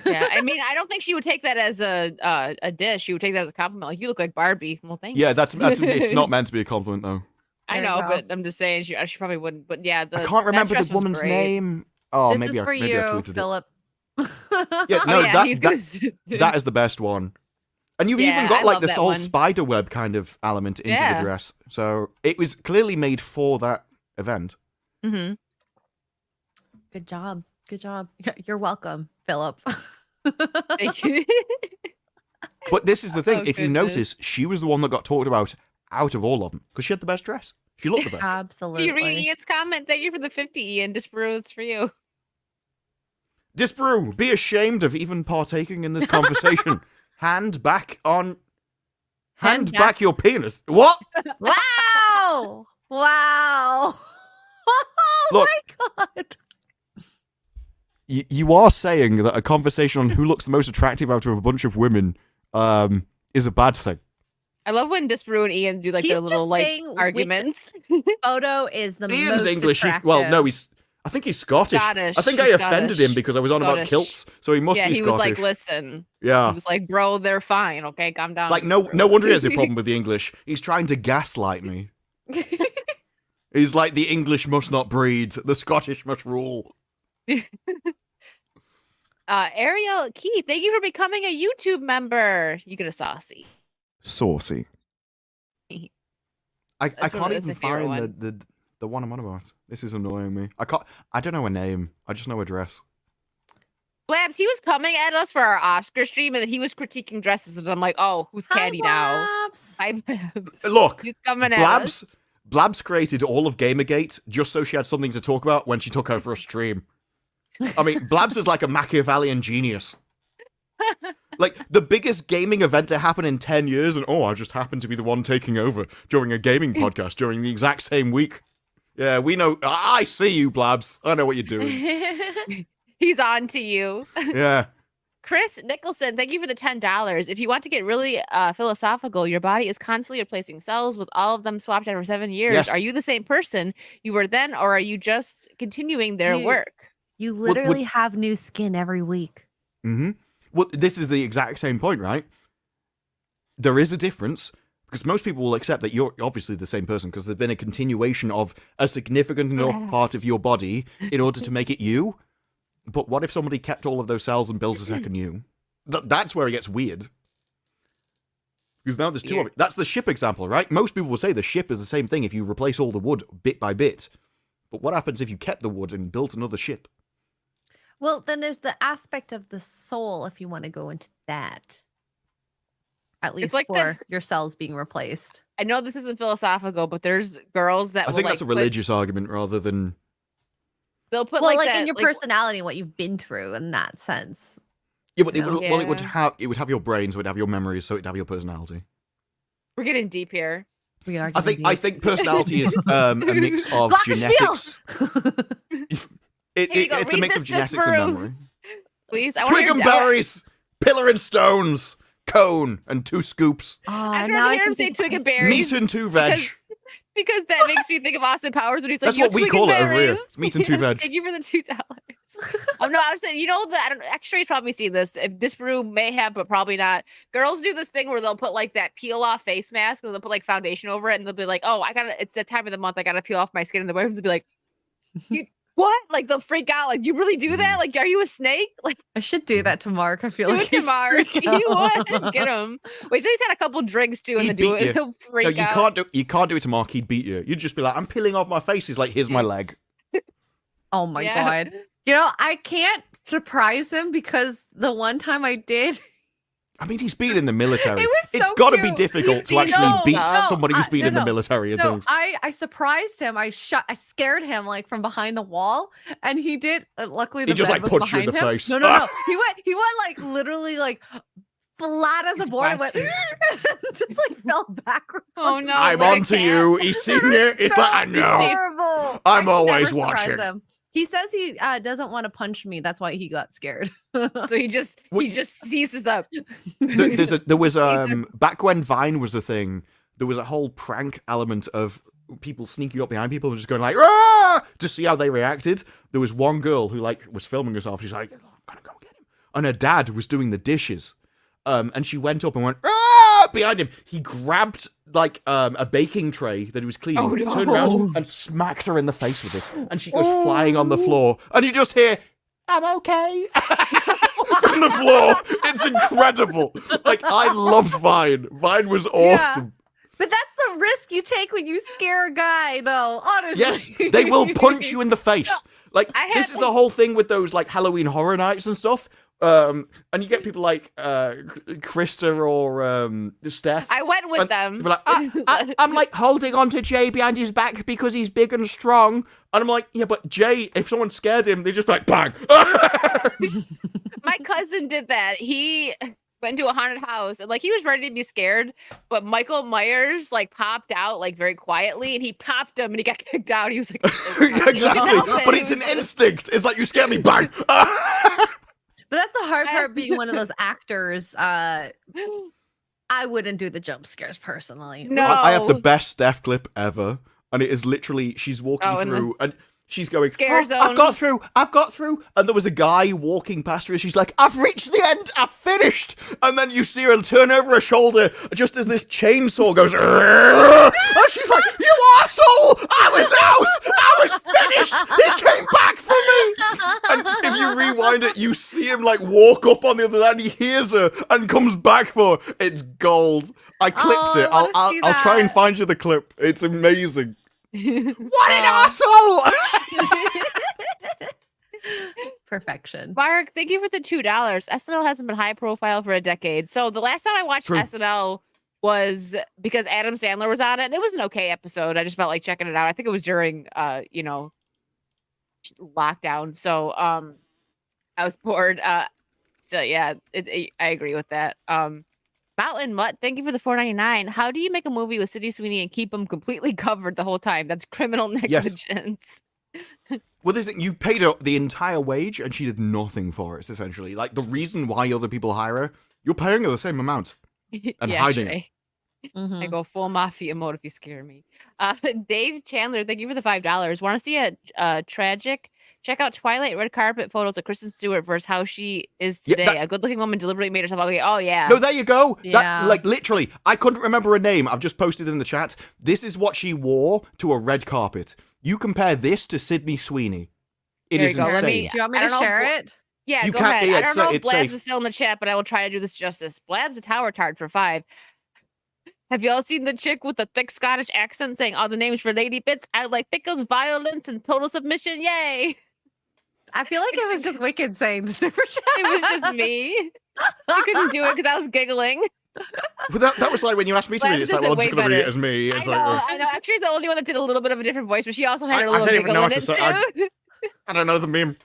Yeah, I mean, I don't think she would take that as a dish. She would take that as a compliment. Like you look like Barbie. Well, thanks. Yeah, that's it's not meant to be a compliment though. I There you know, go. but I'm just saying she probably wouldn't. But yeah, I can't remember the woman's name. Oh, This maybe is I for maybe I you, tweeted it. Philip. Yeah, Oh, no, yeah, he's that is the best one. And you've Yeah, even got I like love this that whole one. spider web kind of element into Yeah. the dress. So it was clearly made for that event. Mm-hmm. Good job. Good job. You're welcome, Philip. Thank you. But this is the thing. Oh, If you goodness. notice, she was the one that got talked about out of all of them because she had the best dress. She looked the best. Did Absolutely. you read Ian's comment? Thank you for the 50, Ian. Disparu, it's for you. Disparu, be ashamed of even partaking in this conversation. Hand back your penis. What? Wow! Wow! Oh Look. my god! You are saying that a conversation on who looks the most attractive out of a bunch of women is a bad thing. I love when Disparu and Ian do like He's their little just like saying which- arguments. Photo is the Ian's most English. attractive. Well, no, I think he's Scottish. Scottish, I think I he's offended Scottish. him because I was on about Scottish. kilts, so he must Yeah, be he Scottish. was like, listen. Yeah. He was like, bro, they're fine. Okay, calm down. It's like no wonder he has a problem with the English. He's trying to gaslight me. He's like the English must not breed, the Scottish must rule. Ariel Key, thank you for becoming a YouTube member. You get a Saucy. Saucy. I That's can't my even favorite find the one I'm on about. This is annoying me. I don't know her name. I just know her dress. Blabs, he was coming at us for our Oscar stream and then he was critiquing dresses and I'm like, oh, who's Hi, Caddy now? Blabs. Hi, Blabs. Look, He's coming at us. Blabs created all of Gamergate just so she had something to talk about when she took over a stream. I mean, Blabs is like a Machiavellian genius. Like, the biggest gaming event to happen in 10 years, and I just happened to be the one taking over during a gaming podcast during the exact same week. Yeah, we know. I see you, Blabs. I know what you're doing. He's on to you. Yeah. Chris Nicholson, thank you for the $10. If you want to get really philosophical, your body is constantly replacing cells with all of them swapped every 7 years. Yes. Are you the same person you were then, or are you just continuing their You- work? You Would- literally have new skin every week. Mm-hmm. Well, this is the exact same point, right? There is a difference because most people will accept that you're obviously the same person because there's been a continuation of a significant enough part of your body in order to make it you. But what if somebody kept all of those cells and builds a second you? That's where it gets weird. Because now there's two of it. That's the ship example, right? Most people will say the ship is the same thing if you replace all the wood bit by bit. But what happens if you kept the wood and built another ship? Well, then there's the aspect of the soul if you want to go into that. At least like for your cells being replaced. I know this isn't philosophical, but there's girls that I will, think like, that's a religious argument rather than... They'll put Well, like, like that, in your like, personality and what you've been through in that sense. Yeah, but You it know? would, well, it would Yeah. have your brain, so it would have your memories, so it'd have your personality. We're getting deep here. We are. I think personality is a mix of genetics. Here you go, It's a read mix this of genetics Disparu. and memory. Please, I want Twig to and berries, pillar and stones, cone and 2 scoops, I just remember hearing him say twig and berries meat and 2 veg. because that makes me think of Austin Powers when he's like, That's "Yo, what we twig and call it over here. berries." It's meat and 2 veg. Thank you for the $2. No, I was saying, you know, that I don't. Xray's probably seen this. If Disparu may have, but probably not. Girls do this thing where they'll put like that peel off face mask and they'll put like foundation over it, and they'll be like, "Oh, I gotta. It's that time of the month. I gotta peel off my skin." And the boyfriends will be like, "You what?" Like they'll freak out. Like, you really do that? Like, are you a snake? Like, I should do that to Mark. I feel do like it to he'd Mark. freak You out. would get him. Wait till he's had a couple drinks too, and He'd then do beat it. you. He'll freak No, you out. can't do it to Mark. He'd beat you. You'd just be like, I'm peeling off my face. He's like, here's my leg. Oh my Yeah. god. You know, I can't surprise him because the one time I did, I mean, he's been in the military. It was It's so got to be cute. difficult He's to been- actually No, beat no, somebody who's been in the no. military and So things. I surprised him. I scared him like from behind the wall, and he did. Luckily, the He just, bed like, was punched you in behind the him. face. No. He went like literally like flat as a He's board and went watching. just like fell backwards. Oh on the no! I'm but I on to can't. you. He's seen it. It's like, I He's know. terrible. I'm I could always never surprise watching. him. He says he doesn't want to punch me. That's why he got scared. So he just seizes up. There was back when Vine was a thing, there was a whole prank element of people sneaking up behind people and just going like, "Ah!" to see how they reacted. There was one girl who like was filming herself. She's like, "I'm gonna go get him," and her dad was doing the dishes. And she went up and went, "Ah!" behind him. He grabbed like a baking tray that he was cleaning, Oh, no. turned around and smacked her in the face with it, and she goes flying on the floor. And you just hear, "I'm okay," from the floor. It's incredible. Like, I loved Vine. Vine was awesome. But that's the risk you take when you scare a guy, though. Honestly, Yes, they will punch you in the face. Like, I this had- is the whole thing with those like Halloween horror nights and stuff. And you get people like Krista or Steph. I went with and them. they're like, I'm like holding on to Jay behind his back because he's big and strong. And I'm like, yeah, but Jay, if someone scared him, they just be like, bang. My cousin did that. He went to a haunted house and like he was ready to be scared, but Michael Myers like popped out like very quietly and he popped him and he got kicked out. He was like, Exactly. But it's an instinct. It's like, you scared me, bang. But that's the hard part being one of those actors. I wouldn't do the jump scares personally. No. I have the best Steph clip ever. And it is literally, she's walking Oh, and through and she's going, Scare "Oh, zone." I've got through. And there was a guy walking past her and she's like, I've reached the end. I've finished. And then you see her turn over her shoulder just as this chainsaw goes, "Arrgh!" and she's like, you arsehole! I was out! I was finished! He came back for me! And if you rewind it, you see him like walk up on the other side, he hears her and comes back for her. It's gold. I clipped it. I wanna see I'll try and that. find you the clip. It's amazing. What an Aw. asshole! Perfection. Mark, thank you for the $2. SNL hasn't been high profile for a decade. So the last time I watched True. SNL was because Adam Sandler was on it, and it was an okay episode. I just felt like checking it out. I think it was during lockdown. So I was bored. So yeah, I agree with that. Mountain Mutt, thank you for the $4.99. How do you make a movie with Sydney Sweeney and keep him completely covered the whole time? That's criminal negligence. Well, this thing, you paid her the entire wage and she did nothing for it, essentially. Like, the reason why other people hire her, you're paying her the same amount and hiding it. I go full mafia mode if you scare me. Dave Chandler, thank you for the $5. Want to see a tragic? Check out Twilight red carpet photos of Kristen Stewart versus how she is today. A good-looking woman deliberately made herself ugly. Oh yeah. No, there you go. Yeah. That, like, literally, I couldn't remember her name. I've just posted it in the chat. This is what she wore to a red carpet. You compare this to Sydney Sweeney. It is insane. Do you want me to share it? Yeah, You go can't- ahead. yeah, I don't know if it's Blabs safe. is still in the chat, but I will try to do this justice. Blabs a tower tard for 5. Have y'all seen the chick with the thick Scottish accent saying all the names for lady bits? I like pickles, violence, and total submission. Yay! I feel like it was just Wicked saying the super chat. It was just me. I couldn't do it because I was giggling. But that was like when you asked me to read it, Blabs it's like, does well, it I'm just way going to read it better. as me. I It's know, like, I know. Actually, she's the only one that did a little bit of a different voice, but she also had I a little don't even giggle know in what it to say. too. I don't know the meme.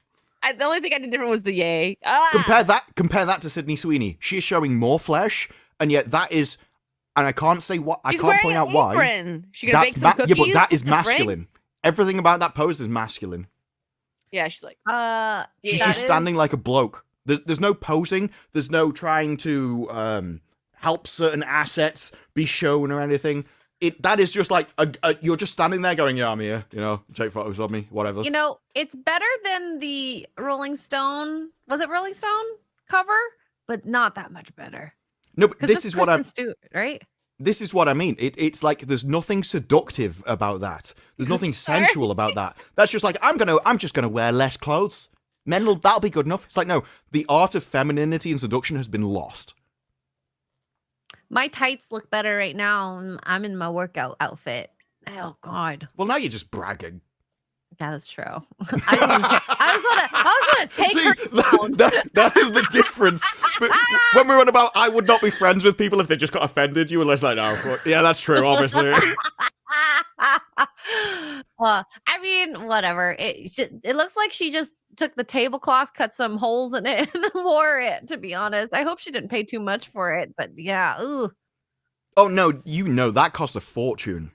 The only thing I did different was the yay. Ah! Compare that to Sydney Sweeney. She is showing more flesh, and yet that is, and I can't say what, I She's can't wearing point an out why. apron. She gonna bake That's some cookies. yeah, but that is with the frig? masculine. Everything about that pose is masculine. Yeah, she's like, She's that just standing like a bloke. There's no posing. There's no trying to help certain assets be shown or anything. That is just like you're just standing there going, yeah, I'm here. You know, take photos of me, whatever. You know, it's better than the Rolling Stone. Was it Rolling Stone cover? But not that much better. No, but 'Cause this is what Kristen Stewart, right? This is what I mean. It's like there's nothing seductive about that. There's nothing sensual about that. That's just like I'm just gonna wear less clothes. That'll be good enough. It's like, no, the art of femininity and seduction has been lost. My tights look better right now. I'm in my workout outfit. Oh God. Well, now you're just bragging. Yeah, that's true. I was gonna take See, her down. that is the difference. But when we're on about, I would not be friends with people if they just got offended. You were less like, no, yeah, that's true, obviously. I mean, whatever. It looks like she just took the tablecloth, cut some holes in it, and then wore it. To be honest, I hope she didn't pay too much for it. But yeah, ooh. Oh no, that cost a fortune.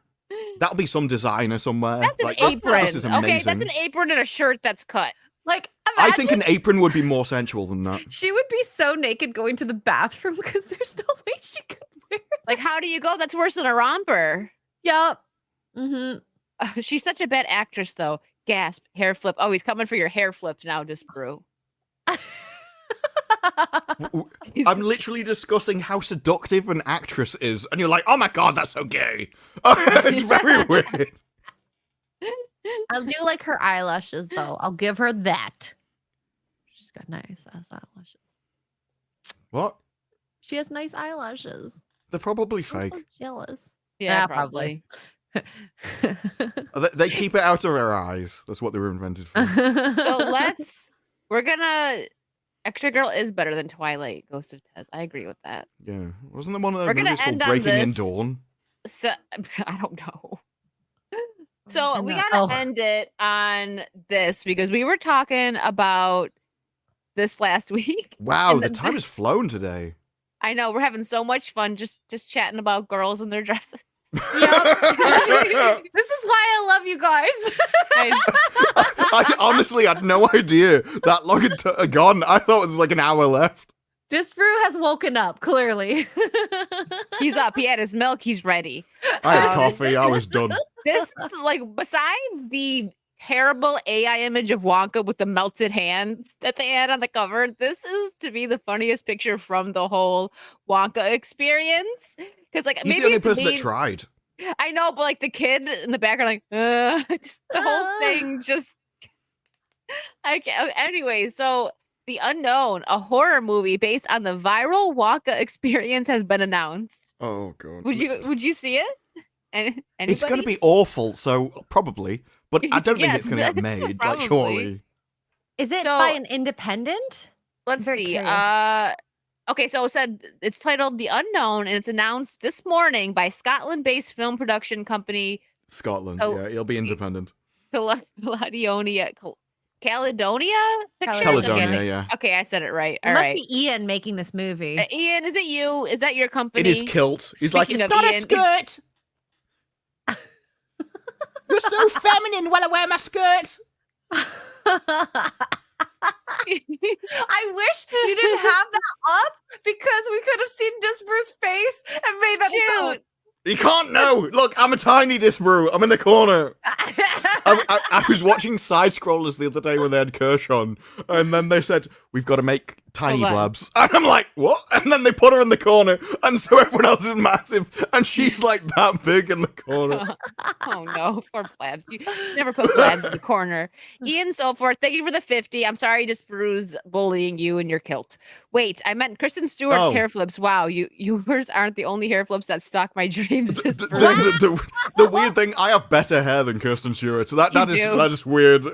That'll be some designer somewhere. that's an Like, apron. This is amazing. Okay, that's an apron and a shirt that's cut. Like, I think imagine an apron would be more sensual than that. she would be so naked going to the bathroom because there's no way she could wear it. Like, how do you go? That's worse than a romper. Yep. Mm-hmm. She's such a bad actress, though. Gasp. Hair flip. Oh, he's coming for your hair flipped now, Disparu. I'm literally discussing how seductive an actress is, and you're like, oh my god, that's so gay. It's very weird. I'll do like her eyelashes though. I'll give her that. She's got nice ass eyelashes. What? She has nice eyelashes. They're probably I'm fake. so jealous. Yeah, probably. They keep it out of her eyes. That's what they were invented for. So we're gonna. Extra Girl is better than Twilight, Ghost of Tez. I agree with that. Yeah. Wasn't there one of We're the gonna movies called end on Breaking in this. Dawn? So I don't know. So we know. gotta end it on this because we were talking about this last week. Wow, And the time has flown today. I know we're having so much fun just chatting about girls and their dresses. This is why I love you guys. I honestly had no idea that long had gone. I thought it was like an hour left. Disparu has woken up, clearly. He's up. He had his milk. He's ready. I had coffee. I was done. This, like, besides the terrible AI image of Wonka with the melted hand that they had on the cover, this is to be the funniest picture from the whole Wonka experience. Because, like, He's maybe the only it's person me. that tried. I know, but like the kid in the background, like, just, the whole thing just. I can't. Anyway, so The Unknown, a horror movie based on the viral Wonka experience, has been announced. Oh god. Would you see it? And It's going to be awful, so probably. But I don't think Yes, it's going to get made. Like, probably. surely. Is it So- by an independent? Let's Very see. curious. Okay, so it said it's titled The Unknown, and it's announced this morning by Scotland-based film production company Scotland. Oh, Yeah, it'll be independent. Caledonia Pictures? Caledonia, yeah. Okay, I said it right. It All must right. be Ian making this movie. Ian, is it you? Is that your company? It is kilt. He's like, Speaking it's of not a Ian- skirt. You're so feminine while I wear my skirt. I wish you didn't have that up because we could have seen Disparu's face and made that Shoot. You can't know. Look, I'm a tiny Disparu. I'm in the corner. I was watching side scrollers the other day when they had Kirsch on, and then they said, we've got to make tiny Hold on. blabs. And I'm like, what? And then they put her in the corner, and so everyone else is massive, and she's like that big in the corner. Oh no, poor Blabs. You never put Blabs in the corner. Ian so forth, thank you for the 50. I'm sorry Disparu's bullying you in your kilt. Wait, I meant Kristen Stewart's Oh. hair flips. Wow, yours aren't the only hair flips that stalk my dreams. The, Disparu. the weird thing, I have better hair than Kirsten Stewart, so that You is weird.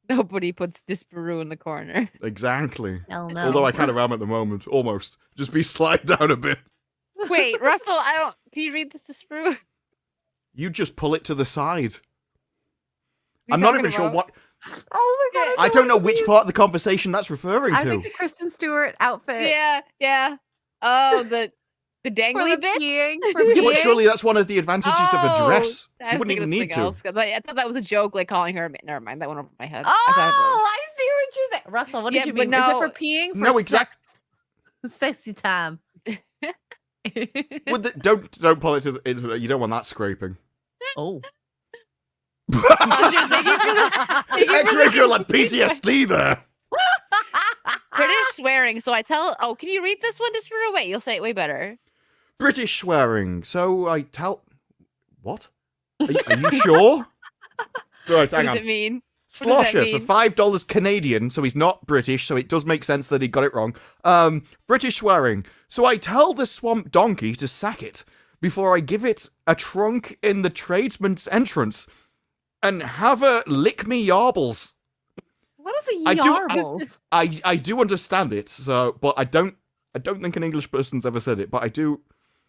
Nobody puts Disparu in the corner. Exactly. Hell no. Although I kind of am at the moment, almost. Just be slide down a bit. Wait, Russell, can you read this Disparu? You just pull it to the side. What are I'm you not talking even sure about? what. Oh my god! I don't know which part of the conversation that's referring I to. think the Kristen Stewart outfit. Yeah. Oh, the For dangly the bits. peeing, for Yeah, but peeing. surely that's one of the advantages of a dress. I You was wouldn't thinking even of need something to. else, 'cause I thought that was a joke, like calling her. Never mind, that went over my head. Oh, I thought I see what you're saying. Russell, what did Yeah, you but mean? Is it no- for peeing? For No, exact- Sexy time. Don't pull it to the, you don't want that scraping. Oh. Thank you for the X-ray girl had PTSD there. British swearing. So I tell. Oh, can you read this one just for a wait? You'll say it way better. British swearing. So I tell. What? Are you sure? Right, What hang does on. it mean? What does that Slosher mean? for $5 Canadian, so he's not British, so it does make sense that he got it wrong. British swearing. So I tell the swamp donkey to sack it before I give it a trunk in the tradesman's entrance and have her lick me yarbles. What is a I do- yarbles? I do understand it, so but I don't think an English person's ever said it, but I do.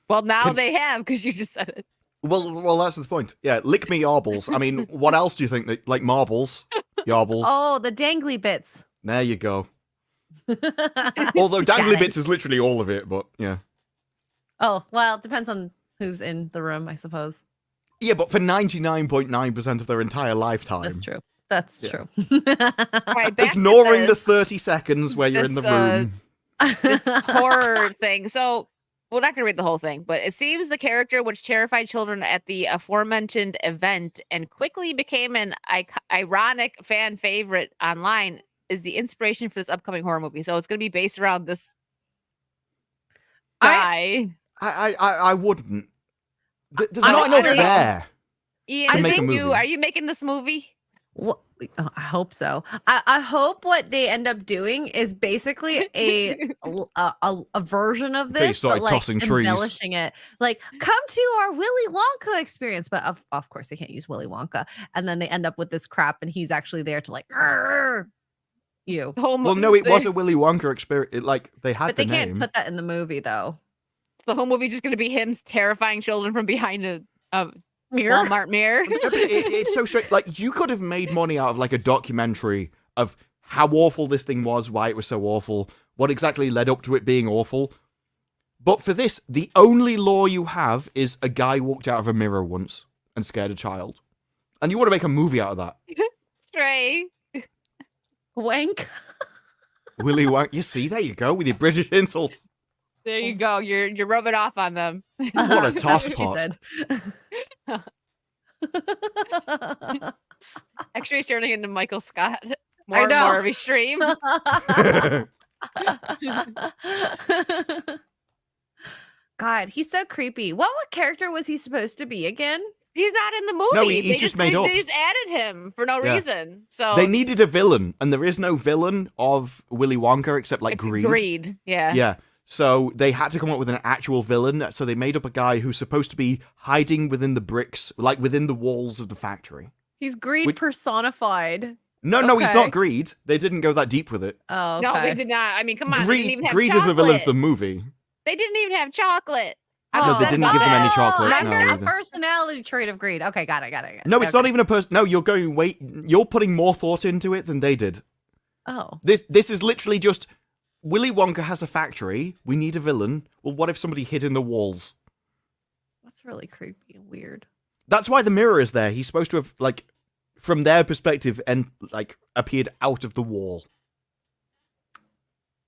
Well, now Can- they have because you just said it. Well, that's the point. Yeah, lick me yarbles. I mean, what else do you think? Like marbles, yarbles. Oh, the dangly bits. There you go. Although dangly it. bits is literally all of it, but yeah. Oh, well, it depends on who's in the room, I suppose. Yeah, but for 99.9% of their entire lifetime. That's true. That's Yeah. true. All right, back to Ignoring the this. 30 seconds where you're in the This, room. this horror thing. So, we're not going to read the whole thing, but it seems the character which terrified children at the aforementioned event and quickly became an ironic fan favorite online is the inspiration for this upcoming horror movie. So, it's going to be based around this guy. I wouldn't. There's I'm not enough honestly- there. Ian, To is make a this movie. are you making this movie? What? Oh, I hope so. I hope what they end up doing is basically a version of Until you this, started but like tossing trees. embellishing it. Like, come to our Willy Wonka experience, but of course they can't use Willy Wonka, and then they end up with this crap, and he's actually there to like, "Arr!" you. The whole Well, movie, no, it was a Willy Wonka experience. Like, they had But the they can't name. put that in the movie though. the whole movie just going to be him terrifying children from behind a Mirror? Walmart mirror. No, but it's so strange. Like, you could have made money out of like a documentary of how awful this thing was, why it was so awful, what exactly led up to it being awful. But for this, the only law you have is a guy walked out of a mirror once and scared a child. And you want to make a movie out of that. Stray. Wank. Willy Wonka. You see, there you go with your British insults. There you go. You're rubbing off on them. What a toss That's what pot. she said. Actually, turning into Michael Scott. I More and know. more of his stream. God, he's so creepy. What character was he supposed to be again? He's not in the movie. No, he's They just made up. They just added him for no Yeah. reason. So They needed a villain, and there is no villain of Willy Wonka except like it's greed. Greed. Yeah. Yeah. So they had to come up with an actual villain. So they made up a guy who's supposed to be hiding within the bricks, like within the walls of the factory. He's greed Which- personified. No, he's Okay. not greed. They didn't go that deep with it. Oh, okay. No, they did not. I mean, come on. They didn't even have Greed is chocolate. the villain of the movie. They didn't even have chocolate. No, they upset didn't about give them any that. chocolate. That's No, a either. personality trait of greed. Okay, got it. No, it's not Okay. even a person. No, you're going you're putting more thought into it than they did. Oh, This is literally just Willy Wonka has a factory. We need a villain. Well, what if somebody hid in the walls? that's really creepy and weird. That's why the mirror is there. He's supposed to have, like, from their perspective, and like appeared out of the wall.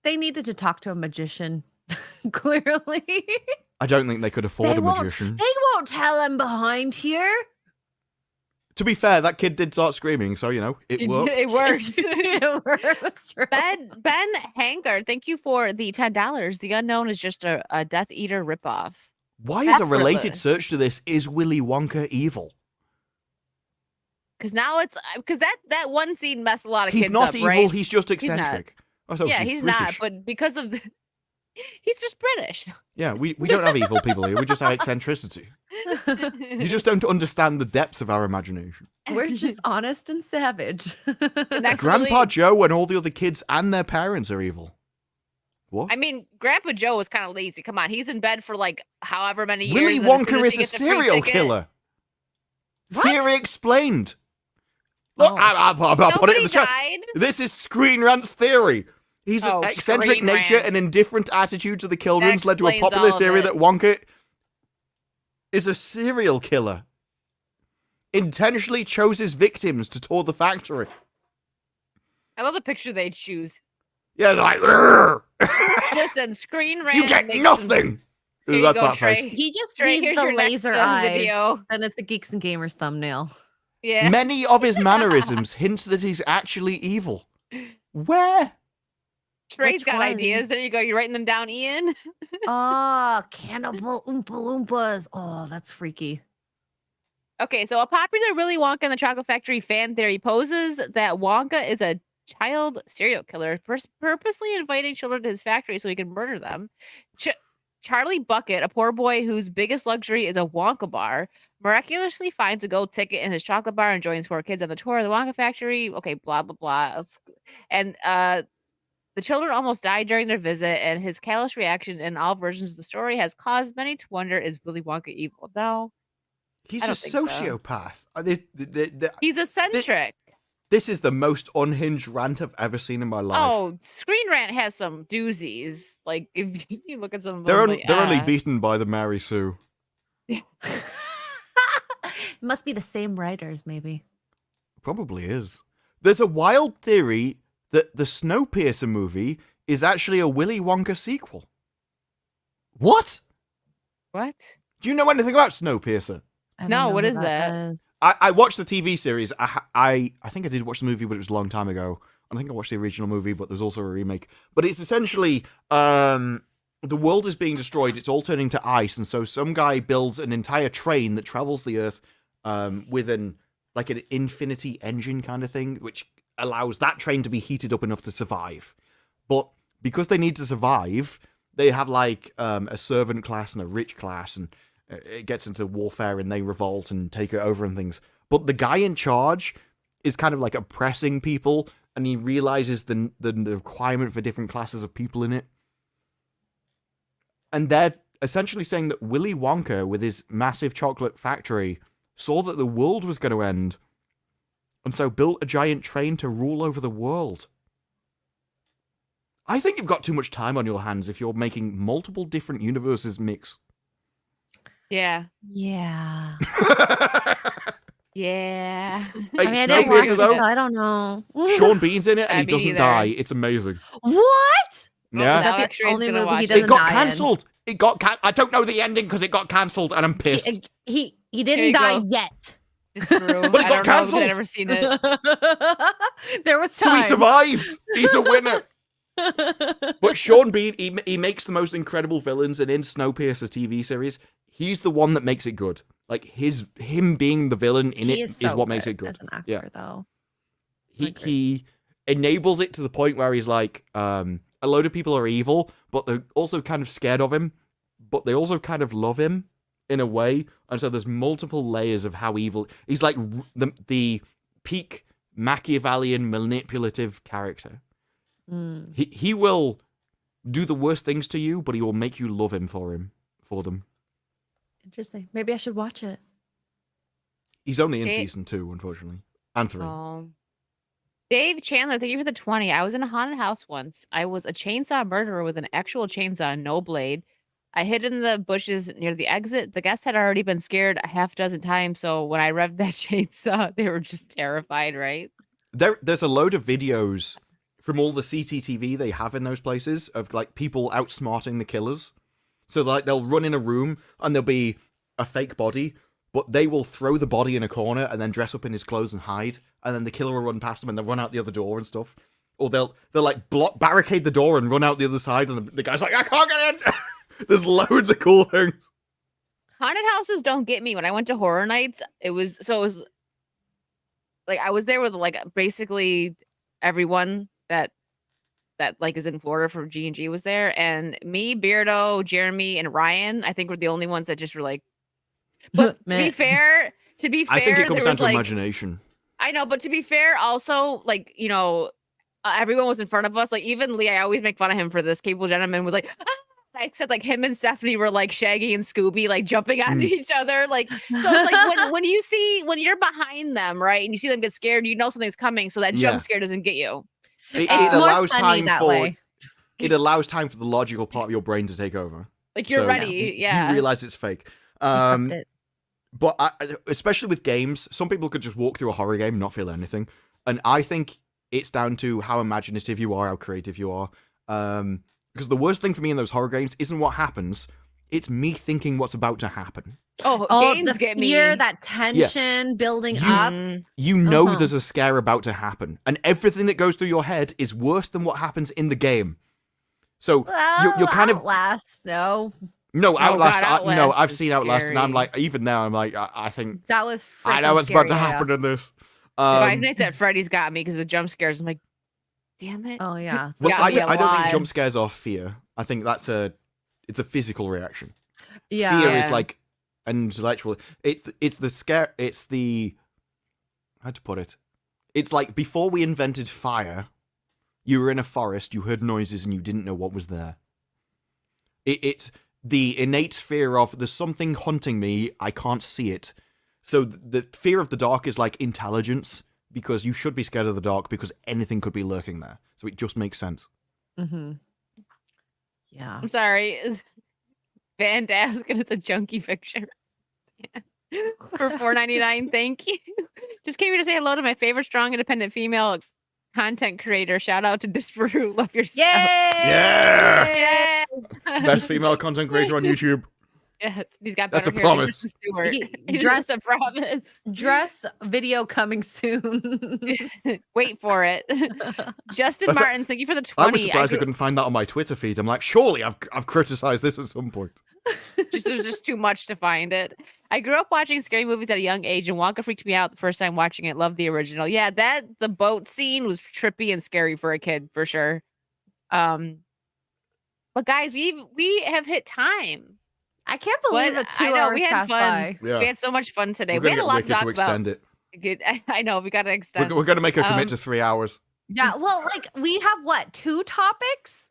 They needed to talk to a magician. Clearly, I don't think they could afford a magician. They won't tell him behind here. To be fair, that kid did start screaming, so, you know, it worked. It worked. It works, right? Ben Hankard, thank you for the $10. The Unknown is just a Death Eater ripoff. Why is a That's related really- search to this, is Willy Wonka evil? Because now it's because that one scene messed a lot of He's kids not up, evil, right? he's just He's not. eccentric. Oh, so Yeah, he's British. not. But because of the, he's just British. Yeah, we don't have evil people here, we just have eccentricity. You just don't understand the depths of our imagination. We're just honest and savage. Next Grandpa really- Joe and all the other kids and their parents are evil. What? I mean, Grandpa Joe was kind of lazy. Come on, he's in bed for like however many years. Willy and as soon Wonka as is he a gets free serial ticket- killer. What? Theory explained. Look, Oh. I'll put it in Nobody the chat. died. This is Screen Rant's theory. He's Oh, an eccentric Screen nature Rant. and indifferent attitude to the children's That led to a explains popular all of theory it. that Wonka is a serial killer. Intentionally chose his victims to tour the factory. I love the picture they choose. Yeah, they're like, "Rrrr." Listen, Screen Rant. You get makes some- nothing. Here you That's go, that Xray. face. He just Xray, needs here's the your next, laser eyes, video. and it's a Geeks and Gamers thumbnail. Yeah. Many of his mannerisms hint that he's actually evil. Where? Xray's Which got one? ideas. There you go. You're writing them down, Ian. Oh, cannibal Oompa Loompas. Oh, that's freaky. Okay, so a popular Willy Wonka and the Chocolate Factory fan theory poses that Wonka is a child serial killer, purposely inviting children to his factory so he can murder them. Charlie Bucket, a poor boy whose biggest luxury is a Wonka bar, miraculously finds a gold ticket in his chocolate bar and joins 4 kids on the tour of the Wonka factory. Okay, blah, blah, blah. And the children almost died during their visit, and his callous reaction in all versions of the story has caused many to wonder, is Willy Wonka evil? No. He's I a don't think so. sociopath. He's eccentric. This is the most unhinged rant I've ever seen in my life. Oh, Screen Rant has some doozies. Like, if you look at some of they're them, they're only like, beaten by the Mary Sue. It must be the same writers, maybe. Probably is. There's a wild theory that the Snowpiercer movie is actually a Willy Wonka sequel. What? what? Do you know anything about Snowpiercer? I don't No, know what who is that? is. I watched the TV series. I think I did watch the movie, but it was a long time ago. I think I watched the original movie, but there's also a remake. But it's essentially the world is being destroyed. It's all turning to ice, and so some guy builds an entire train that travels the Earth with an infinity engine kind of thing, which allows that train to be heated up enough to survive. But because they need to survive, they have like a servant class and a rich class, and it gets into warfare and they revolt and take it over and things. But the guy in charge is kind of like oppressing people, and he realizes the requirement for different classes of people in it. And they're essentially saying that Willy Wonka, with his massive chocolate factory, saw that the world was going to end, and so built a giant train to rule over the world. I think you've got too much time on your hands if you're making multiple different universes mix. Yeah. Yeah. Yeah. Hey, I mean, I didn't watch Snowpiercer, it, though, so I don't know. Sean Bean's in it and Yeah, he me doesn't either. die. It's amazing. What? Yeah. Now Is that the Xray's only gonna movie he watch it. doesn't It got die in? cancelled. It got I don't know the ending because it got cancelled and I'm pissed. He Here didn't you die go. yet. Disparu. But it got I don't know 'cause cancelled. I've never seen it. There was So time. he survived. He's a winner. But Sean Bean, he makes the most incredible villains, and in Snowpiercer TV series, he's the one that makes it good. Like him being the villain in He it is so what makes it good. as an actor, Yeah. though. He enables it to the point where he's like, a load of people are evil, but they're also kind of scared of him, but they also kind of love him in a way. And so there's multiple layers of how evil he's, like the peak Machiavellian manipulative character. Mm. He will do the worst things to you, but he will make you love him for them. Interesting. Maybe I should watch it. He's only in It- season 2, unfortunately, and 3. Dave Chandler, thank you for the 20. I was in a haunted house once. I was a chainsaw murderer with an actual chainsaw, no blade. I hid in the bushes near the exit. The guests had already been scared a half dozen times, so when I revved that chainsaw, they were just terrified, right? There's a load of videos from all the CCTV they have in those places of like people outsmarting the killers. So like they'll run in a room and there'll be a fake body, but they will throw the body in a corner and then dress up in his clothes and hide, and then the killer will run past them and they'll run out the other door and stuff. Or they'll like barricade the door and run out the other side, and the guy's like, I can't get in. There's loads of cool things. Haunted houses don't get me. When I went to horror nights, it was like I was there with like basically everyone that like is in Florida from G&G was there, and me, Beardo, Jeremy, and Ryan, I think were the only ones that just were like. But to be fair, I think it comes down to like, imagination. I know, but to be fair, also like everyone was in front of us. Like even Lee, I always make fun of him for this. Capable Gentleman was like. Ah! Except like him and Stephanie were like Shaggy and Scooby, like jumping onto each other. Like, so it's like when you're behind them, right, and you see them get scared, you know something's coming, so that jump scare doesn't get you. It allows time it allows time for the logical part of your brain to take over. Like you're ready, You realize it's fake. But especially with games, some people could just walk through a horror game and not feel anything, and I think it's down to how imaginative you are, how creative you are. Because the worst thing for me in those horror games isn't what happens; it's me thinking what's about to happen. Games get me. That tension building up. You know there's a scare about to happen, and everything that goes through your head is worse than what happens in the game. So you're kind of Outlast. No, Outlast. Outlast I've seen Outlast, scary. and I'm like, even now, I'm like, I think that was. I know what's about to scary, happen in this. Five Nights at Freddy's got me because the jump scares. I'm like, damn it. Oh yeah. Well, I don't think jump scares are fear. I think it's a physical reaction. Yeah. Fear is like an intellectual. It's the scare. It's the how to put it. It's like before we invented fire, you were in a forest, you heard noises, and you didn't know what was there. It's the innate fear of there's something hunting me. I can't see it. So the fear of the dark is like intelligence. Because you should be scared of the dark because anything could be lurking there. So it just makes sense. Mm-hmm. Yeah. I'm sorry. Is Van Dask and it's a junkie picture. For $4.99. Thank you. Just came here to say hello to my favorite strong independent female content creator. Shout out to Disparu. Love your stuff. Yeah! Best female content creator on YouTube. Yes, he's got That's better a hair than promise. Kristen Stewart. Dress a promise. Dress video coming soon. Wait for it. Justin Martin, thank you for the 20. I was surprised I couldn't find that on my Twitter feed. I'm like, surely I've criticized this at some point. There's just too much to find it. I grew up watching scary movies at a young age, and Wonka freaked me out the first time watching it. Loved the original. Yeah, the boat scene was trippy and scary for a kid for sure. But guys, we have hit time. I can't believe it. 2 I know, hours we had passed fun. by. Yeah. We had so much fun today. We're We gonna had a lot to get talk Wicked to extend about. it. Good. I know we got to extend. We're going to make a commit to 3 hours. Yeah, well, like we have what, 2 topics?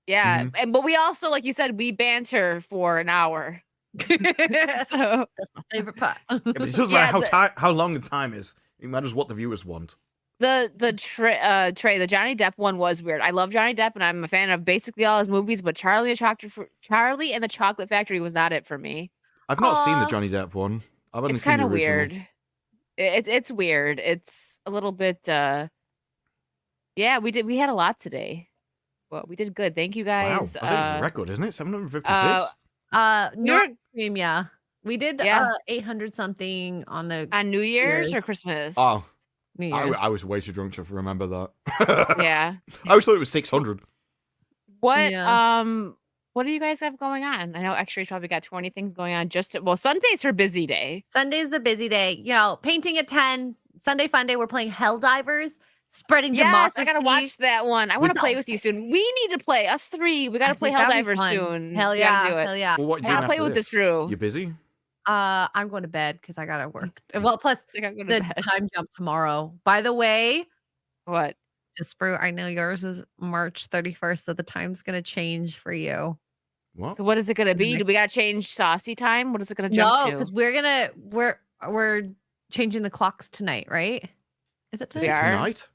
Yeah, but we also, like you said, we banter for an hour. So That's my favorite part. Yeah, but it doesn't matter how long the time is. It matters what the viewers want. the Xray, the Johnny Depp one was weird. I love Johnny Depp, and I'm a fan of basically all his movies. But Charlie and the Chocolate Factory was not it for me. I've not seen the Johnny Depp one. I've only It's seen kind the of original. weird. It's weird. It's a little bit. Yeah, we had a lot today. Well, we did good. Thank you Wow, guys. I think it's a record, isn't it? 756. New York Stream, yeah. We did 800 something on the on New Year's or Christmas. Oh, New Year's. I was way too drunk to remember that. Yeah. I always thought it was 600. What Yeah. what do you guys have going on? I know Xray's probably got 20 things going on. Sunday's her busy day. Sunday's the busy day. You know, painting at 10. Sunday fun day. We're playing Helldivers, spreading Yes, democracy. I gotta watch that one. I want to play with you soon. We need to play us three. We gotta play Helldivers soon. Hell We yeah, gotta do it. hell yeah. Well, what are you I doing gotta play after with this? this crew. You busy? I'm going to bed because I gotta work. Well, plus I gotta go to the bed. time jump tomorrow. By the way, What? Disparu, I know yours is March 31st, so the time's gonna change for you. What? So what is it gonna be? Okay. Do we gotta change Saucy time? What is it gonna jump No, to? because we're changing the clocks tonight, right? Is it Is We tonight? it are? tonight?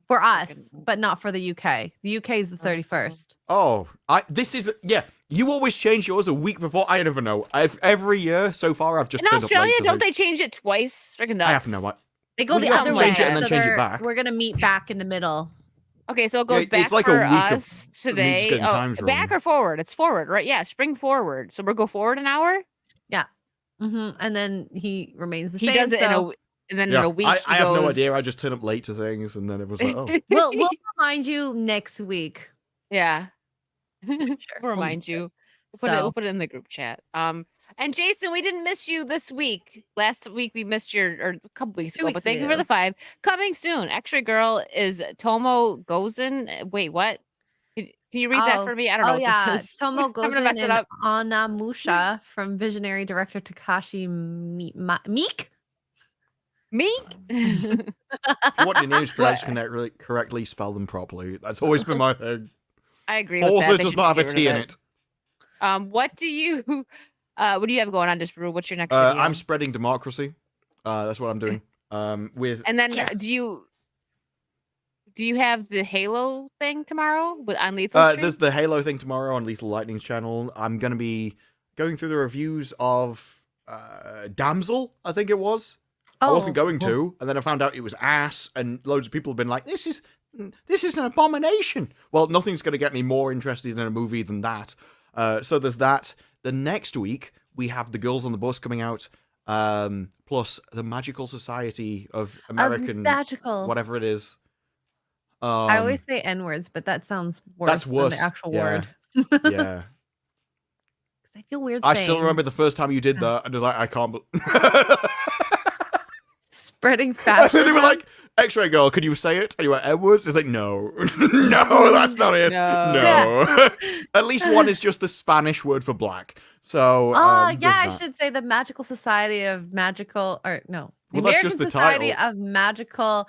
For us, but not for the UK. The UK is the 31st. Oh, this is You always change yours a week before. I never know. Every year so far, I've just In turned Australia, up late to don't things. they change it twice? Freaking nuts. I have no idea. They go Well, the you have other to way. change it and then so change it they're- back. We're gonna meet back in the middle. Okay, so it Yeah, goes it's back like a for week of us me just today. getting times back wrong. or forward? It's forward, right? Yeah, spring forward. So we'll go forward an hour. And then he remains the He same. does it so and then in Yeah, a week I he have no goes- idea. I just turn up late to things, and then it was like, oh. we'll remind you next week. yeah. Sure. We'll remind you. We'll put it in the group chat. And Jason, we didn't miss you this week. Last week we missed or a couple weeks 2 ago, weeks but thank you for ago. the 5. Coming soon. Xray girl is Tomo Gozen. Wait, what? Can you read that for me? I don't know what this is. Tomo I'm gonna Gozen mess it and up. Anamusha from visionary director Takashi Meek. Me? What your names pronounced correctly, spell them properly. That's always been my thing. I agree with Also, that. it They does should not have a just T get in rid of it. What do you have going on, Disparu? What's your next video? I'm spreading democracy. That's what I'm doing. With And then Yes. do you have the Halo thing tomorrow on Lethal Stream? there's the Halo thing tomorrow on Lethal Lightning's channel. I'm gonna be going through the reviews of Damsel, I think it was. I wasn't going to, and then I found out it was ass, and loads of people have been like, this is an abomination. Well, nothing's going to get me more interested in a movie than that. So there's that. The next week, we have The Girls on the Bus coming out, plus The Magical Society of American... Magical. Whatever it is. I always say N-words, but that sounds worse, That's worse, than the actual yeah. word. Yeah. 'Cause I feel weird I saying still remember the first time you did that, and they're like, I can't... spreading And then fashion. they were like, X-Ray girl, can you say it? And you went, Edwards? It's like, no. No, that's not it. No. No. At least one is just the Spanish word for black. So, yeah, there's I that. should say the Magical Society of Magical, or no, the Well, that's American just the Society title. of Magical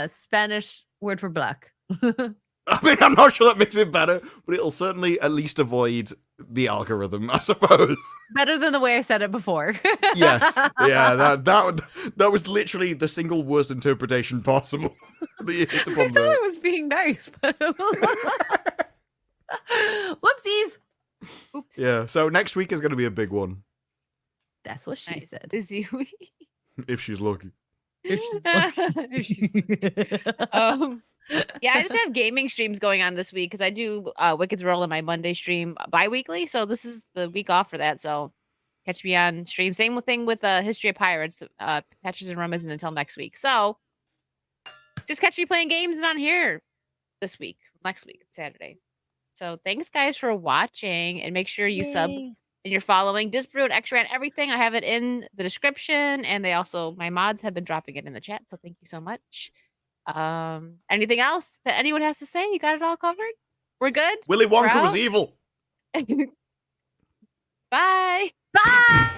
Spanish word for black. I mean, I'm not sure that makes it better, but it'll certainly at least avoid the algorithm, I suppose. Better than the way I said it before. Yes. Yeah, that was literally the single worst interpretation possible. It's I upon thought I the... was being nice, but whoopsies. Oops. Yeah, so next week is going to be a big one, That's what she Nice. said. Is you? if she's lucky. If she's yeah, I just have gaming streams going on this week because I do Wicked's Roll in my Monday stream bi-weekly, so this is the week off for that. So catch me on stream. Same thing with History of Pirates. Patches and Rum isn't until next week. So just catch me playing games on here this week, next week, Saturday. So thanks guys for watching, and make sure you sub and you're following Disparu and Xray and everything. I have it in the description, and my mods have been dropping it in the chat. So thank you so much. Anything else that anyone has to say? You got it all covered? We're good? Willy Wonka was out? evil. Bye. Bye.